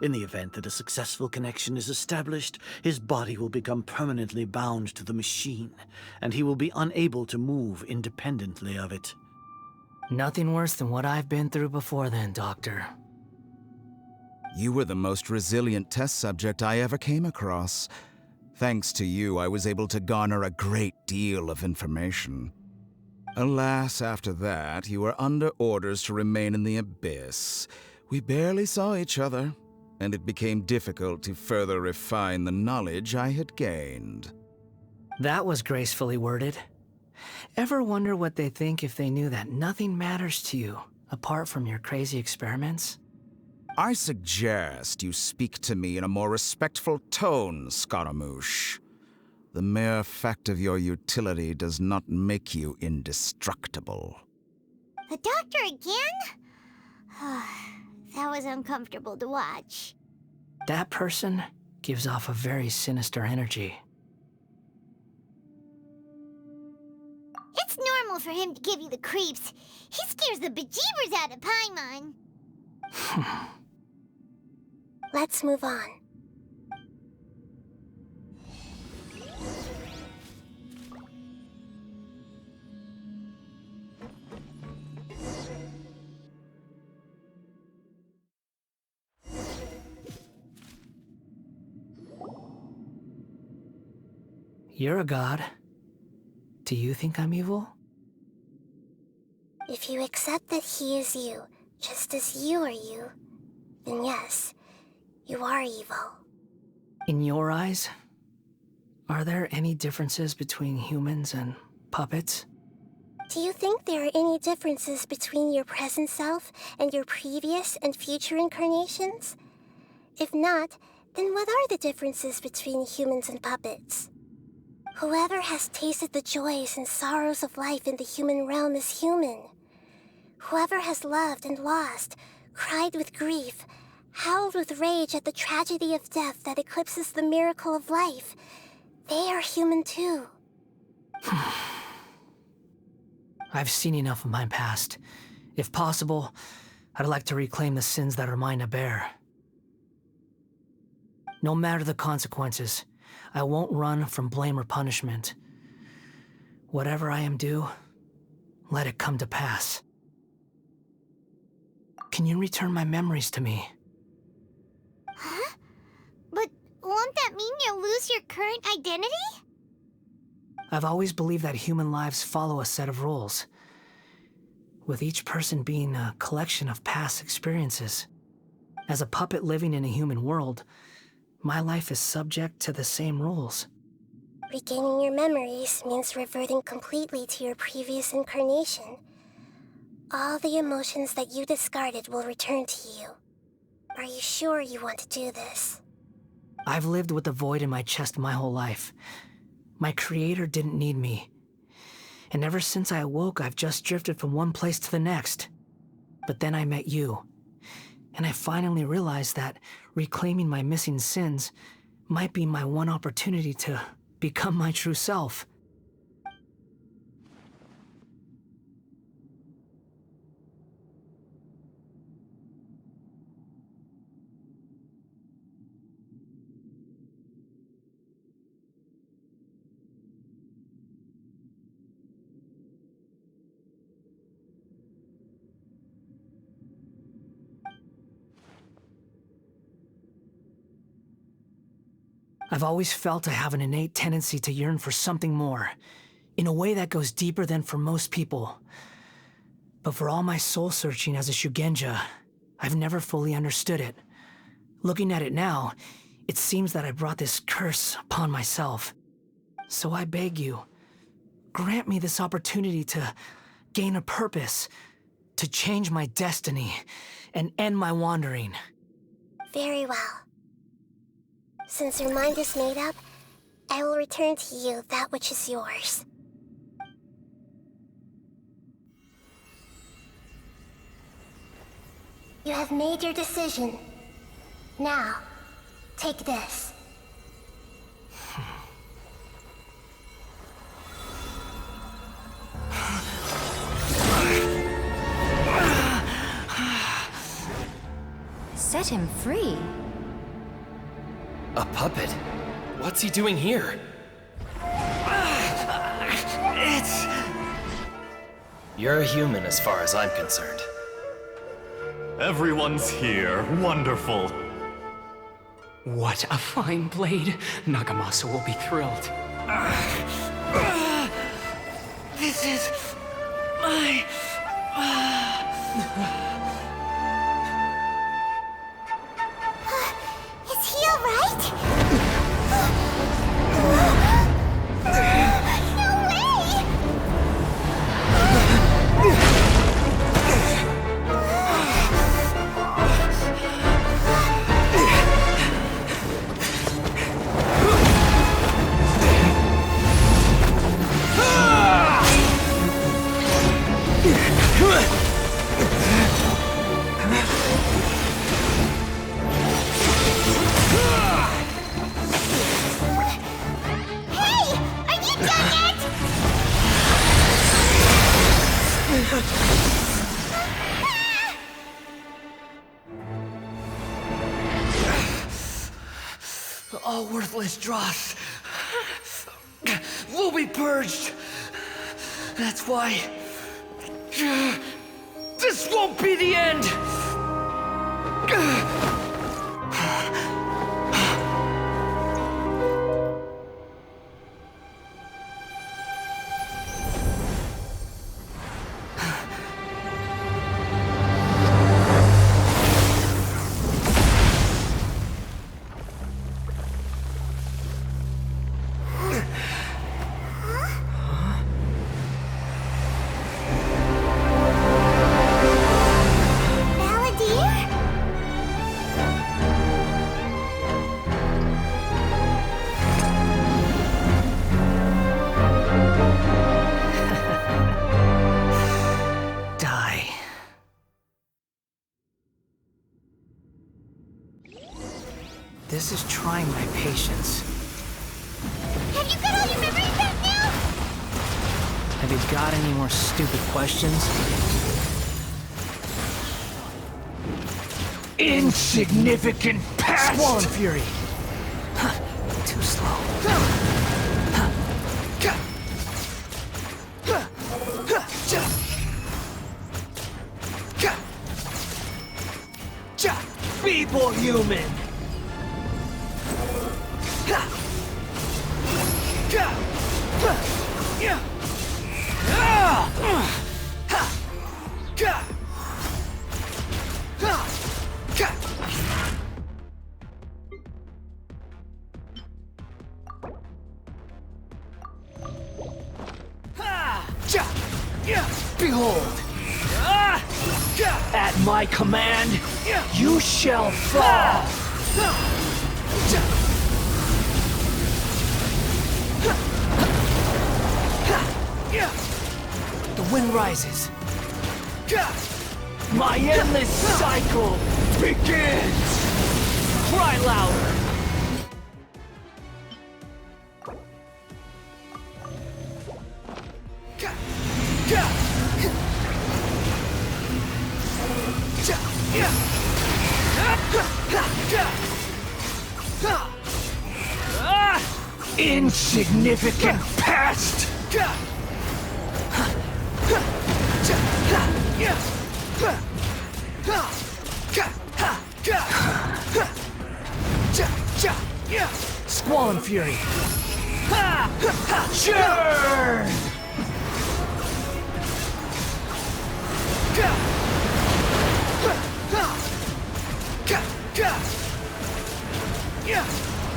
In the event that a successful connection is established, his body will become permanently bound to the machine, and he will be unable to move independently of it. Nothing worse than what I've been through before then, Doctor. You were the most resilient test subject I ever came across. Thanks to you, I was able to garner a great deal of information. Alas, after that, you were under orders to remain in the abyss. We barely saw each other, and it became difficult to further refine the knowledge I had gained. That was gracefully worded. Ever wonder what they think if they knew that nothing matters to you apart from your crazy experiments? I suggest you speak to me in a more respectful tone, Scaramouche. The mere fact of your utility does not make you indestructible. The doctor again? That was uncomfortable to watch. That person gives off a very sinister energy. It's normal for him to give you the creeps. He scares the bejeebers out of Paimon. Let's move on. You're a god. Do you think I'm evil? If you accept that he is you, just as you are you, then yes, you are evil. In your eyes, are there any differences between humans and puppets? Do you think there are any differences between your present self and your previous and future incarnations? If not, then what are the differences between humans and puppets? Whoever has tasted the joys and sorrows of life in the human realm is human. Whoever has loved and lost, cried with grief, howled with rage at the tragedy of death that eclipses the miracle of life, they are human too. I've seen enough of my past. If possible, I'd like to reclaim the sins that are mine to bear. No matter the consequences, I won't run from blame or punishment. Whatever I am due, let it come to pass. Can you return my memories to me? Huh? But won't that mean you'll lose your current identity? I've always believed that human lives follow a set of rules, with each person being a collection of past experiences. As a puppet living in a human world, my life is subject to the same rules. Regaining your memories means reverting completely to your previous incarnation. All the emotions that you discarded will return to you. Are you sure you want to do this? I've lived with the void in my chest my whole life. My creator didn't need me. And ever since I awoke, I've just drifted from one place to the next. But then I met you. And I finally realized that reclaiming my missing sins might be my one opportunity to become my true self. I've always felt I have an innate tendency to yearn for something more, in a way that goes deeper than for most people. But for all my soul-searching as a Shugenja, I've never fully understood it. Looking at it now, it seems that I brought this curse upon myself. So I beg you, grant me this opportunity to gain a purpose, to change my destiny, and end my wandering. Very well. Since your mind is made up, I will return to you that which is yours. You have made your decision. Now, take this. Set him free. A puppet? What's he doing here? You're a human as far as I'm concerned. Everyone's here. Wonderful. What a fine blade. Nagamasa will be thrilled. This is my... Is he alright? No way! worthless dross will be purged. That's why this won't be the end. This is trying my patience. Have you got all your memories back now? Have you got any more stupid questions? Insignificant past! Swollen Fury! Too slow. Feeble human! Behold! At my command, you shall fall! The wind rises. My endless cycle begins! Cry louder! Insignificant past! Swollen Fury! Churn!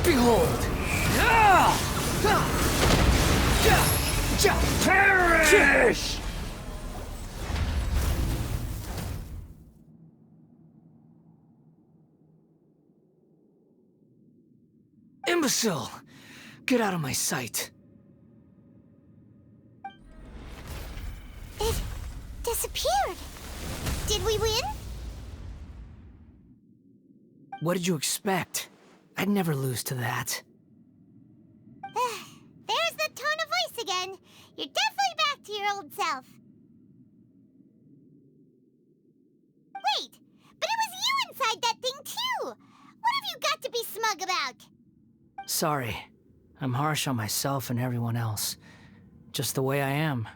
Behold! Perish! Imbecile! Get out of my sight. It disappeared. Did we win? What did you expect? I'd never lose to that. There's the tone of voice again. You're definitely back to your old self. Wait, but it was you inside that thing too! What have you got to be smug about? Sorry. I'm harsh on myself and everyone else. Just the way I am.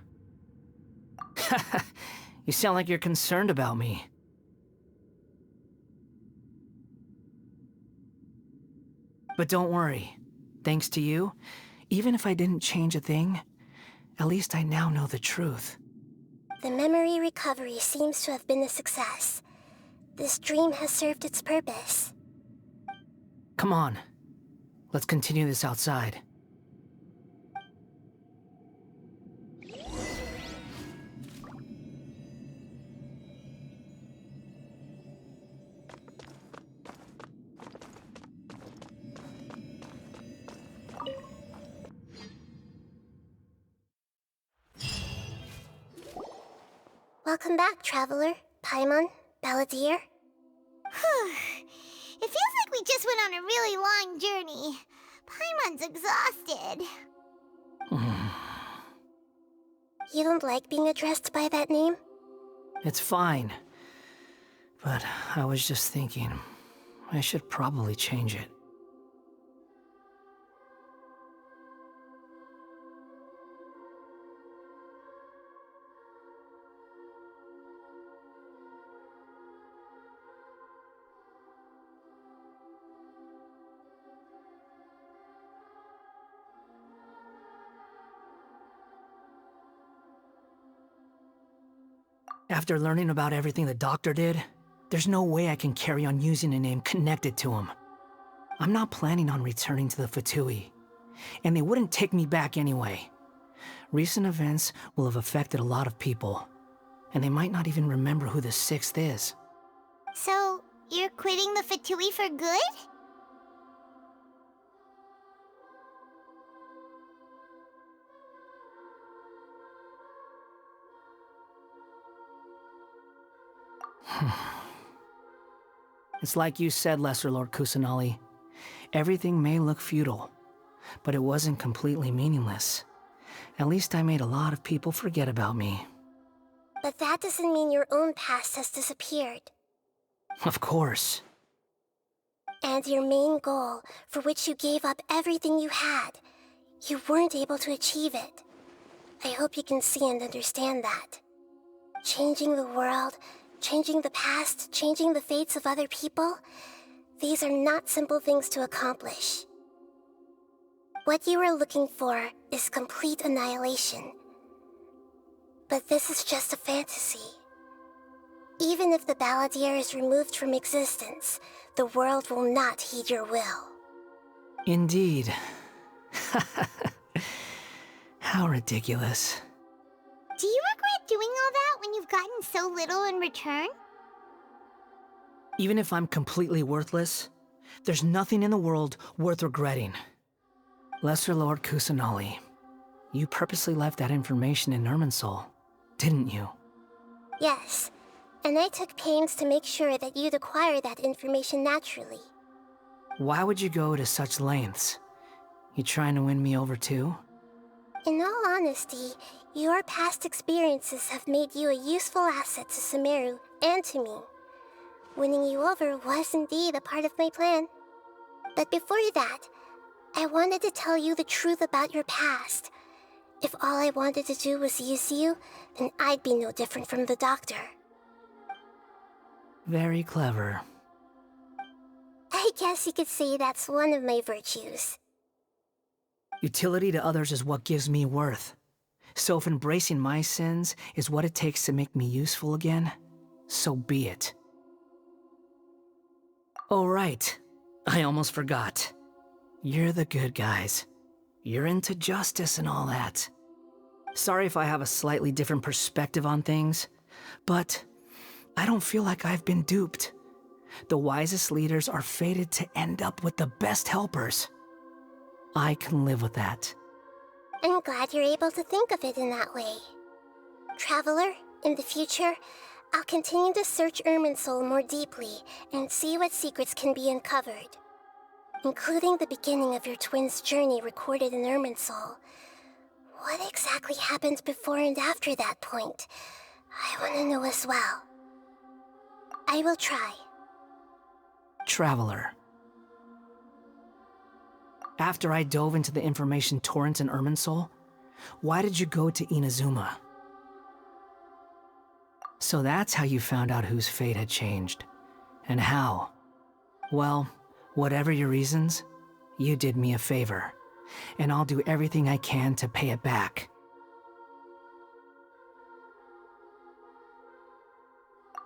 You sound like you're concerned about me. But don't worry. Thanks to you, even if I didn't change a thing, at least I now know the truth. The memory recovery seems to have been a success. This dream has served its purpose. Come on. Let's continue this outside. Welcome back, Traveler, Paimon, Balladeer. It feels like we just went on a really long journey. Paimon's exhausted. You don't like being addressed by that name? It's fine. But I was just thinking, I should probably change it. After learning about everything the doctor did, there's no way I can carry on using a name connected to him. I'm not planning on returning to the Fatui, and they wouldn't take me back anyway. Recent events will have affected a lot of people, and they might not even remember who the sixth is. So, you're quitting the Fatui for good? It's like you said, Lesser Lord Kusanali. Everything may look futile, but it wasn't completely meaningless. At least I made a lot of people forget about me. But that doesn't mean your own past has disappeared. Of course. And your main goal, for which you gave up everything you had, you weren't able to achieve it. I hope you can see and understand that. Changing the world, changing the past, changing the fates of other people, these are not simple things to accomplish. What you were looking for is complete annihilation. But this is just a fantasy. Even if the Balladeer is removed from existence, the world will not heed your will. Indeed. How ridiculous. Do you regret doing all that when you've gotten so little in return? Even if I'm completely worthless, there's nothing in the world worth regretting. Lesser Lord Kusanali, you purposely left that information in Irminsul, didn't you? Yes, and I took pains to make sure that you'd acquire that information naturally. Why would you go to such lengths? You trying to win me over too? In all honesty, your past experiences have made you a useful asset to Sumeru and to me. Winning you over was indeed a part of my plan. But before that, I wanted to tell you the truth about your past. If all I wanted to do was use you, then I'd be no different from the doctor. Very clever. I guess you could say that's one of my virtues. Utility to others is what gives me worth. So if embracing my sins is what it takes to make me useful again, so be it. Oh right, I almost forgot. You're the good guys. You're into justice and all that. Sorry if I have a slightly different perspective on things, but I don't feel like I've been duped. The wisest leaders are fated to end up with the best helpers. I can live with that. I'm glad you're able to think of it in that way. Traveler, in the future, I'll continue to search Irminsul more deeply and see what secrets can be uncovered. Including the beginning of your twins' journey recorded in Irminsul. What exactly happened before and after that point? I want to know as well. I will try. Traveler. After I dove into the information torrents in Irminsul, why did you go to Inazuma? So that's how you found out whose fate had changed. And how? Well, whatever your reasons, you did me a favor, and I'll do everything I can to pay it back.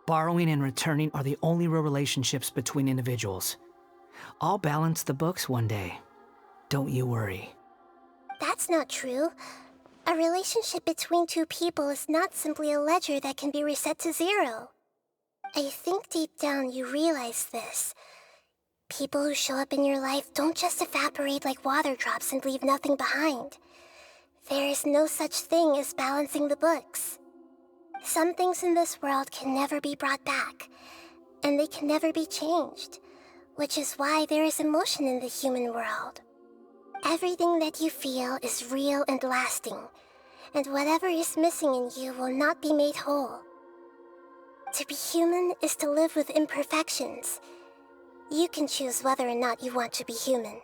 Borrowing and returning are the only real relationships between individuals. I'll balance the books one day. Don't you worry. That's not true. A relationship between two people is not simply a ledger that can be reset to zero. I think deep down you realize this. People who show up in your life don't just evaporate like water drops and leave nothing behind. There is no such thing as balancing the books. Some things in this world can never be brought back, and they can never be changed, which is why there is emotion in the human world. Everything that you feel is real and lasting, and whatever is missing in you will not be made whole. To be human is to live with imperfections. You can choose whether or not you want to be human.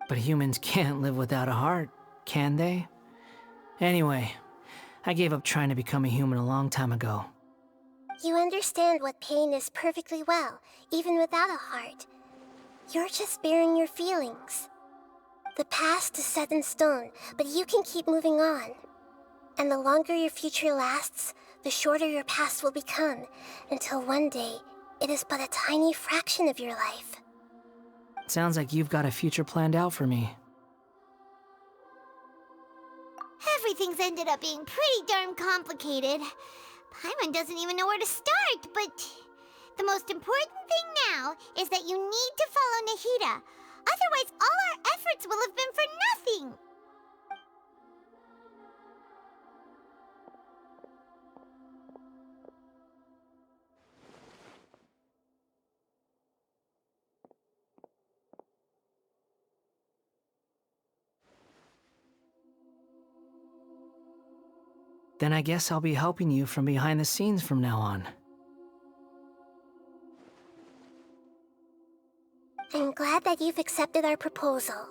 But humans can't live without a heart, can they? Anyway, I gave up trying to become a human a long time ago. You understand what pain is perfectly well, even without a heart. You're just bearing your feelings. The past is set in stone, but you can keep moving on. And the longer your future lasts, the shorter your past will become, until one day, it is but a tiny fraction of your life. Sounds like you've got a future planned out for me. Everything's ended up being pretty darn complicated. Paimon doesn't even know where to start, but the most important thing now is that you need to follow Nahida. Otherwise, all our efforts will have been for nothing. Then I guess I'll be helping you from behind the scenes from now on. I'm glad that you've accepted our proposal.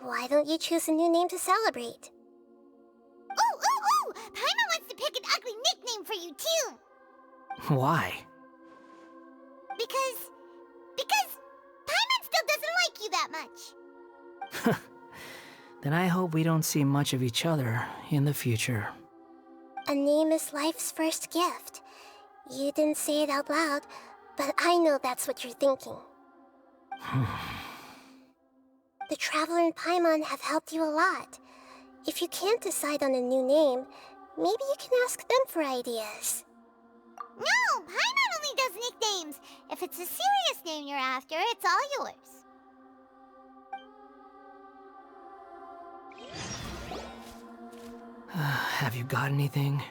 Why don't you choose a new name to celebrate? Ooh! Paimon wants to pick an ugly nickname for you, too! Why? Because Paimon still doesn't like you that much. Then I hope we don't see much of each other in the future. A name is life's first gift. You didn't say it out loud, but I know that's what you're thinking. The Traveler and Paimon have helped you a lot. If you can't decide on a new name, maybe you can ask them for ideas. No! Paimon only does nicknames! If it's a serious name you're after, it's all yours. Have you got anything?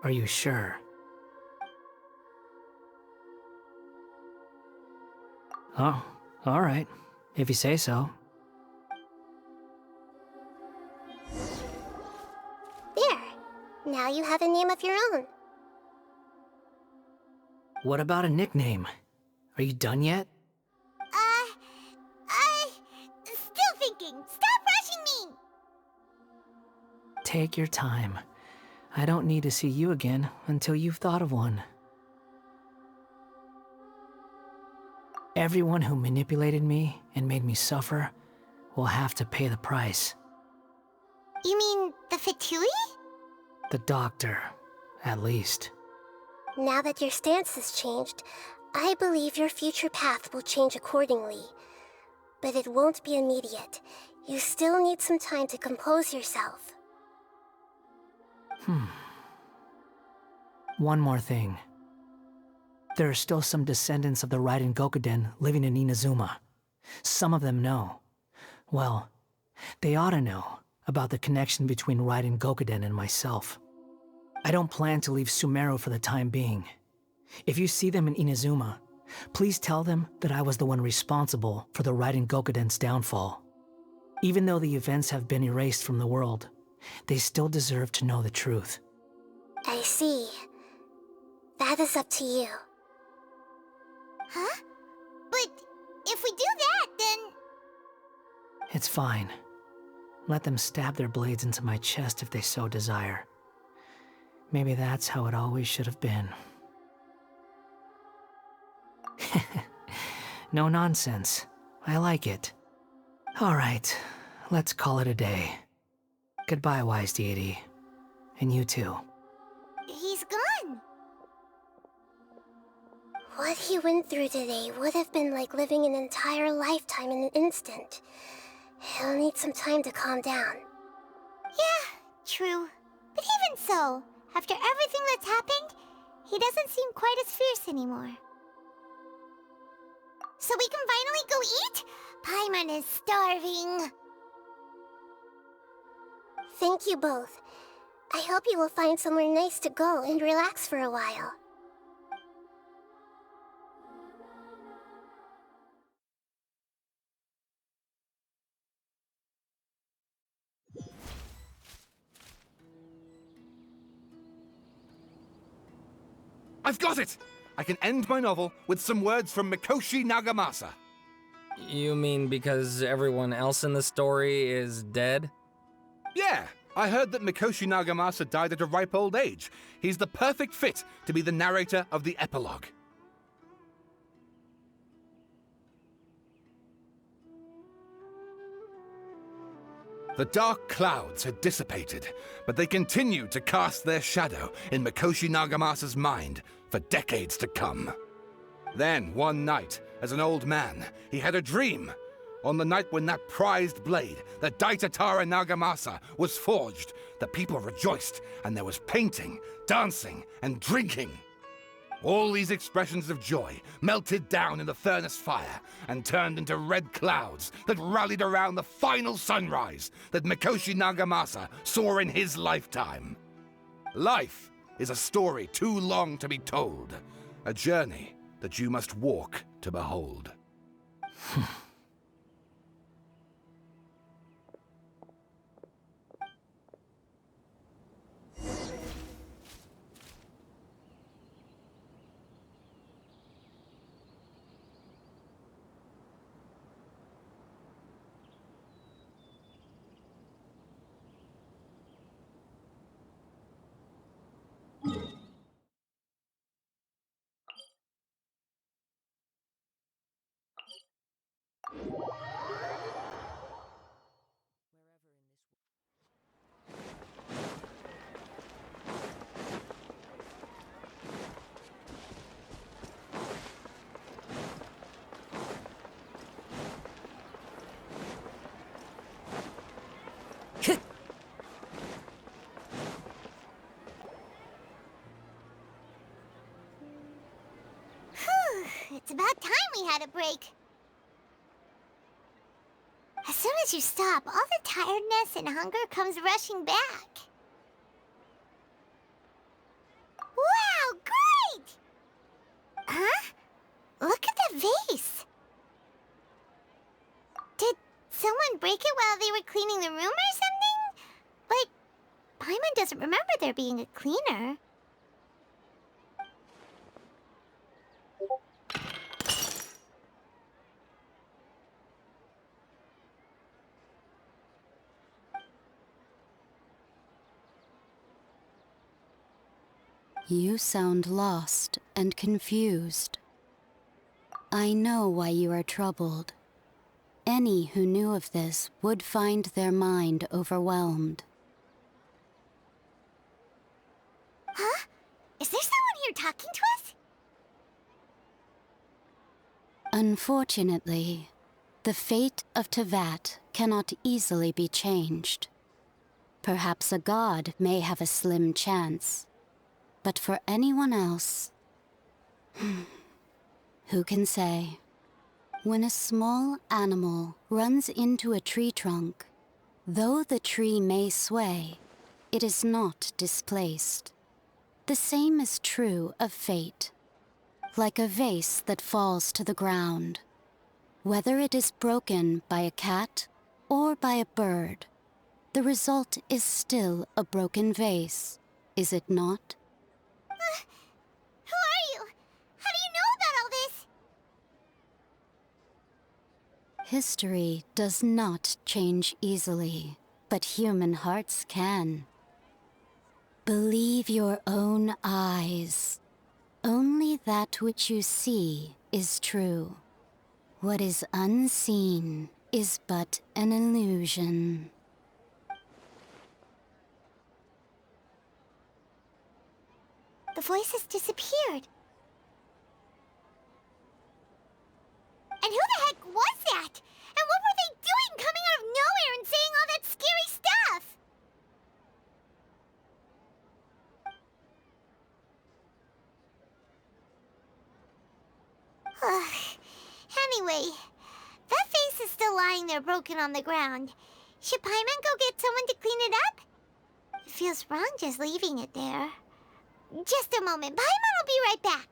Are you sure? Oh, all right. If you say so. There. Now you have a name of your own. What about a nickname? Are you done yet? Still thinking. Stop rushing me! Take your time. I don't need to see you again until you've thought of one. Everyone who manipulated me and made me suffer will have to pay the price. You mean the Fatui? The doctor, at least. Now that your stance has changed, I believe your future path will change accordingly. But it won't be immediate. You still need some time to compose yourself. One more thing. There are still some descendants of the Raiden Gokuden living in Inazuma. Some of them know. Well, they ought to know about the connection between Raiden Gokuden and myself. I don't plan to leave Sumeru for the time being. If you see them in Inazuma, please tell them that I was the one responsible for the Raiden Gokuden's downfall. Even though the events have been erased from the world, they still deserve to know the truth. I see. That is up to you. Huh? But if we do that, then... It's fine. Let them stab their blades into my chest if they so desire. Maybe that's how it always should have been. No nonsense. I like it. All right, let's call it a day. Goodbye, wise deity. And you too. He's gone. What he went through today would have been like living an entire lifetime in an instant. He'll need some time to calm down. Yeah, true. But even so, after everything that's happened, he doesn't seem quite as fierce anymore. So we can finally go eat? Paimon is starving. Thank you both. I hope you will find somewhere nice to go and relax for a while. I've got it! I can end my novel with some words from Mikoshi Nagamasa. You mean because everyone else in the story is dead? Yeah, I heard that Mikoshi Nagamasa died at a ripe old age. He's the perfect fit to be the narrator of the epilogue. The dark clouds had dissipated, but they continued to cast their shadow in Mikoshi Nagamasa's mind for decades to come. Then, one night, as an old man, he had a dream. On the night when that prized blade, the Daitatara Nagamasa, was forged, the people rejoiced, and there was painting, dancing, and drinking. All these expressions of joy melted down in the furnace fire and turned into red clouds that rallied around the final sunrise that Mikoshi Nagamasa saw in his lifetime. Life is a story too long to be told, a journey that you must walk to behold. It's about time we had a break. As soon as you stop, all the tiredness and hunger comes rushing back. Wow, great! Huh? Look at that vase. Did someone break it while they were cleaning the room or something? But Paimon doesn't remember there being a cleaner. You sound lost and confused. I know why you are troubled. Any who knew of this would find their mind overwhelmed. Is there someone here talking to us? Unfortunately, the fate of Tevat cannot easily be changed. Perhaps a god may have a slim chance, but for anyone else, who can say? When a small animal runs into a tree trunk, though the tree may sway, it is not displaced. The same is true of fate. Like a vase that falls to the ground. Whether it is broken by a cat or by a bird, the result is still a broken vase, is it not? Who are you? How do you know about all this? History does not change easily, but human hearts can. Believe your own eyes. Only that which you see is true. What is unseen is but an illusion. The voice has disappeared. And who the heck was that? And what were they doing coming out of nowhere and saying all that scary stuff? Anyway, that face is still lying there broken on the ground. Should Paimon go get someone to clean it up? It feels wrong just leaving it there. Just a moment. Paimon will be right back.